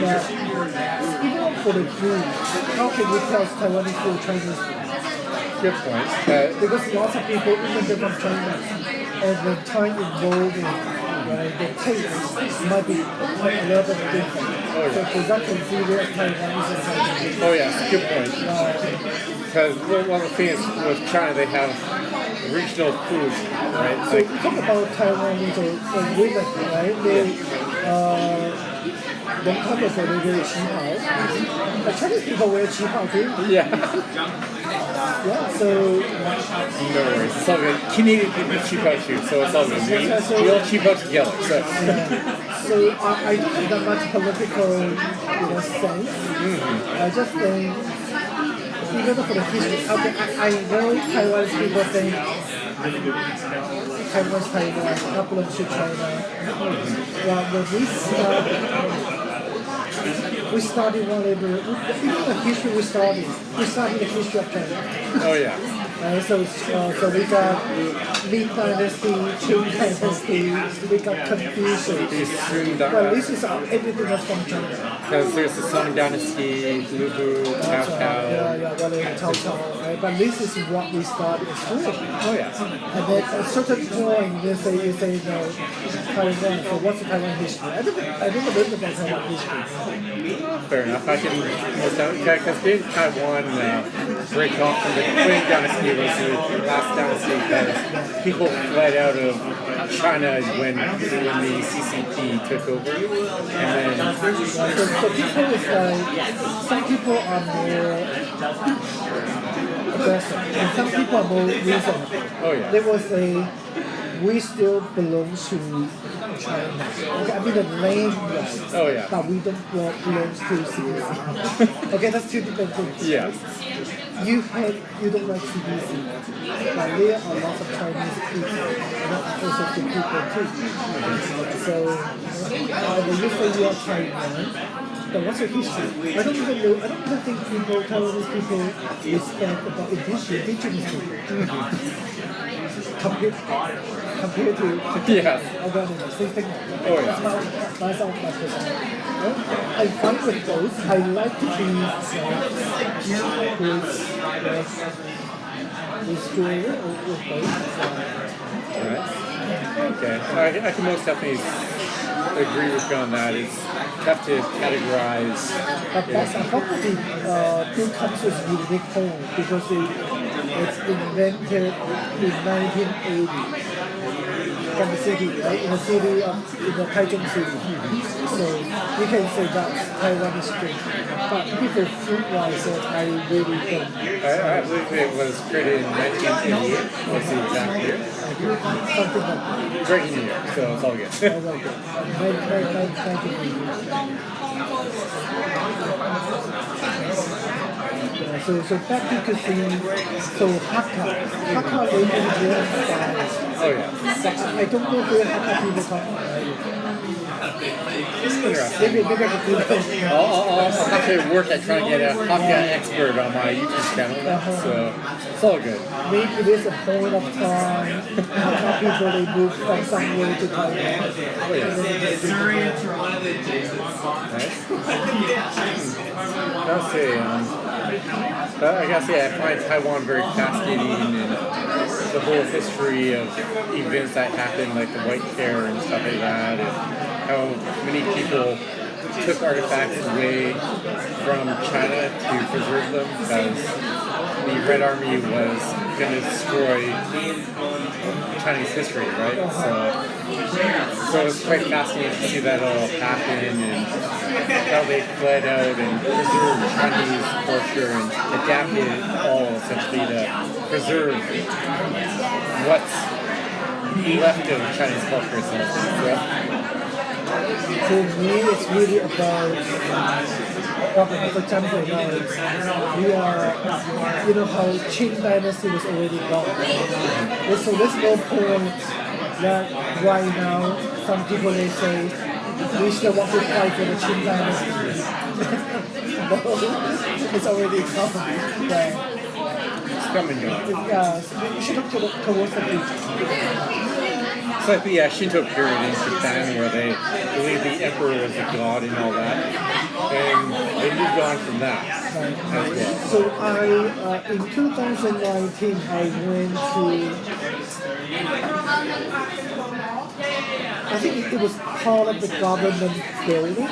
But even for the food, how can you tell Taiwanese food Chinese food? Good point. Because lots of people, even they're from China, and the time involved in the taste might be a little bit different. Oh, yeah. So does that consider Taiwanese and Chinese? Oh yeah, good point. Because one of the things with China, they have regional food, right? So we talk about Taiwanese or women, right? Long time ago they wear qipao. But Chinese people wear qipao too. Yeah. Yeah, so No worries. It's all good. Canadian people cheap out too, so it's all good. We all cheap out together. So. so I don't have that much political sense. I just think even for the history, I know Taiwanese people think Taiwan's Taiwan, not belongs to China. Well, when we studied whatever, even the history we studied the history of China. Oh yeah. So we got Ming Dynasty, Qing Dynasty, we got Confucius. Well, this is everything that's from China. Because there's the Song Dynasty, Lubu, Cao Cao. Yeah, Cao Cao. Right? But this is what we studied in school. Oh yeah. And then at a certain point, you say no, Taiwan. So what's the Taiwan history? I never learned about Taiwan history. Fair enough. I can most because didn't Taiwan break off from the Qing Dynasty was the last dynasty because people fled out of China when the CCP took over, and then So people is like some people are more aggressive and some people are more reasonable. oh yeah. There was we still belong to China. Okay, I mean the land rights. Oh yeah. But we don't belong to CBC. Okay, that's two different things. Yeah. You don't like CBC, but there are lots of Chinese people, not also good people too. So when you say you are Taiwan, but what's your history? I don't even think Taiwanese people respect about indigenous people. Compared to Yeah. same thing. Oh yeah. That's my personality. I'm fine with both. I like to be with square or with both. Right. Okay. I can most definitely agree with you on that. It's tough to categorize. But probably two countries unique home because it's invented in 1980. from the city, right? In the Taichung city. So you can say that's Taiwanese street. But people food-wise, I really don't. I believe it was created in 1988. What's the exact year? Something like that. Great year, so it's all good. I like it. 1988. So back to cuisine. So Hakka really different styles. Oh yeah. I don't know where Hakka people come from. Maybe I could do that. I'll have to work at trying to get a Hakka expert on my YouTube channel, so it's all good. Maybe there's a point of time Hakka people they move from somewhere to Taiwan. Oh yeah. Nice. I'll say, I gotta say, I find Taiwan very fascinating and the whole history of events that happened, like the White Terror and stuff like that, and how many people took artifacts away from China to preserve them because the Red Army was going to destroy Chinese history, right? So it's quite fascinating to see that all happen and how they fled out and preserved Chinese culture and adapted it all essentially to preserve what's left of Chinese culture essentially. So, to me, it's really about, for example, now we are, you know how Qing dynasty was already gone. So there's no point that right now, some people they say, we still want to fight for the Qing dynasty. No, it's already gone. it's coming on. You should look towards the future. It's like the Shinto period in Japan where they believed the emperor was a god and all that, and they moved on from that as well. So in 2019, I went to, I think it was part of the government building.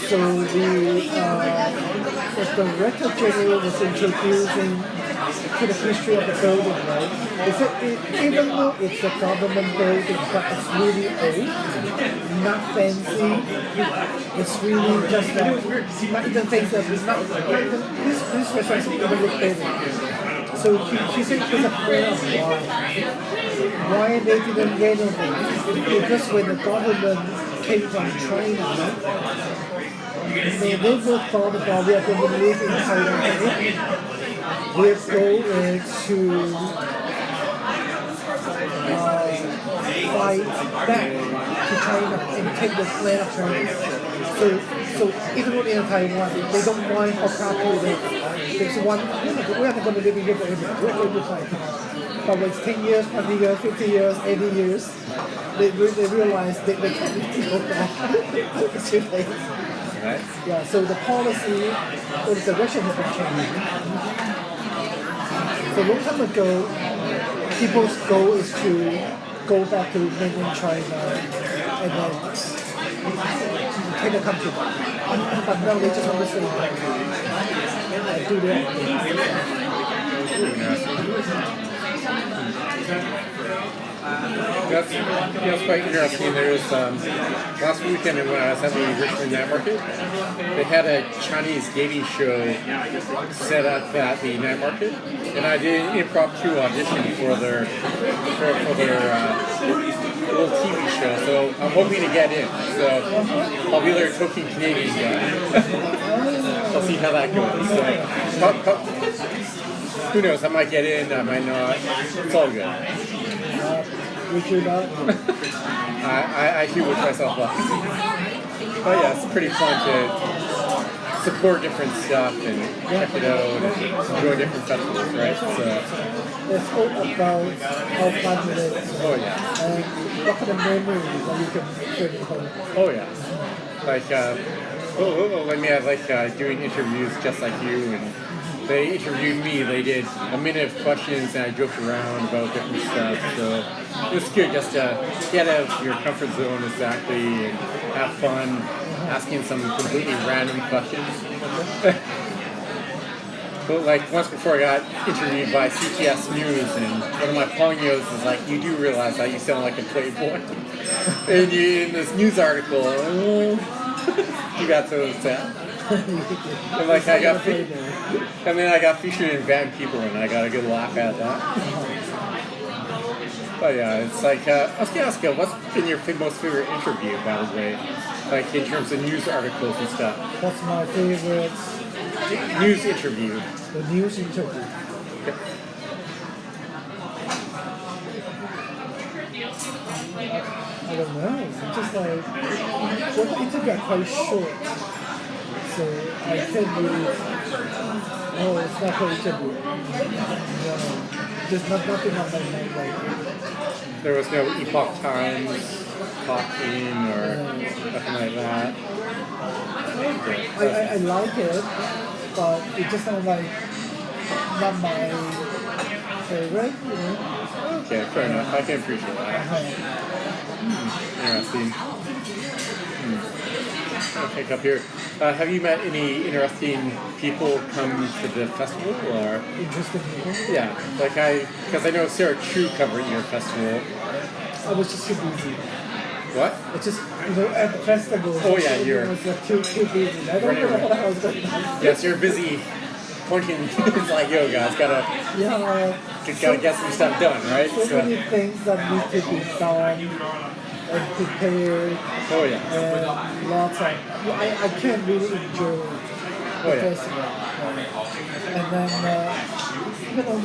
So the director general was introducing to the history of the building, right? Even though it's a government building, but it's really old, not fancy. It's really just like, not even things that is not even, this restaurant even look better. So she said there's a prayer of why they didn't renovate. Because when the government came from China, they never thought about we are going to live in Taiwan. We're going to fight back to China and take the land of China. So even when in Taiwan, they don't mind how popular they are. There's one, we're not going to live in here forever. We're going to fight. But when it's 10 years, 20 years, 50 years, 80 years, they realize they can't go back. It's too late. Right? Yeah, so the policy or the direction has been changing. So a long time ago, people's goal is to go back to mainland China and then take the country back. But now they just want to stay do that. That's quite interesting. There was last weekend when I was at the Richmond Night Market, they had a Chinese gaming show set up at the night market, and I did an impromptu audition for their little TV show. So I'm hoping to get in. So I'll be their token Canadian guy. I'll see how that goes. So who knows? I might get in. I might not. It's all good. I do wish myself luck. But yeah, it's pretty fun to support different stuff and check it out and enjoy different festivals, right? So it's all about how fun it is. Oh yeah. And what kind of memories that you can bring home. Oh yeah. Like doing interviews just like you, and they interviewed me. They did a minute of questions and I joked around about different stuff. So it's good just to get out of your comfort zone exactly and have fun asking some completely random questions. But like once before I got interviewed by CTS News, and one of my pongos is like, "You do realize that you sound like a playboy?" And in this news article, you got so sad. And like and then I got featured in Van People, and I got a good laugh at that. But yeah, it's like I was gonna ask you, what's been your most favorite interview, by the way, like in terms of news articles and stuff? What's my favorite? News interview. The news interview. I don't know. It's just like well, the interview are quite short, so I can't really. No, it's not for interview. No, there's nothing on my mind right now. There was no Epoch Times talking or nothing like that. I like it, but it's just not like not my favorite, you know. Okay, fair enough. I can appreciate that. Interesting. I'll pick up here. Have you met any interesting people come to the festival, or? Interesting people. Yeah, like because I know Sarah True covered your festival. I was just too busy. What? It's just, you know, at the festival. Oh yeah, I was like, too busy. I don't know what I was doing. Yes, you're busy pointing. It's like, yo, guys, gotta get some stuff done, right? So many things that need to be done and prepared. Oh yeah. And lots of. I can't really enjoy the festival. And then even though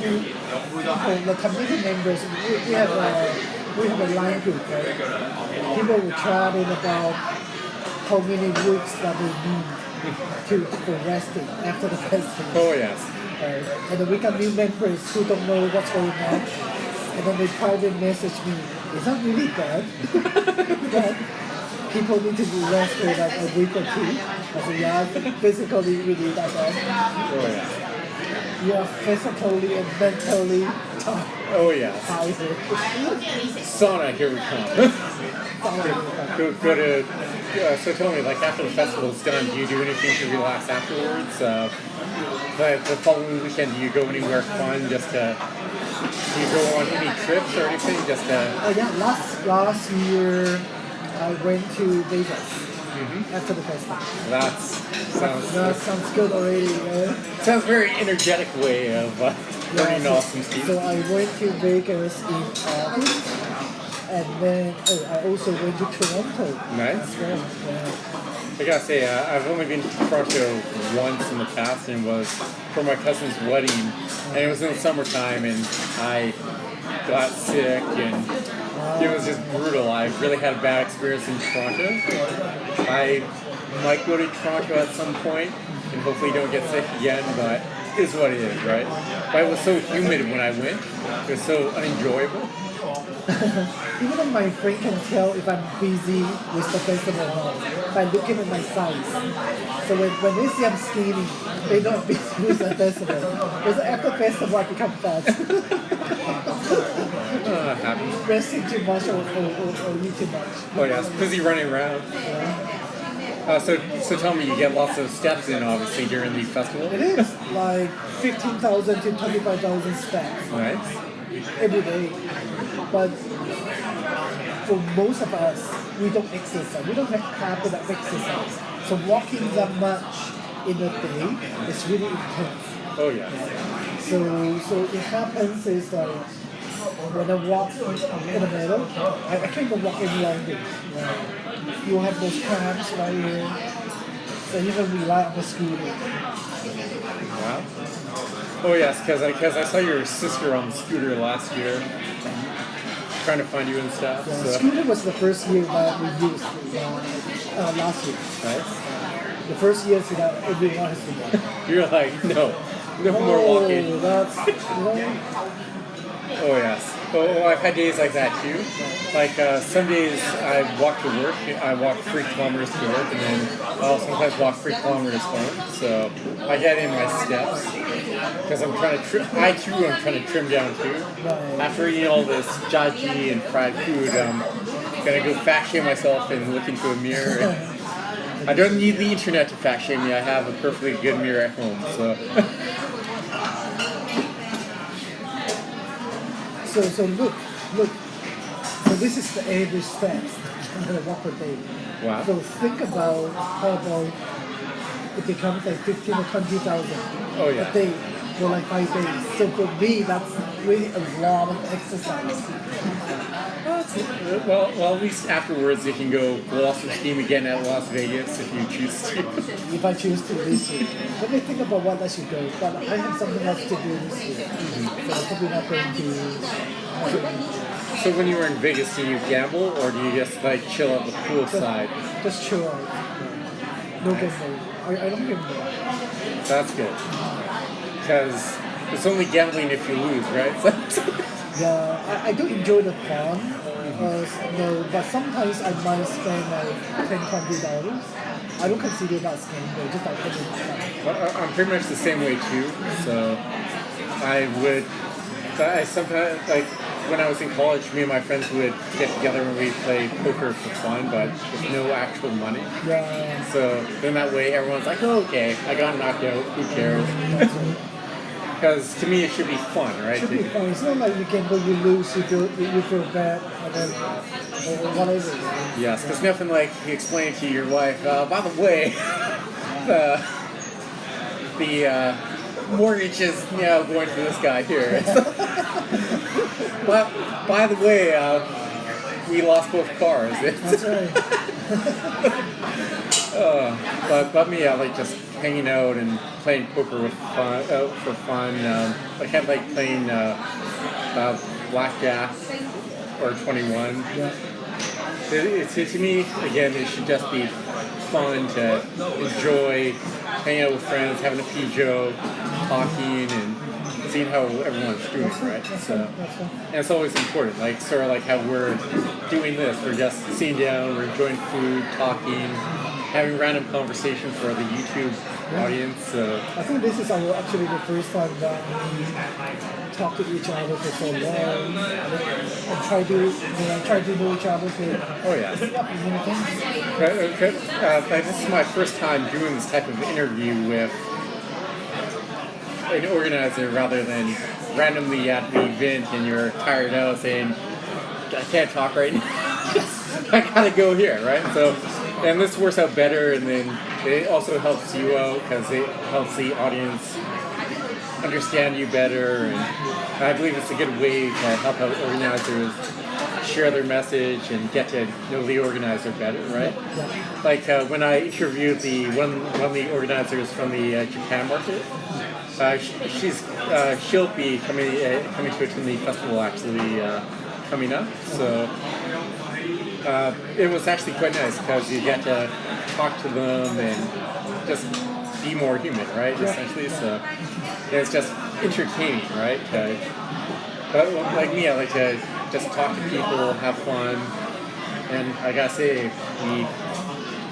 the committee members, we have a line group, right? People will chat in about how many weeks that they need for resting after the festival. Oh yes. And then we got new members who don't know what's going on, and then they private message me. Is that really bad? That people need to rest for like a week or two. I said, yeah, physically really that bad. Oh yeah. You are physically and mentally tired. Oh yes. Sauna, here we come. Go to. So tell me, like after the festival's done, do you do anything to relax afterwards? The following weekend, do you go anywhere fun? Just to, do you go on any trips or anything? Just to. Yeah, last year I went to Vegas after the festival. That sounds good already. Sounds very energetic way of learning awesome stuff. So I went to Vegas in August, and then I also went to Toronto. Nice. As well. Yeah. I gotta say, I've only been to Toronto once in the past, and it was for my cousin's wedding, and it was in the summertime, and I got sick, and it was just brutal. I really had a bad experience in Toronto. I might go to Toronto at some point, and hopefully don't get sick again, but it is what it is, right? But it was so humid when I went. It was so unenjoyable. Even though my friend can tell if I'm busy with the festival or not by looking at my size. So when they see I'm skinny, they know I'm busy with the festival. Because after festival I become fat. Happy. Resting too much or eat too much. Oh yeah, it's busy running around. So tell me, you get lots of steps in, obviously, during the festival? It is like 15,000 to 25,000 steps. Nice. Every day. But for most of us, we don't exercise. We don't have habit of exercise. So walking that much in a day is really intense. Oh yeah. So it happens is like when I walk in the middle, I can't even walk any longer. You have those cramps right here. So you even rely on the scooter. Wow. Oh yes, because I saw your sister on the scooter last year, trying to find you and stuff. Yeah, So. scooter was the first year that we used last year. Nice. The first year that everyone has to walk. You're like, no more walking. That's, Oh yes. Oh, I've had days like that too. Like some days I walk to work. I walk 3 kilometers to work, and then I'll sometimes walk 3 kilometers home. So I get in my steps because I'm trying to. I'm trying to trim down too. After eating all this jaji and fried food, I'm gonna go fat shame myself and look into a mirror. I don't need the internet to fat shame me. I have a perfectly good mirror at home. So. So look. So this is the average steps on a walk per day. Wow. So think about how about it becomes like 15 or 20,000 Oh, yeah. a day for like 5 days. So for me, that's really a lot of exercise. Well, at least afterwards you can go blow off some steam again at Las Vegas if you choose to. If I choose to this year. Let me think about what I should go. But I have something else to do this year. So I'm probably not going to... So when you were in Vegas, do you gamble or do you just like chill at the poolside? Just chill out. Yeah. No gamble. I don't gamble. That's good. Because it's only gambling if you lose, right? Yeah, I do enjoy the fun. No, but sometimes I might spend like $10, $20. I don't consider that gambling, just like fun. I'm pretty much the same way too. So I sometimes, like when I was in college, me and my friends would get together and we'd play poker for fun, but with no actual money. Yeah. So then that way everyone's like, oh, okay, I got knocked out, who cares? Because to me it should be fun, right? It should be fun. It's not like you gamble, you lose, you feel bad, and then or whatever. Yes, because nothing like you explain to your wife, by the way, the mortgage is going to this guy here. But by the way, we lost both cars. That's right. But me, I like just hanging out and playing poker with fun, for fun. I kind of like playing blackjack or 21. Yeah. To me, again, it should just be fun to enjoy hanging out with friends, having a pea joke, talking, and seeing how everyone's doing, right? So, and it's always important, like sort of like how we're doing this. We're just sitting down, we're enjoying food, talking, having random conversation for the YouTube audience. So I think this is actually the first time that we talk to each other for so long and try to know each other for many things. This is my first time doing this type of interview with an organizer rather than randomly at the event and you're tired out saying, I can't talk right now. I gotta go here, right? So, and this works out better, and then it also helps you out because it helps the audience understand you better, and I believe it's a good way to help out organizers share their message and get to know the organizer better, right? Yeah. Like when I interviewed one of the organizers from the Japan market, she'll be coming to attend the festival actually coming up. So it was actually quite nice because you get to talk to them and just be more human, right? Essentially, so it's just entertaining, right? But like me, I like to just talk to people, have fun, and I gotta say, we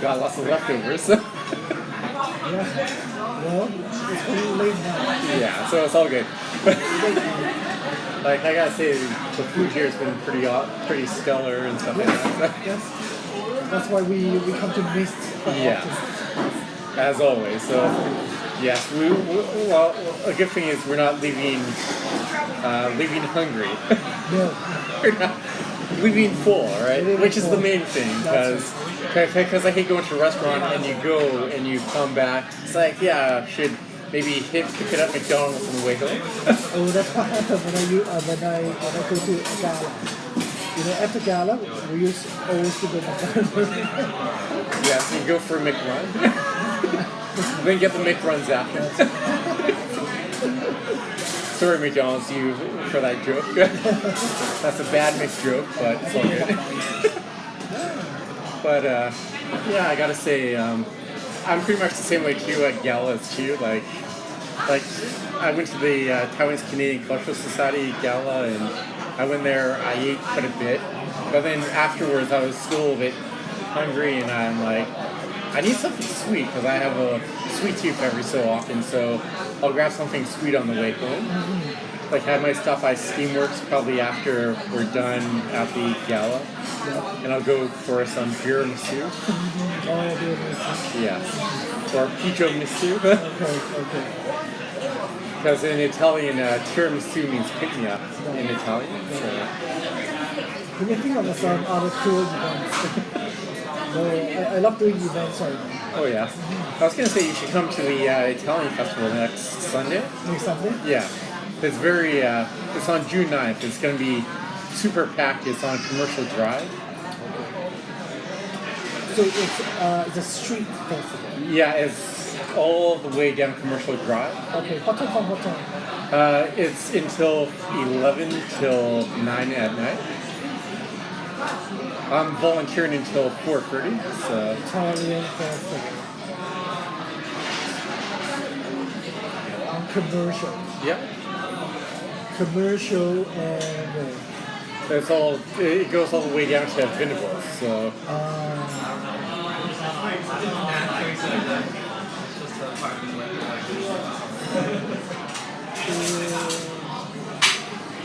got lots of leftovers. Well, it's pretty late now. Yeah, so it's all good. Like I gotta say, the food here has been pretty stellar and stuff like that. Yes. That's why we come to Myst. Yeah, as always. So yes, well, a good thing is we're not leaving hungry. No. We're not leaving full, right? Which is the main thing, because I hate going to a restaurant and you go and you come back. It's like, yeah, should maybe pick it up McDonald's on the way home. Oh, that's what happened when I go to a gala. You know, after gala, we used always to go to McDonald's. Yeah, so you go for a McRun. Then get the McRuns after. Sorry, McDonald's, you for that joke. That's a bad mixed joke, but it's all good. But yeah, I gotta say, I'm pretty much the same way too at galas too. Like I went to the Taiwanese Canadian Cultural Society gala, and I went there. I ate quite a bit, but then afterwards I was still a bit hungry, and I'm like, I need something sweet because I have a sweet tooth every so often. So I'll grab something sweet on the way home. Like I might stop by Steamworks probably after we're done at the gala, and I'll go for some beer misu. Oh, Yeah, or picho misu. okay. Because in Italian, tiramisu means pick me up in Italian. So. Can you think of some other cool events? No, I love doing events right now. Oh yeah. I was gonna say you should come to the Italian festival next Sunday. Next Sunday? Yeah. It's very. It's on June 9th. It's gonna be super packed. It's on Commercial Drive. So it's a street festival. Yeah, it's all the way down Commercial Drive. Okay, what time from what time? It's until 11 till 9 at night. I'm volunteering until 4:30. So. Italian festival. Commercial. Yep. Commercial and It's all. It goes all the way down to Venables. So.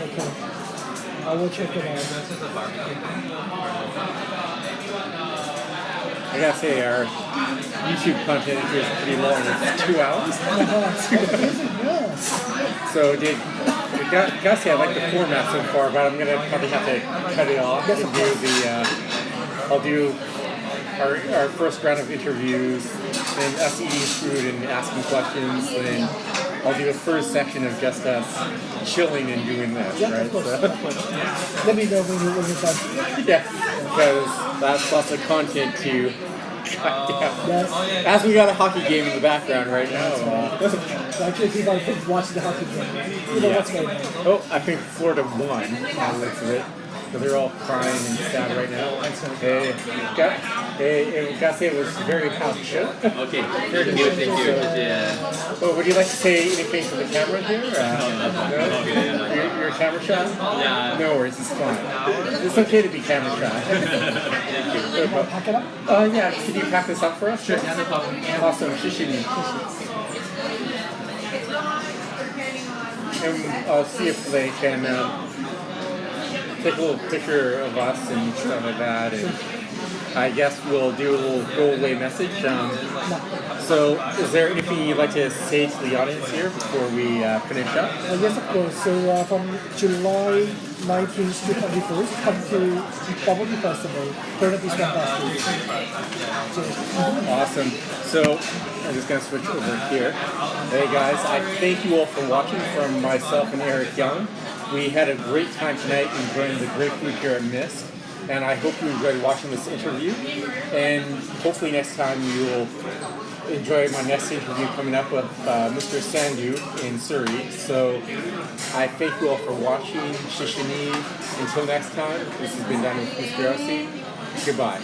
Okay. I will check it out. I gotta say, our YouTube content is pretty long. It's 2 hours. Yes. So gotta say I like the format so far, but I'm gonna probably have to cut it off and do the. I'll do our first round of interviews, then us eating food and asking questions, then I'll do a first section of just us chilling and doing this, Yeah, right? of course. So, Let me know when you're done. yeah, because that's lots of content to cut down. Yes. As we got a hockey game in the background right now. Actually, people think watch the hockey game. You know what's going on. Oh, I think Florida won by the looks of it. So they're all crying and sad right now. Hey, gotta say it was very house show. Okay, thank you. Yeah. Oh, would you like to say anything to the camera here? No? Okay. You're a camera shy? Yeah. No worries, it's fine. It's okay to be camera shy. Pack it up? Yeah, can you pack this up for us? Sure. Awesome, 谢谢你. And I'll see if they can take a little picture of us and stuff like that. And I guess we'll do a little go away message. So, is there anything you'd like to say to the audience here before we finish up? Yes, of course. So from July 19th to 21st, come to Bubble Tea Festival. Going to be fantastic. Awesome. So, I'm just going to switch over here. Hey guys, I thank you all for watching from myself and Eric Young. We had a great time tonight enjoying the great food here at Myst. And I hope you enjoyed watching this interview. And hopefully next time you'll enjoy my next interview coming up with Mr. Sandu in Surrey. So I thank you all for watching. Shishini. Until next time, this has been done with Mr. Elsie. Goodbye.